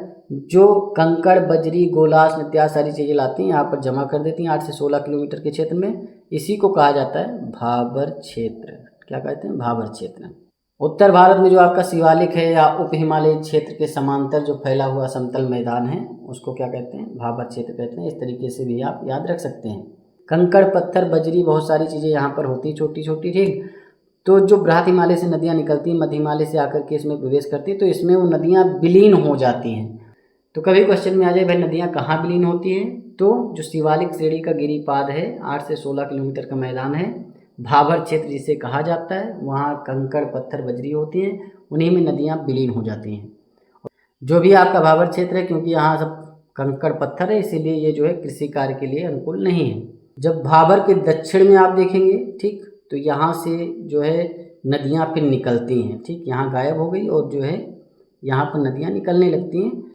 जो कंकड़ बजरी गोलास इत्यादि सारी चीज़ें लाती हैं यहाँ पर जमा कर देती हैं 8 से 16 किलोमीटर के क्षेत्र में। इसी को कहा जाता है भाबर क्षेत्र। क्या कहते हैं? भाबर क्षेत्र। उत्तर भारत में जो आपका शिवालिक है या उप हिमालय क्षेत्र के समांतर जो फैला हुआ समतल मैदान है उसको क्या कहते हैं? भाबर क्षेत्र कहते हैं। इस तरीके से भी आप याद रख सकते हैं। कंकड़ पत्थर बजरी बहुत सारी चीज़ें यहाँ पर होती छोटी छोटी, ठीक। तो जो बृहत हिमालय से नदियाँ निकलती हैं मध्य हिमालय से आकर के इसमें प्रवेश करती हैं तो इसमें वो नदियाँ विलीन हो जाती हैं। तो कभी क्वेश्चन में आ जाए भाई नदियाँ कहाँ विलीन होती हैं, तो जो शिवालिक श्रेणी का गिरिपाद है 8 से 16 किलोमीटर का मैदान है, भाबर क्षेत्र जिसे कहा जाता है, वहाँ कंकड़ पत्थर बजरी होती हैं, उन्हीं में नदियाँ विलीन हो जाती हैं। जो भी आपका भाबर क्षेत्र है क्योंकि यहाँ सब कंकड़ पत्थर है इसीलिए ये जो है कृषि कार्य के लिए अनुकूल नहीं है। जब भाबर के दक्षिण में आप देखेंगे, ठीक, तो यहाँ से जो है नदियाँ फिर निकलती हैं, ठीक। यहाँ गायब हो गई और जो है यहाँ पर नदियाँ निकलने लगती हैं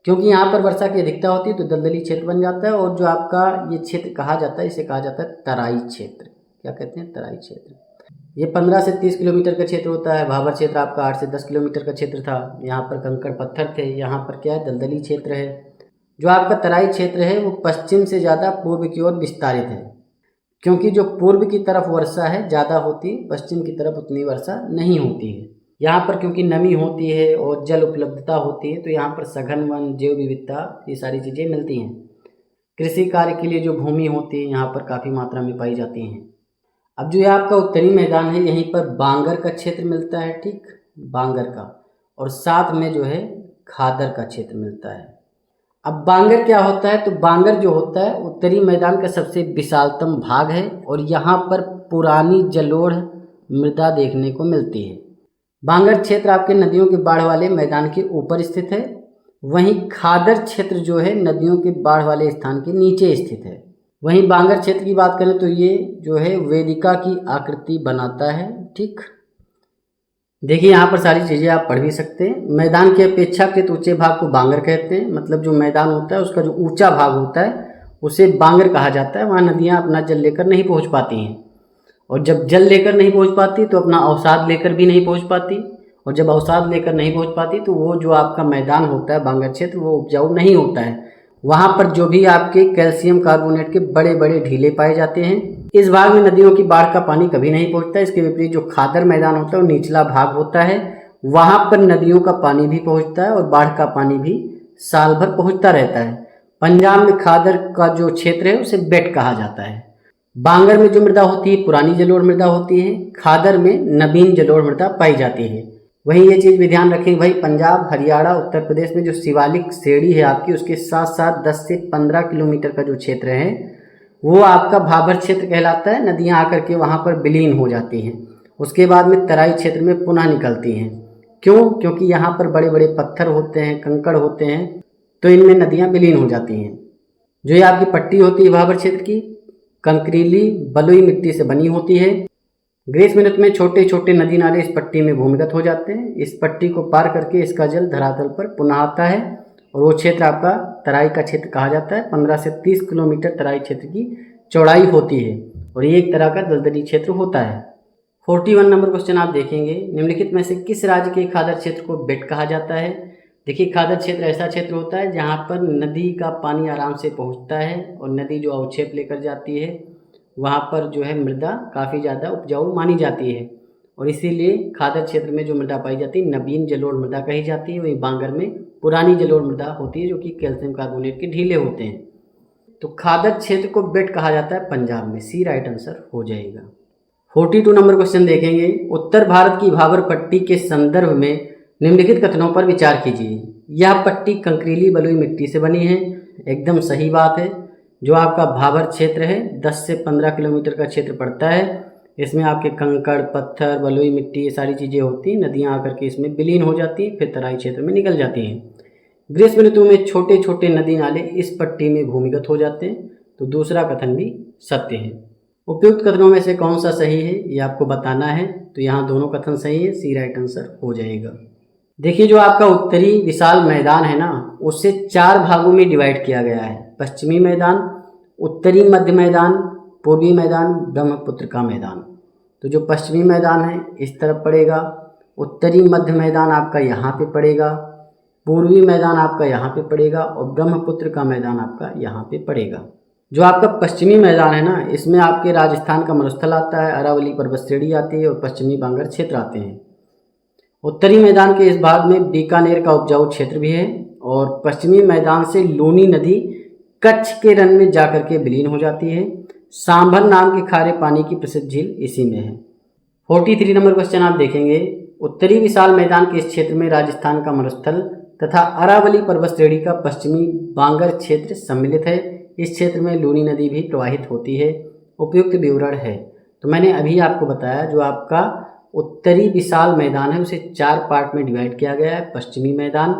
क्योंकि यहाँ पर वर्षा की अधिकता होती है तो दलदली क्षेत्र बन जाता है। और जो आपका ये क्षेत्र कहा जाता है इसे कहा जाता है तराई क्षेत्र। क्या कहते हैं? तराई क्षेत्र। ये 15 से 30 किलोमीटर का क्षेत्र होता है। भाबर क्षेत्र आपका 8 से 10 किलोमीटर का क्षेत्र था। यहाँ पर कंकड़ पत्थर थे, यहाँ पर क्या है? दलदली क्षेत्र है। जो आपका तराई क्षेत्र है वो पश्चिम से ज़्यादा पूर्व की ओर विस्तारित है क्योंकि जो पूर्व की तरफ वर्षा है ज़्यादा होती है, पश्चिम की तरफ उतनी वर्षा नहीं होती है। यहाँ पर क्योंकि नमी होती है और जल उपलब्धता होती है तो यहाँ पर सघन वन जैव विविधता ये सारी चीज़ें मिलती हैं। कृषि कार्य के लिए जो भूमि होती है यहाँ पर काफ़ी मात्रा में पाई जाती हैं। अब जो ये आपका उत्तरी मैदान है यहीं पर बांगर का क्षेत्र मिलता है, ठीक, बांगर का, और साथ में जो है खादर का क्षेत्र मिलता है। अब बांगर क्या होता है? तो बांगर जो होता है उत्तरी मैदान का सबसे विशालतम भाग है और यहाँ पर पुरानी जलोढ़ मृदा देखने को मिलती है। बांगर क्षेत्र आपके नदियों के बाढ़ वाले मैदान के ऊपर स्थित है, वहीं खादर क्षेत्र जो है नदियों के बाढ़ वाले स्थान के नीचे स्थित है। वहीं बांगर क्षेत्र की बात करें तो ये जो है वेदिका की आकृति बनाता है, ठीक। देखिए यहाँ पर सारी चीज़ें आप पढ़ भी सकते हैं। मैदान के अपेक्षाकृत ऊंचे भाग को बांगर कहते हैं, मतलब जो मैदान होता है उसका जो ऊंचा भाग होता है उसे बांगर कहा जाता है। वहाँ नदियाँ अपना जल लेकर नहीं पहुँच पाती हैं और जब जल लेकर नहीं पहुँच पाती तो अपना अवसाद लेकर भी नहीं पहुँच पाती, और जब अवसाद लेकर नहीं पहुँच पाती तो वो जो आपका मैदान होता है बांगर क्षेत्र वो उपजाऊ नहीं होता है। वहाँ पर जो भी आपके कैल्शियम कार्बोनेट के बड़े बड़े ढीले पाए जाते हैं। इस भाग में नदियों की बाढ़ का पानी कभी नहीं पहुँचता। इसके विपरीत जो खादर मैदान होता है वो निचला भाग होता है, वहाँ पर नदियों का पानी भी पहुँचता है और बाढ़ का पानी भी साल भर पहुँचता रहता है। पंजाब में खादर का जो क्षेत्र है उसे बेट कहा जाता है। बांगर में जो मृदा होती है पुरानी जलोढ़ मृदा होती है, खादर में नवीन जलोढ़ मृदा पाई जाती है। वहीं ये चीज़ भी ध्यान रखें भाई, पंजाब हरियाणा उत्तर प्रदेश में जो शिवालिक श्रेणी है आपकी उसके साथ साथ 10 से 15 किलोमीटर का जो क्षेत्र है वो आपका भाबर क्षेत्र कहलाता है। नदियाँ आकर के वहाँ पर विलीन हो जाती हैं, उसके बाद में तराई क्षेत्र में पुनः निकलती हैं। क्यों? क्योंकि यहाँ पर बड़े बड़े पत्थर होते हैं, कंकड़ होते हैं, तो इनमें नदियाँ विलीन हो जाती हैं। जो ये आपकी पट्टी होती है भाबर क्षेत्र की कंकरीली बलुई मिट्टी से बनी होती है। ग्रीष्म ऋतु में छोटे छोटे नदी नाले इस पट्टी में भूमिगत हो जाते हैं। इस पट्टी को पार करके इसका जल धरातल पर पुनः आता है और वो क्षेत्र आपका तराई का क्षेत्र कहा जाता है। 15 से 30 किलोमीटर तराई क्षेत्र की चौड़ाई होती है और ये एक तरह का दलदली क्षेत्र होता है। 41 नंबर क्वेश्चन आप देखेंगे, निम्नलिखित में से किस राज्य के खादर क्षेत्र को बेट कहा जाता है? देखिए खादर क्षेत्र ऐसा क्षेत्र होता है जहाँ पर नदी का पानी आराम से पहुँचता है और नदी जो अवक्षेप लेकर जाती है वहाँ पर जो है मृदा काफ़ी ज़्यादा उपजाऊ मानी जाती है और इसीलिए खादर क्षेत्र में जो मृदा पाई जाती है नवीन जलोढ़ मृदा कही जाती है। वहीं बांगर में पुरानी जलोढ़ मृदा होती है जो कि कैल्शियम कार्बोनेट के ढीले होते हैं। तो खादर क्षेत्र को बेट कहा जाता है पंजाब में, सी राइट आंसर हो जाएगा। 42 नंबर क्वेश्चन देखेंगे। उत्तर भारत की भाबर पट्टी के संदर्भ में निम्नलिखित कथनों पर विचार कीजिए। यह पट्टी कंकरीली बलुई मिट्टी से बनी है, एकदम सही बात है। जो आपका भाबर क्षेत्र है 10 से 15 किलोमीटर का क्षेत्र पड़ता है। इसमें आपके कंकड़, पत्थर, बलुई मिट्टी, ये सारी चीज़ें होती हैं। नदियाँ आकर के इसमें विलीन हो जाती हैं, फिर तराई क्षेत्र में निकल जाती हैं। ग्रीष्म ऋतु में छोटे छोटे नदी नाले इस पट्टी में भूमिगत हो जाते हैं। तो दूसरा कथन भी सत्य है। उपयुक्त कथनों में से कौन सा सही है ये आपको बताना है। तो यहाँ दोनों कथन सही है, सी राइट आंसर हो जाएगा। देखिए, जो आपका उत्तरी विशाल मैदान है ना, उसे 4 भागों में डिवाइड किया गया है। पश्चिमी मैदान, उत्तरी मध्य मैदान, पूर्वी मैदान, ब्रह्मपुत्र का मैदान। तो जो पश्चिमी मैदान है इस तरफ पड़ेगा, उत्तरी मध्य मैदान आपका यहाँ पे पड़ेगा, पूर्वी मैदान आपका यहाँ पे पड़ेगा और ब्रह्मपुत्र का मैदान आपका यहाँ पे पड़ेगा। जो आपका पश्चिमी मैदान है ना, इसमें आपके राजस्थान का मरुस्थल आता है, अरावली पर्वत श्रेणी आती है और पश्चिमी बांगर क्षेत्र आते हैं। उत्तरी मैदान के इस भाग में बीकानेर का उपजाऊ क्षेत्र भी है और पश्चिमी मैदान से लूनी नदी कच्छ के रन में जाकर के विलीन हो जाती है। सांभर नाम के खारे पानी की प्रसिद्ध झील इसी में है। 43 नंबर क्वेश्चन आप देखेंगे। उत्तरी विशाल मैदान के इस क्षेत्र में राजस्थान का मरुस्थल तथा अरावली पर्वत श्रेणी का पश्चिमी बांगर क्षेत्र सम्मिलित है। इस क्षेत्र में लूनी नदी भी प्रवाहित होती है। उपयुक्त विवरण है। तो मैंने अभी आपको बताया, जो आपका उत्तरी विशाल मैदान है उसे 4 पार्ट में डिवाइड किया गया है। पश्चिमी मैदान,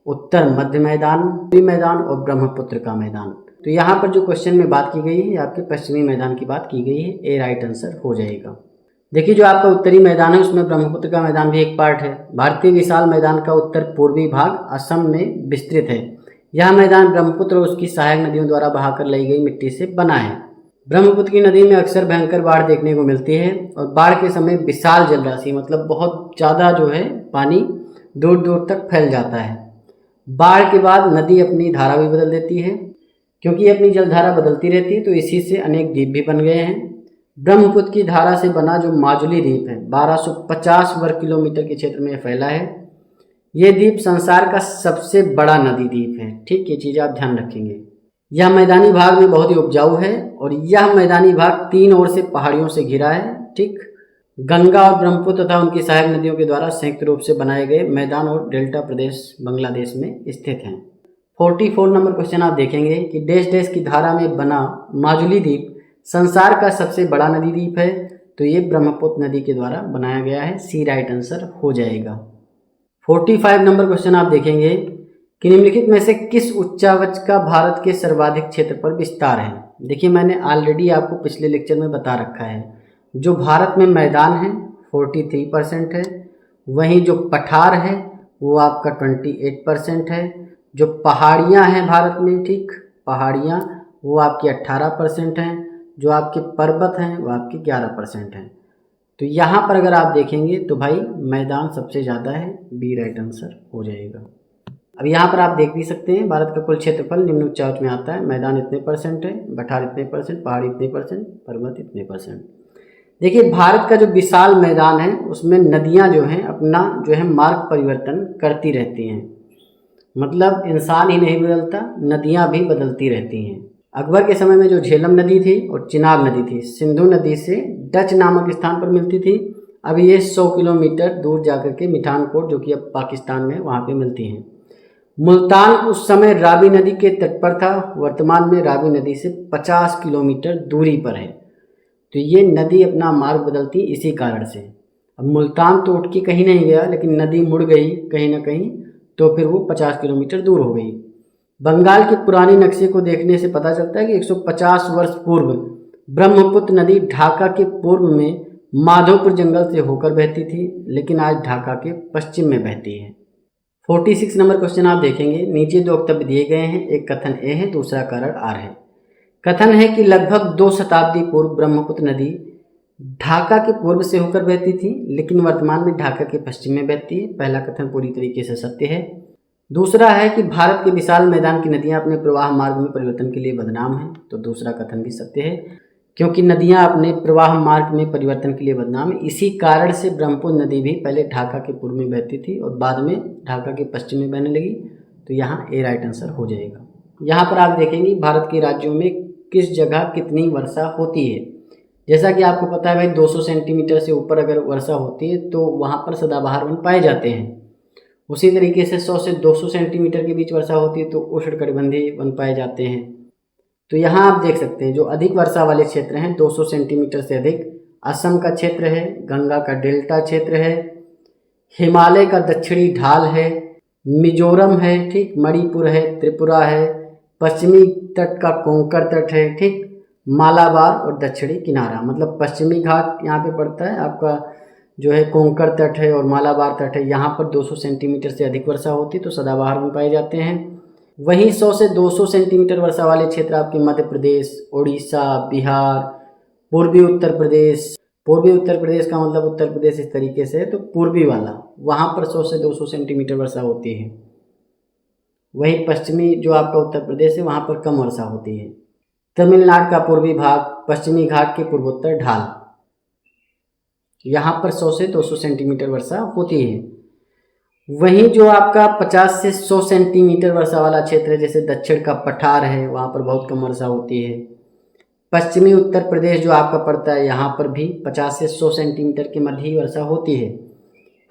उत्तर मध्य मैदान, पूर्वी मैदान और ब्रह्मपुत्र का मैदान। तो यहाँ पर जो क्वेश्चन में बात की गई है आपके पश्चिमी मैदान की बात की गई है, ए राइट आंसर हो जाएगा। देखिए, जो आपका उत्तरी मैदान है उसमें ब्रह्मपुत्र का मैदान भी एक पार्ट है। भारतीय विशाल मैदान का उत्तर पूर्वी भाग असम में विस्तृत है। यह मैदान ब्रह्मपुत्र और उसकी सहायक नदियों द्वारा बहाकर लाई गई मिट्टी से बना है। ब्रह्मपुत्र की नदी में अक्सर भयंकर बाढ़ देखने को मिलती है और बाढ़ के समय विशाल जलराशि, मतलब बहुत ज़्यादा जो है पानी दूर दूर तक फैल जाता है। बाढ़ के बाद नदी अपनी धारा भी बदल देती है। क्योंकि अपनी जलधारा बदलती रहती है तो इसी से अनेक द्वीप भी बन गए हैं। ब्रह्मपुत्र की धारा से बना जो माजुली द्वीप है 1250 वर्ग किलोमीटर के क्षेत्र में फैला है। ये द्वीप संसार का सबसे बड़ा नदी द्वीप है। ठीक, ये चीज़ आप ध्यान रखेंगे। यह मैदानी भाग में बहुत ही उपजाऊ है और यह मैदानी भाग 3 ओर से पहाड़ियों से घिरा है। ठीक, गंगा और ब्रह्मपुत्र तथा उनकी सहायक नदियों के द्वारा संयुक्त रूप से बनाए गए मैदान और डेल्टा प्रदेश बांग्लादेश में स्थित हैं। 44 नंबर क्वेश्चन आप देखेंगे कि देश देश की धारा में बना माजुली द्वीप संसार का सबसे बड़ा नदी द्वीप है। तो ये ब्रह्मपुत्र नदी के द्वारा बनाया गया है, सी राइट आंसर हो जाएगा। 45 नंबर क्वेश्चन आप देखेंगे कि निम्नलिखित में से किस उच्चावच का भारत के सर्वाधिक क्षेत्र पर विस्तार है। देखिए, मैंने ऑलरेडी आपको पिछले लेक्चर में बता रखा है। जो भारत में मैदान है 43% है, वहीं जो पठार है वो आपका 28% है। जो पहाड़ियाँ हैं भारत में, ठीक, पहाड़ियाँ वो आपकी 18% हैं। जो आपके पर्वत हैं वो आपके 11% हैं। तो यहाँ पर अगर आप देखेंगे तो भाई मैदान सबसे ज़्यादा है, बी राइट आंसर हो जाएगा। अब यहाँ पर आप देख भी सकते हैं भारत का कुल क्षेत्रफल निम्न उच्चावच में आता है। मैदान इतने परसेंट है, पठार इतने परसेंट, पहाड़ी इतने परसेंट, पर्वत इतने परसेंट। देखिए, भारत का जो विशाल मैदान है उसमें नदियाँ जो हैं अपना जो है मार्ग परिवर्तन करती रहती हैं। मतलब इंसान ही नहीं बदलता, नदियाँ भी बदलती रहती हैं। अकबर के समय में जो झेलम नदी थी और चिनाब नदी थी, सिंधु नदी से डच नामक स्थान पर मिलती थी। अब ये 100 किलोमीटर दूर जाकर के मिठानकोट, जो कि अब पाकिस्तान में, वहाँ पे मिलती हैं। मुल्तान उस समय रावी नदी के तट पर था, वर्तमान में रावी नदी से 50 किलोमीटर दूरी पर है। तो ये नदी अपना मार्ग बदलती इसी कारण से। अब मुल्तान तो उठ के कहीं नहीं गया, लेकिन नदी मुड़ गई कहीं ना कहीं, तो फिर वो 50 किलोमीटर दूर हो गई। बंगाल के पुराने नक्शे को देखने से पता चलता है कि 150 वर्ष पूर्व ब्रह्मपुत्र नदी ढाका के पूर्व में माधोपुर जंगल से होकर बहती थी, लेकिन आज ढाका के पश्चिम में बहती है। 46 नंबर क्वेश्चन आप देखेंगे। नीचे 2 वक्तव्य दिए गए हैं, एक कथन ए है, दूसरा कारण आर है। कथन है कि लगभग 2 शताब्दी पूर्व ब्रह्मपुत्र नदी ढाका के पूर्व से होकर बहती थी, लेकिन वर्तमान में ढाका के पश्चिम में बहती है। पहला कथन पूरी तरीके से सत्य है। दूसरा है कि भारत के विशाल मैदान की नदियां अपने प्रवाह मार्ग में परिवर्तन के लिए बदनाम हैं। तो दूसरा कथन भी सत्य है, क्योंकि नदियां अपने प्रवाह मार्ग में परिवर्तन के लिए बदनाम है। इसी कारण से ब्रह्मपुत्र नदी भी पहले ढाका के पूर्व में बहती थी और बाद में ढाका के पश्चिम में बहने लगी। तो यहाँ ए राइट आंसर हो जाएगा। यहाँ पर आप देखेंगे भारत के राज्यों में किस जगह कितनी वर्षा होती है। जैसा कि आपको पता है भाई 200 सेंटीमीटर से ऊपर अगर वर्षा होती है तो वहाँ पर सदाबहार वन पाए जाते हैं। उसी तरीके से 100 से 200 सेंटीमीटर के बीच वर्षा होती है तो उष्णकटिबंधीय वन पाए जाते हैं। तो यहाँ आप देख सकते हैं जो अधिक वर्षा वाले क्षेत्र हैं 200 सेंटीमीटर से अधिक असम का क्षेत्र है, गंगा का डेल्टा क्षेत्र है, हिमालय का दक्षिणी ढाल है, मिजोरम है, ठीक, मणिपुर है, त्रिपुरा है, पश्चिमी तट का कोंकण तट है, ठीक, मालाबार और दक्षिणी किनारा, मतलब पश्चिमी घाट यहाँ पे पड़ता है आपका जो है कोंकण तट है और मालाबार तट है। यहाँ पर 200 सेंटीमीटर से अधिक वर्षा होती है तो सदाबहार वन पाए जाते हैं। वहीं 100 से 200 सेंटीमीटर वर्षा वाले क्षेत्र आपके मध्य प्रदेश, उड़ीसा, बिहार, पूर्वी उत्तर प्रदेश। पूर्वी उत्तर प्रदेश का मतलब उत्तर प्रदेश इस तरीके से है तो पूर्वी वाला, वहाँ पर 100 से 200 सेंटीमीटर वर्षा होती है। वहीं पश्चिमी जो आपका उत्तर प्रदेश है वहाँ पर कम वर्षा होती है। तमिलनाडु का पूर्वी भाग, पश्चिमी घाट के पूर्वोत्तर ढाल, यहाँ पर 100 से 200 सेंटीमीटर वर्षा होती है। वहीं जो आपका 50 से 100 सेंटीमीटर वर्षा वाला क्षेत्र है जैसे दक्षिण का पठार है वहाँ पर बहुत कम वर्षा होती है। पश्चिमी उत्तर प्रदेश जो आपका पड़ता है यहाँ पर भी 50 से 100 सेंटीमीटर के मध्य ही वर्षा होती है।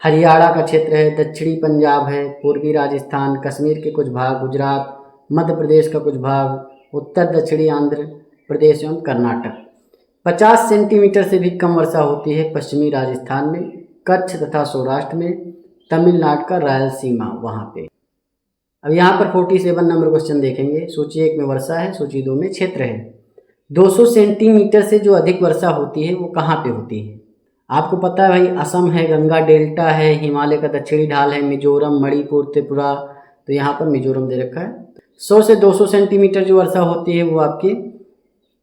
हरियाणा का क्षेत्र है, दक्षिणी पंजाब है, पूर्वी राजस्थान, कश्मीर के कुछ भाग, गुजरात, मध्य प्रदेश का कुछ भाग, उत्तर दक्षिणी आंध्र प्रदेश एवं कर्नाटक। 50 सेंटीमीटर से भी कम वर्षा होती है पश्चिमी राजस्थान में, कच्छ तथा सौराष्ट्र में, तमिलनाडु का रायलसीमा वहाँ पे। अब यहाँ पर 47 नंबर क्वेश्चन देखेंगे। सूची 1 में वर्षा है, सूची 2 में क्षेत्र है। 200 सेंटीमीटर से जो अधिक वर्षा होती है वो कहाँ पे होती है? आपको पता है भाई असम है, गंगा डेल्टा है, हिमालय का दक्षिणी ढाल है, मिजोरम, मणिपुर, त्रिपुरा, तो यहाँ पर मिजोरम दे रखा है। 100 से 200 सेंटीमीटर जो वर्षा होती है वो आपके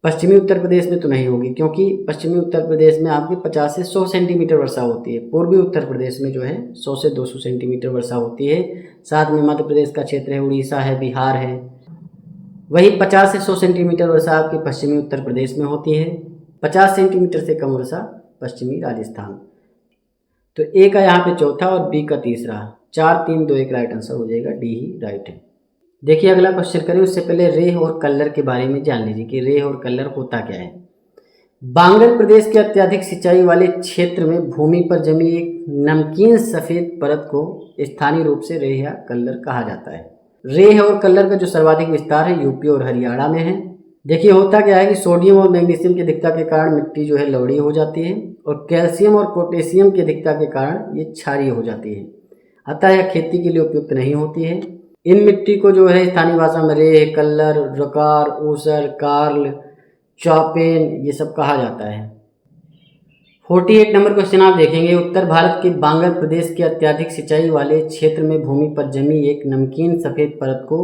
पश्चिमी उत्तर प्रदेश में तो नहीं होगी क्योंकि पश्चिमी उत्तर प्रदेश में आपकी 50 से 100 सेंटीमीटर वर्षा होती है। पूर्वी उत्तर प्रदेश में जो है 100 से 200 सेंटीमीटर वर्षा होती है। साथ में मध्य प्रदेश का क्षेत्र है, उड़ीसा है, बिहार है। वही 50 से 100 सेंटीमीटर वर्षा आपकी पश्चिमी उत्तर प्रदेश में होती है। 50 सेंटीमीटर से कम वर्षा पश्चिमी राजस्थान। तो ए का यहाँ पे चौथा और बी का तीसरा, 4, 3, 2, 1 राइट आंसर हो जाएगा, डी ही राइट है। देखिए अगला क्वेश्चन करें उससे पहले रेह और कल्लर के बारे में जान लीजिए कि रेह और कल्लर होता क्या है। बांगल प्रदेश के अत्यधिक सिंचाई वाले क्षेत्र में भूमि पर जमी एक नमकीन सफ़ेद परत को स्थानीय रूप से रेह या कल्लर कहा जाता है। रेह और कल्लर का जो सर्वाधिक विस्तार है यूपी और हरियाणा में है। देखिए होता क्या है कि सोडियम और मैग्नीशियम की अधिकता के कारण मिट्टी जो है लवड़ी हो जाती है और कैल्शियम और पोटेशियम की अधिकता के कारण ये क्षारीय हो जाती है, अतः यह खेती के लिए उपयुक्त नहीं होती है। इन मिट्टी को जो है स्थानीय भाषा में रेह, कल्लर, रकार, ऊसर, कार्ल, चौपेन ये सब कहा जाता है। 48 नंबर क्वेश्चन आप देखेंगे। उत्तर भारत के बांगल प्रदेश के अत्यधिक सिंचाई वाले क्षेत्र में भूमि पर जमी एक नमकीन सफ़ेद परत को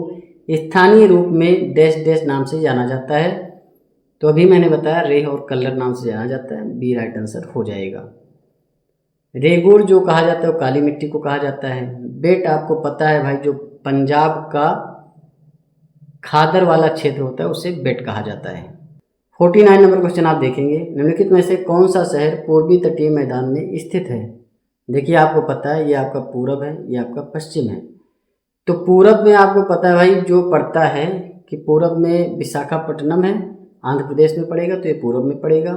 स्थानीय रूप में डैश डैश नाम से जाना जाता है। तो अभी मैंने बताया रेह और कल्लर नाम से जाना जाता है, बी राइट आंसर हो जाएगा। रेगुड़ जो कहा जाता है वो काली मिट्टी को कहा जाता है। बेट आपको पता है भाई जो पंजाब का खादर वाला क्षेत्र होता है उसे बेट कहा जाता है। 49 नंबर क्वेश्चन आप देखेंगे। निम्नलिखित में से कौन सा शहर पूर्वी तटीय मैदान में स्थित है? देखिए आपको पता है ये आपका पूरब है, ये आपका पश्चिम है। तो पूरब में आपको पता है भाई जो पड़ता है कि पूरब में विशाखापट्टनम है, आंध्र प्रदेश में पड़ेगा तो ये पूरब में पड़ेगा।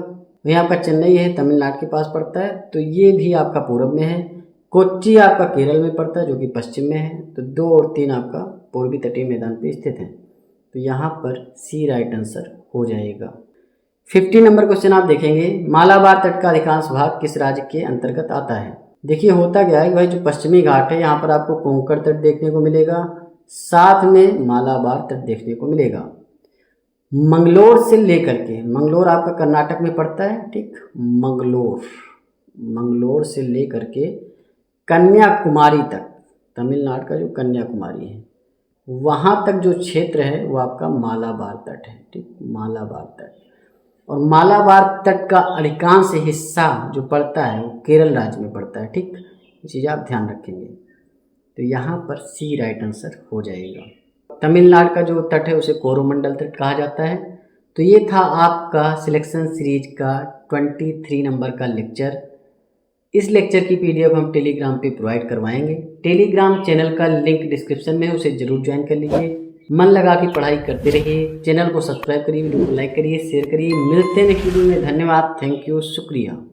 वहीं आपका चेन्नई है, तमिलनाडु के पास पड़ता है तो ये भी आपका पूरब में है। कोच्चि आपका केरल में पड़ता है जो कि पश्चिम में है। तो 2 और 3 आपका पूर्वी तटीय मैदान पे स्थित है, तो यहाँ पर सी राइट आंसर हो जाएगा। 50 नंबर क्वेश्चन आप देखेंगे। मालाबार तट का अधिकांश भाग किस राज्य के अंतर्गत आता है? देखिए होता क्या है कि भाई जो पश्चिमी घाट है यहाँ पर आपको कोंकण तट देखने को मिलेगा, साथ में मालाबार तट देखने को मिलेगा। मंगलोर से लेकर के, मंगलोर आपका कर्नाटक में पड़ता है, ठीक, मंगलोर से लेकर के कन्याकुमारी तक, तमिलनाडु का जो कन्याकुमारी है वहाँ तक जो क्षेत्र है वो आपका मालाबार तट है, ठीक, मालाबार तट। और मालाबार तट का अधिकांश हिस्सा जो पड़ता है वो केरल राज्य में पड़ता है, ठीक, ये चीज़ आप ध्यान रखेंगे। तो यहाँ पर सी राइट आंसर हो जाएगा। तमिलनाडु का जो तट है उसे कोरोमंडल तट कहा जाता है। तो ये था आपका सिलेक्शन सीरीज का 23 नंबर का लेक्चर। इस लेक्चर की पीडीएफ हम टेलीग्राम पे प्रोवाइड करवाएंगे। टेलीग्राम चैनल का लिंक डिस्क्रिप्शन में है, उसे ज़रूर ज्वाइन कर लीजिए। मन लगा के पढ़ाई करते रहिए। चैनल को सब्सक्राइब करिए, वीडियो को लाइक करिए, शेयर करिए। मिलते हैं नेक्स्ट वीडियो में। धन्यवाद, थैंक यू, शुक्रिया।